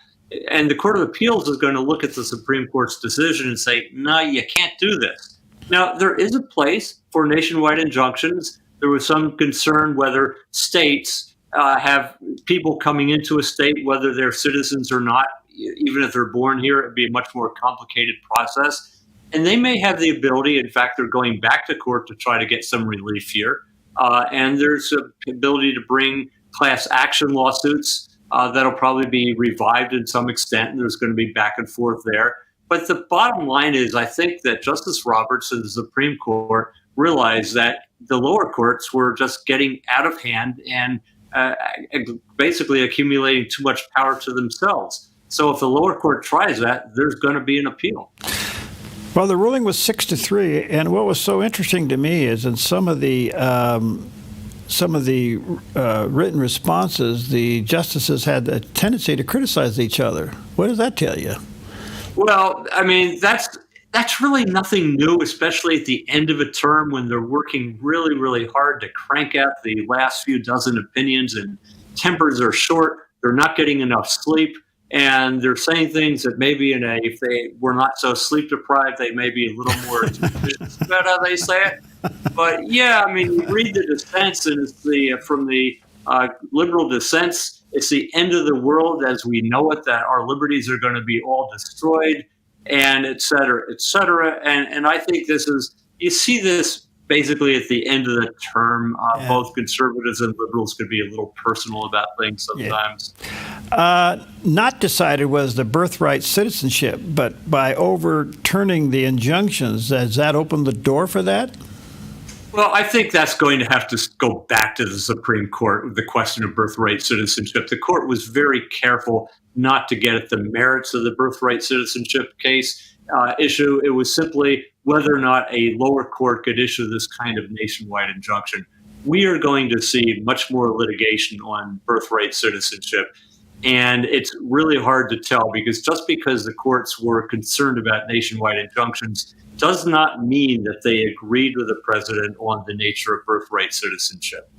And the Court of Appeals is going to look at the Supreme Court's decision and say, no, you can't do this. Now, there is a place for nationwide injunctions. There was some concern whether states have people coming into a state, whether they're citizens or not. Even if they're born here, it'd be a much more complicated process. And they may have the ability, in fact, they're going back to court to try to get some relief here. And there's an ability to bring class action lawsuits that'll probably be revived in some extent, and there's going to be back and forth there. But the bottom line is, I think that Justice Roberts and the Supreme Court realized that the lower courts were just getting out of hand and basically accumulating too much power to themselves. So if the lower court tries that, there's going to be an appeal.
Well, the ruling was 6-3, and what was so interesting to me is in some of the written responses, the justices had a tendency to criticize each other. What does that tell you?
Well, I mean, that's really nothing new, especially at the end of a term when they're working really, really hard to crank out the last few dozen opinions and tempers are short. they're not getting enough sleep, and they're saying things that maybe if they were not so sleep deprived, they may be a little more suspicious about how they say it. But yeah, I mean, you read the dissents, and it's from the liberal dissents, it's the end of the world as we know it, that our liberties are going to be all destroyed, and et cetera, et cetera. And I think you see this basically at the end of the term. Both conservatives and liberals could be a little personal about things sometimes.
Not decided was the birthright citizenship, but by overturning the injunctions, has that opened the door for that?
Well, I think that's going to have to go back to the Supreme Court with the question of birthright citizenship. The court was very careful not to get at the merits of the birthright citizenship case issue. It was simply whether or not a lower court could issue this kind of nationwide injunction. We are going to see much more litigation on birthright citizenship. And it's really hard to tell, because just because the courts were concerned about nationwide injunctions does not mean that they agreed with the president on the nature of birthright citizenship.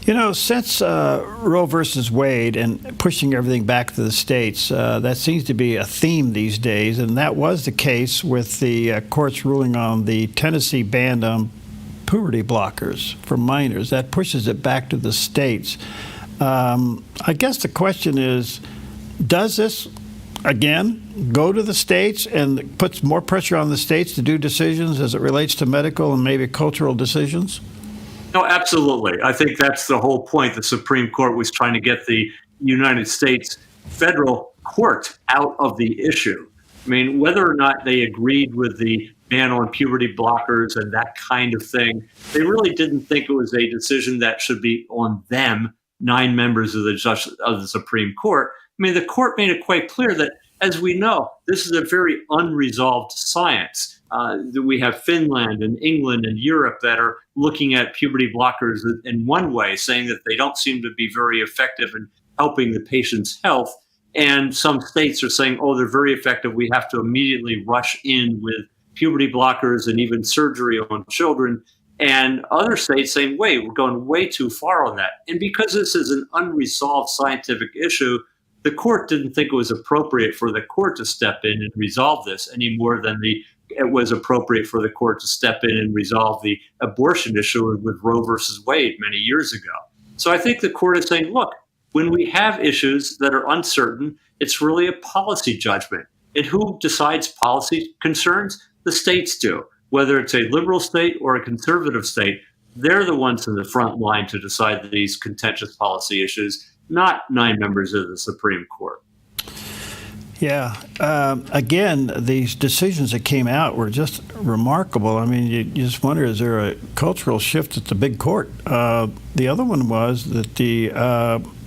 You know, since Roe versus Wade and pushing everything back to the states, that seems to be a theme these days, and that was the case with the court's ruling on the Tennessee ban on puberty blockers for minors. That pushes it back to the states. I guess the question is, does this, again, go to the states and puts more pressure on the states to do decisions as it relates to medical and maybe cultural decisions?
No, absolutely. I think that's the whole point. The Supreme Court was trying to get the United States federal court out of the issue. I mean, whether or not they agreed with the ban on puberty blockers and that kind of thing, they really didn't think it was a decision that should be on them, 9 members of the Supreme Court. I mean, the court made it quite clear that, as we know, this is a very unresolved science. We have Finland and England and Europe that are looking at puberty blockers in one way, saying that they don't seem to be very effective in helping the patient's health. And some states are saying, oh, they're very effective. We have to immediately rush in with puberty blockers and even surgery on children. And other states saying, wait, we're going way too far on that. And because this is an unresolved scientific issue, the court didn't think it was appropriate for the court to step in and resolve this any more than it was appropriate for the court to step in and resolve the abortion issue with Roe versus Wade many years ago. So I think the court is saying, look, when we have issues that are uncertain, it's really a policy judgment. And who decides policy concerns? The states do. Whether it's a liberal state or a conservative state, they're the ones in the front line to decide these contentious policy issues, not 9 members of the Supreme Court.
Yeah. Again, these decisions that came out were just remarkable. I mean, you just wonder, is there a cultural shift at the big court? The other one was that the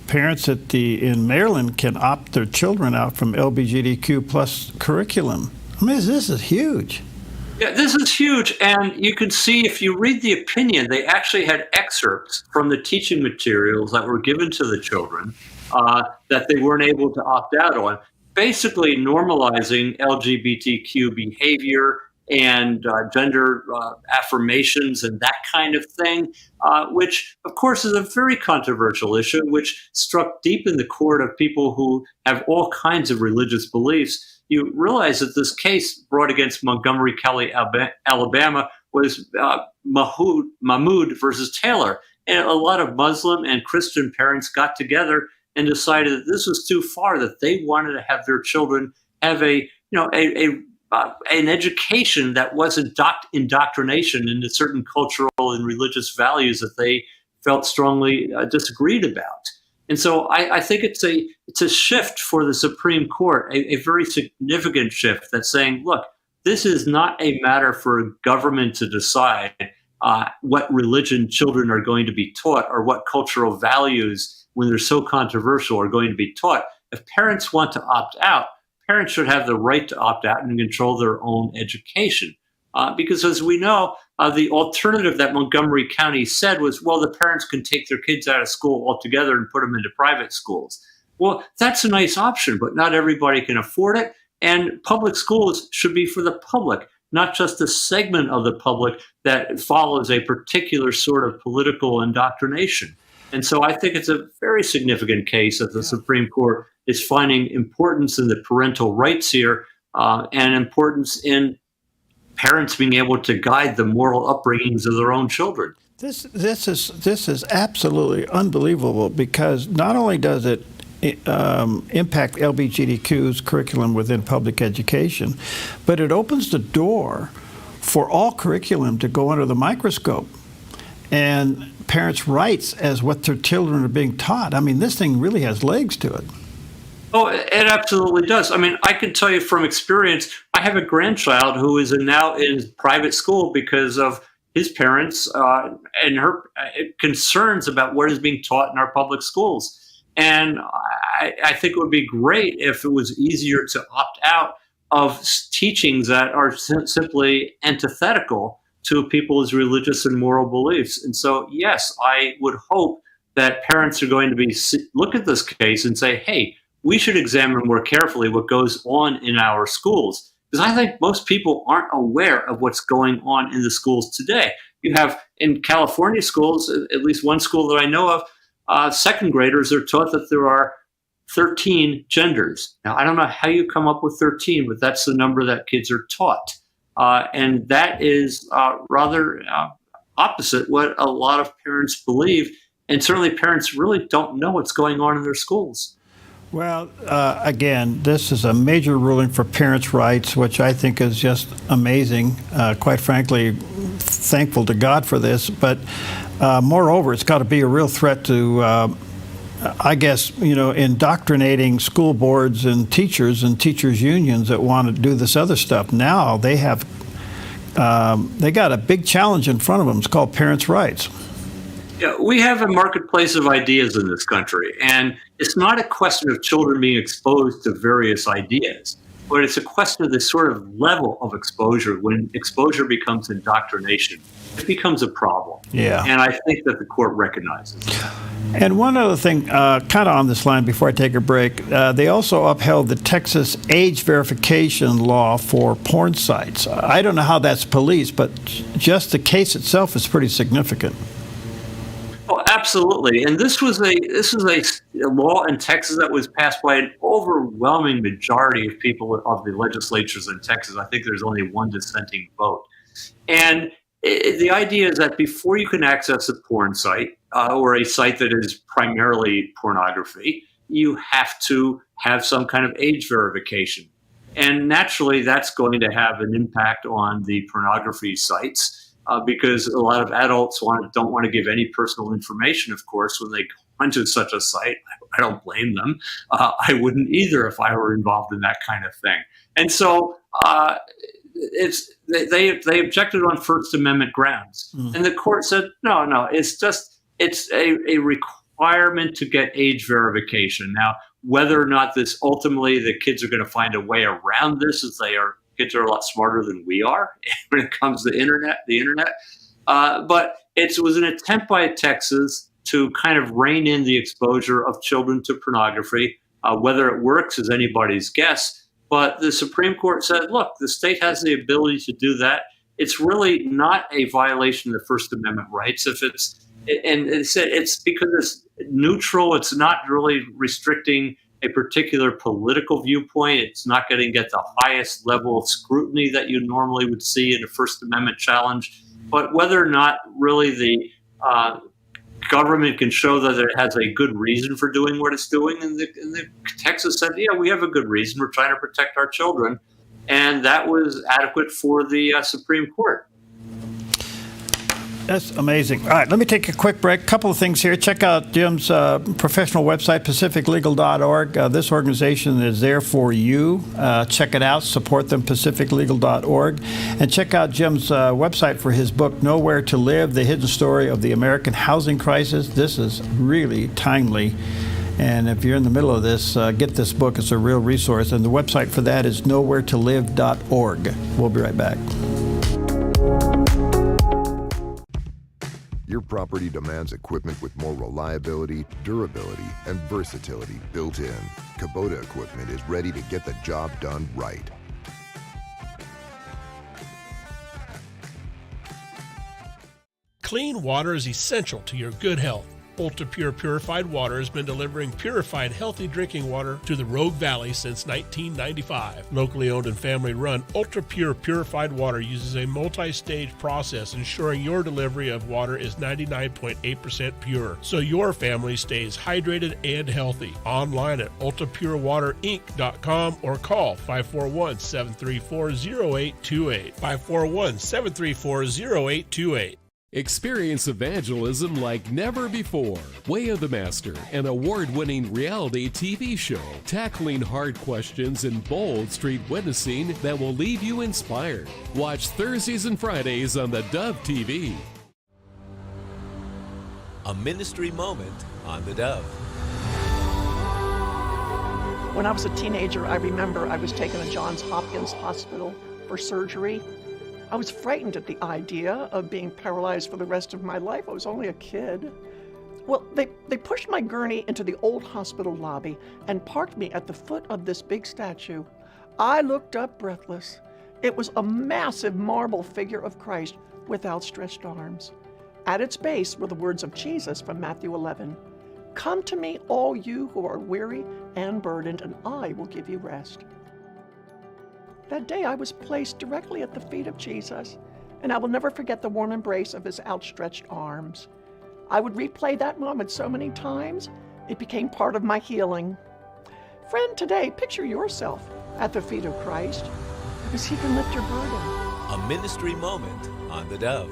parents in Maryland can opt their children out from LGBTQ plus curriculum. I mean, this is huge.
Yeah, this is huge. And you can see, if you read the opinion, they actually had excerpts from the teaching materials that were given to the children that they weren't able to opt out on, basically normalizing LGBTQ behavior and gender affirmations and that kind of thing, which, of course, is a very controversial issue, which struck deep in the court of people who have all kinds of religious beliefs. You realize that this case brought against Montgomery County, Alabama, was Mahmoud versus Taylor. And a lot of Muslim and Christian parents got together and decided that this was too far, that they wanted to have their children have an education that wasn't indoctrination into certain cultural and religious values that they felt strongly disagreed about. And so I think it's a shift for the Supreme Court, a very significant shift that's saying, look, this is not a matter for government to decide what religion children are going to be taught or what cultural values, when they're so controversial, are going to be taught. If parents want to opt out, parents should have the right to opt out and control their own education. Because as we know, the alternative that Montgomery County said was, well, the parents can take their kids out of school altogether and put them into private schools. Well, that's a nice option, but not everybody can afford it. And public schools should be for the public, not just a segment of the public that follows a particular sort of political indoctrination. And so I think it's a very significant case that the Supreme Court is finding importance in the parental rights here and importance in parents being able to guide the moral upbringings of their own children.
This is absolutely unbelievable, because not only does it impact LGBTQ's curriculum within public education, but it opens the door for all curriculum to go under the microscope, and parents' rights as what their children are being taught. I mean, this thing really has legs to it.
Oh, it absolutely does. I mean, I can tell you from experience, I have a grandchild who is now in private school because of his parents and her concerns about what is being taught in our public schools. And I think it would be great if it was easier to opt out of teachings that are simply antithetical to people's religious and moral beliefs. And so, yes, I would hope that parents are going to look at this case and say, hey, we should examine more carefully what goes on in our schools. Because I think most people aren't aware of what's going on in the schools today. You have in California schools, at least one school that I know of, second graders are taught that there are 13 genders. Now, I don't know how you come up with 13, but that's the number that kids are taught. And that is rather opposite what a lot of parents believe. And certainly parents really don't know what's going on in their schools.
Well, again, this is a major ruling for parents' rights, which I think is just amazing. Quite frankly, thankful to God for this. But moreover, it's got to be a real threat to, I guess, indoctrinating school boards and teachers unions that want to do this other stuff. Now they got a big challenge in front of them. It's called parents' rights.
Yeah, we have a marketplace of ideas in this country, and it's not a question of children being exposed to various ideas, but it's a question of this sort of level of exposure. When exposure becomes indoctrination, it becomes a problem.
Yeah.
And I think that the court recognizes that.
And one other thing, kind of on this line before I take a break, they also upheld the Texas age verification law for porn sites. I don't know how that's policed, but just the case itself is pretty significant.
Oh, absolutely. And this was a law in Texas that was passed by an overwhelming majority of people of the legislatures in Texas. I think there's only one dissenting vote. And the idea is that before you can access a porn site or a site that is primarily pornography, you have to have some kind of age verification. And naturally, that's going to have an impact on the pornography sites. Because a lot of adults don't want to give any personal information, of course, when they go onto such a site. I don't blame them. I wouldn't either if I were involved in that kind of thing. And so they objected on First Amendment grounds. And the court said, no, it's a requirement to get age verification. Now, whether or not this ultimately the kids are going to find a way around this, as kids are a lot smarter than we are when it comes to the internet. But it was an attempt by Texas to kind of rein in the exposure of children to pornography. Whether it works is anybody's guess. But the Supreme Court said, look, the state has the ability to do that. It's really not a violation of the First Amendment rights. And it said it's because it's neutral. It's not really restricting a particular political viewpoint. It's not going to get the highest level of scrutiny that you normally would see in a First Amendment challenge. But whether or not really the government can show that it has a good reason for doing what it's doing, and the Texas said, yeah, we have a good reason. We're trying to protect our children. And that was adequate for the Supreme Court.
That's amazing. All right, let me take a quick break. A couple of things here. Check out Jim's professional website, pacificlegal.org. This organization is there for you. Check it out. Support them, pacificlegal.org. And check out Jim's website for his book, Nowhere to Live, The Hidden Story of the American Housing Crisis. This is really timely. And if you're in the middle of this, get this book. It's a real resource. And the website for that is nowheretolive.org. We'll be right back.
Your property demands equipment with more reliability, durability, and versatility built in. Kubota equipment is ready to get the job done right.
Clean water is essential to your good health. Ultra Pure Purified Water has been delivering purified, healthy drinking water to the Rogue Valley since 1995. Locally owned and family run, Ultra Pure Purified Water uses a multi-stage process ensuring your delivery of water is 99.8% pure, so your family stays hydrated and healthy. Online at ultrapurewaterinc.com or call 541-734-0828. 541-734-0828.
Experience evangelism like never before. Way of the Master, an award-winning reality TV show tackling hard questions and bold street witnessing that will leave you inspired. Watch Thursdays and Fridays on theDove TV.
A ministry moment on theDove.
When I was a teenager, I remember I was taken to Johns Hopkins Hospital for surgery. I was frightened at the idea of being paralyzed for the rest of my life. I was only a kid. Well, they pushed my gurney into the old hospital lobby and parked me at the foot of this big statue. I looked up breathless. It was a massive marble figure of Christ with outstretched arms. At its base were the words of Jesus from Matthew 11. "Come to me, all you who are weary and burdened, and I will give you rest." That day I was placed directly at the feet of Jesus, and I will never forget the warm embrace of his outstretched arms. I would replay that moment so many times, it became part of my healing. Friend, today, picture yourself at the feet of Christ, because he can lift your burden.
A ministry moment on theDove.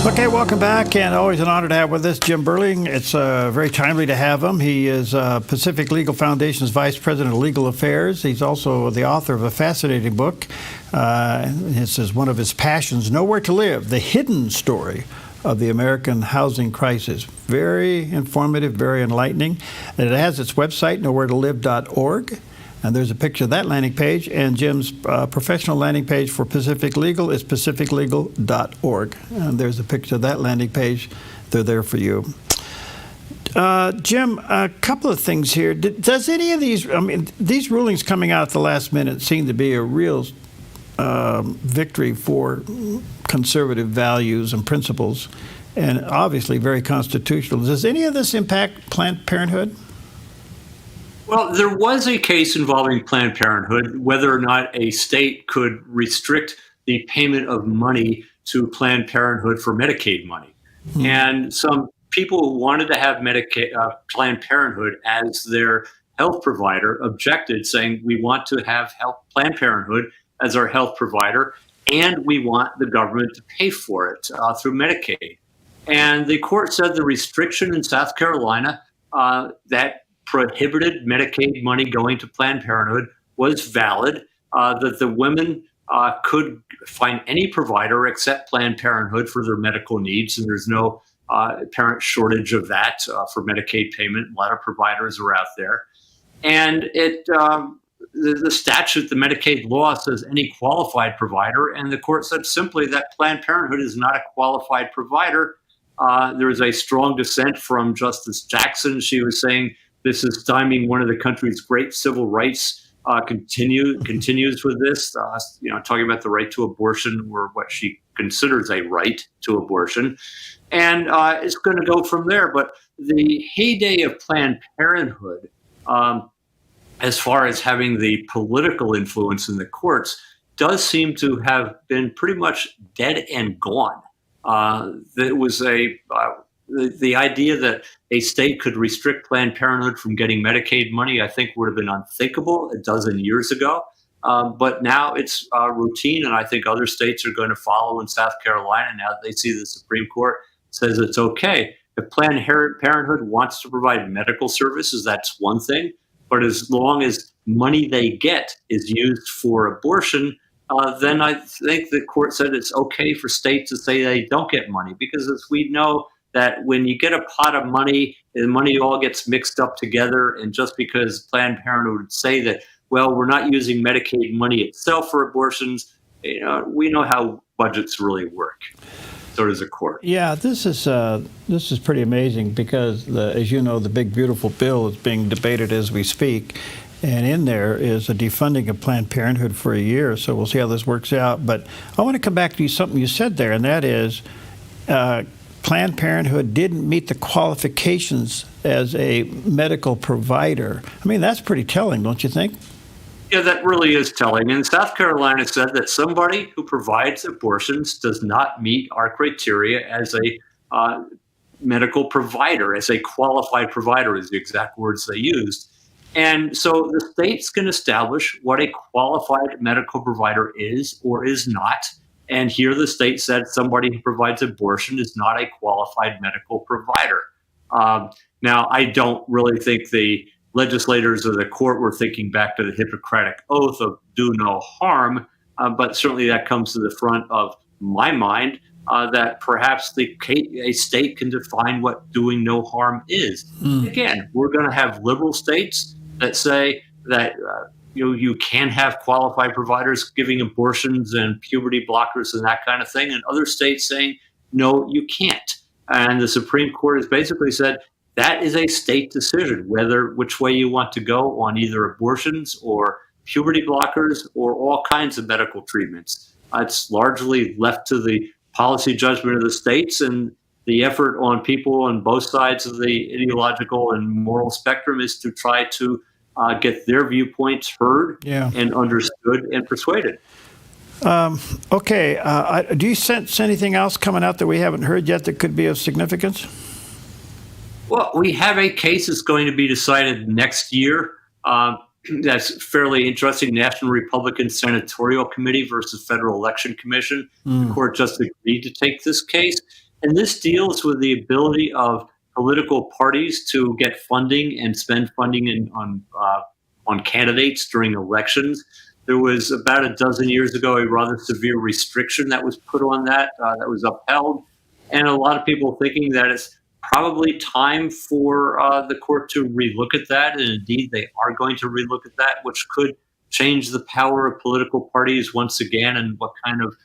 Okay, welcome back, and always an honor to have with us Jim Burling. It's very timely to have him. He is Pacific Legal Foundation's Vice President of Legal Affairs. He's also the author of a fascinating book. This is one of his passions, Nowhere to Live, the hidden story of the American housing crisis. Very informative, very enlightening. And it has its website, nowheretolive.org. And there's a picture of that landing page, and Jim's professional landing page for Pacific Legal is pacificlegal.org. And there's a picture of that landing page. They're there for you. Jim, a couple of things here. Does any of these, these rulings coming out at the last minute seem to be a real victory for conservative values and principles, and obviously very constitutional. Does any of this impact Planned Parenthood?
Well, there was a case involving Planned Parenthood, whether or not a state could restrict the payment of money to Planned Parenthood for Medicaid money. And some people who wanted to have Planned Parenthood as their health provider objected, saying we want to have Planned Parenthood as our health provider, and we want the government to pay for it through Medicaid. And the court said the restriction in South Carolina that prohibited Medicaid money going to Planned Parenthood was valid, that the women could find any provider except Planned Parenthood for their medical needs, and there's no apparent shortage of that for Medicaid payment. A lot of providers are out there. And the statute, the Medicaid law, says any qualified provider, and the court said simply that Planned Parenthood is not a qualified provider. There was a strong dissent from Justice Jackson. She was saying this is stymieing one of the country's great civil rights. Continues with this, talking about the right to abortion, or what she considers a right to abortion, and it's going to go from there. But the heyday of Planned Parenthood, as far as having the political influence in the courts, does seem to have been pretty much dead and gone. There was the idea that a state could restrict Planned Parenthood from getting Medicaid money, I think, would have been unthinkable a dozen years ago. But now it's routine, and I think other states are going to follow in South Carolina now that they see the Supreme Court says it's okay. If Planned Parenthood wants to provide medical services, that's one thing. But as long as money they get is used for abortion, then I think the court said it's okay for states to say they don't get money, because as we know, that when you get a pot of money, the money all gets mixed up together. And just because Planned Parenthood would say that, well, we're not using Medicaid money itself for abortions, we know how budgets really work. So does a court.
Yeah, this is pretty amazing, because as you know, the big beautiful bill is being debated as we speak, And in there is a defunding of Planned Parenthood for a year, so we'll see how this works out. But I want to come back to something you said there, and that is Planned Parenthood didn't meet the qualifications as a medical provider. I mean, that's pretty telling, don't you think?
Yeah, that really is telling. And South Carolina said that somebody who provides abortions does not meet our criteria as a medical provider, as a qualified provider is the exact words they used. And so the states can establish what a qualified medical provider is or is not. And here the state said somebody who provides abortion is not a qualified medical provider. Now, I don't really think the legislators or the court were thinking back to the Hippocratic Oath of do no harm, but certainly that comes to the front of my mind, that perhaps a state can define what doing no harm is. Again, we're going to have liberal states that say that you can have qualified providers giving abortions and puberty blockers and that kind of thing, and other states saying, no, you can't. And the Supreme Court has basically said that is a state decision, which way you want to go on either abortions or puberty blockers or all kinds of medical treatments. It's largely left to the policy judgment of the states, and the effort on people on both sides of the ideological and moral spectrum is to try to get their viewpoints heard and understood and persuaded.
Okay. Do you sense anything else coming out that we haven't heard yet that could be of significance?
Well, we have a case that's going to be decided next year. That's fairly interesting. National Republican Senatorial Committee versus Federal Election Commission. The court just agreed to take this case. And this deals with the ability of political parties to get funding and spend funding on candidates during elections. There was about a dozen years ago a rather severe restriction that was put on that was upheld. And a lot of people thinking that it's probably time for the court to relook at that. And indeed, they are going to relook at that, which could change the power of political parties once again and what kind of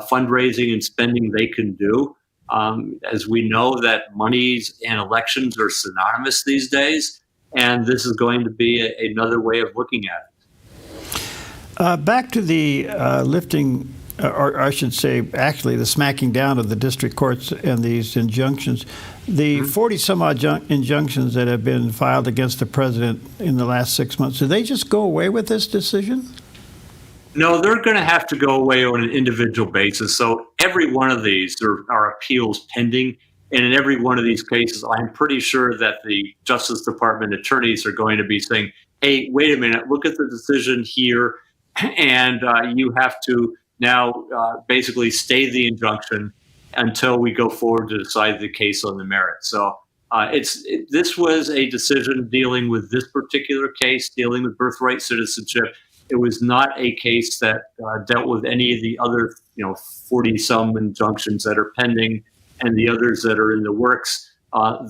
fundraising and spending they can do. As we know that monies and elections are synonymous these days, and this is going to be another way of looking at it.
Back to the lifting, or I should say, actually, the smacking down of the district courts and these injunctions. The 40-some-odd injunctions that have been filed against the president in the last 6 months, do they just go away with this decision?
No, they're going to have to go away on an individual basis. So every one of these are appeals pending. And in every one of these cases, I'm pretty sure that the Justice Department attorneys are going to be saying, hey, wait a minute, look at the decision here. And you have to now basically stay the injunction until we go forward to decide the case on the merits. So this was a decision dealing with this particular case, dealing with birthright citizenship. It was not a case that dealt with any of the other, 40-some injunctions that are pending and the others that are in the works.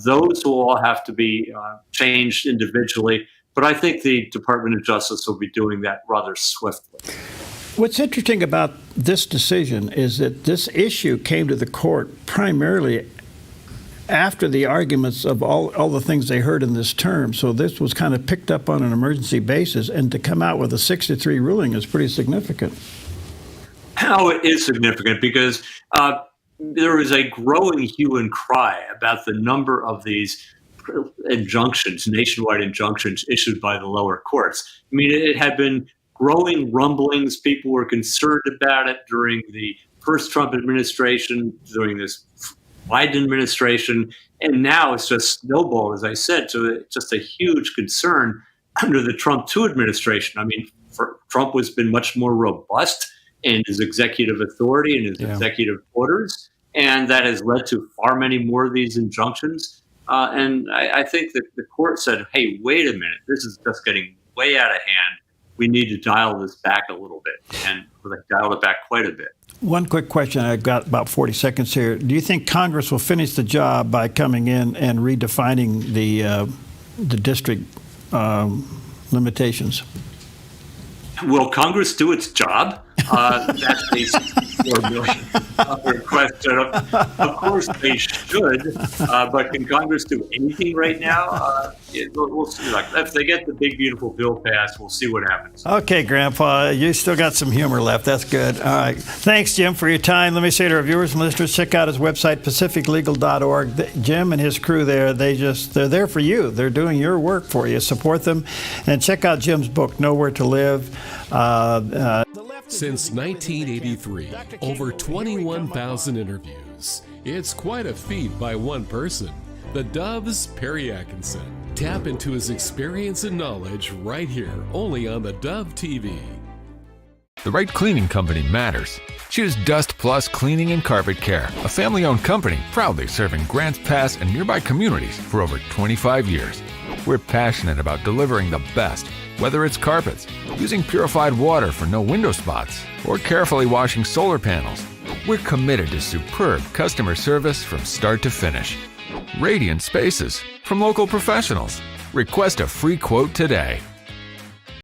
Those will all have to be changed individually. But I think the Department of Justice will be doing that rather swiftly.
What's interesting about this decision is that this issue came to the court primarily after the arguments of all the things they heard in this term. So this was kind of picked up on an emergency basis, and to come out with a 6-3 ruling is pretty significant.
Oh, it is significant because there is a growing hue and cry about the number of these injunctions, nationwide injunctions issued by the lower courts. I mean, it had been growing rumblings. People were concerned about it during the first Trump administration, during this Biden administration, and now it's just snowballed, as I said, to just a huge concern under the Trump 2 administration. I mean, Trump has been much more robust in his executive authority and his executive orders, and that has led to far many more of these injunctions. And I think that the court said, hey, wait a minute, this is just getting way out of hand. We need to dial this back a little bit, and they dialed it back quite a bit.
One quick question. I've got about 40 seconds here. Do you think Congress will finish the job by coming in and redefining the district limitations?
Will Congress do its job? That's a $64 million question. Of course they should, but can Congress do anything right now? We'll see. Like, if they get the big, beautiful bill passed, we'll see what happens.
Okay, Grandpa, you still got some humor left. That's good. All right. Thanks, Jim, for your time. Let me say to our viewers and listeners, check out his website, pacificlegal.org. Jim and his crew there, they're there for you. They're doing your work for you. Support them. And check out Jim's book, Nowhere to Live.
Since 1983, over 21,000 interviews. It's quite a feat by one person. The Dove's Perry Atkinson. Tap into his experience and knowledge right here, only on the Dove TV.
The right cleaning company matters. Choose Dust Plus Cleaning and Carpet Care, a family-owned company proudly serving Grants Pass and nearby communities for over 25 years. We're passionate about delivering the best, whether it's carpets, using purified water for no window spots, or carefully washing solar panels. We're committed to superb customer service from start to finish. Radiant spaces from local professionals. Request a free quote today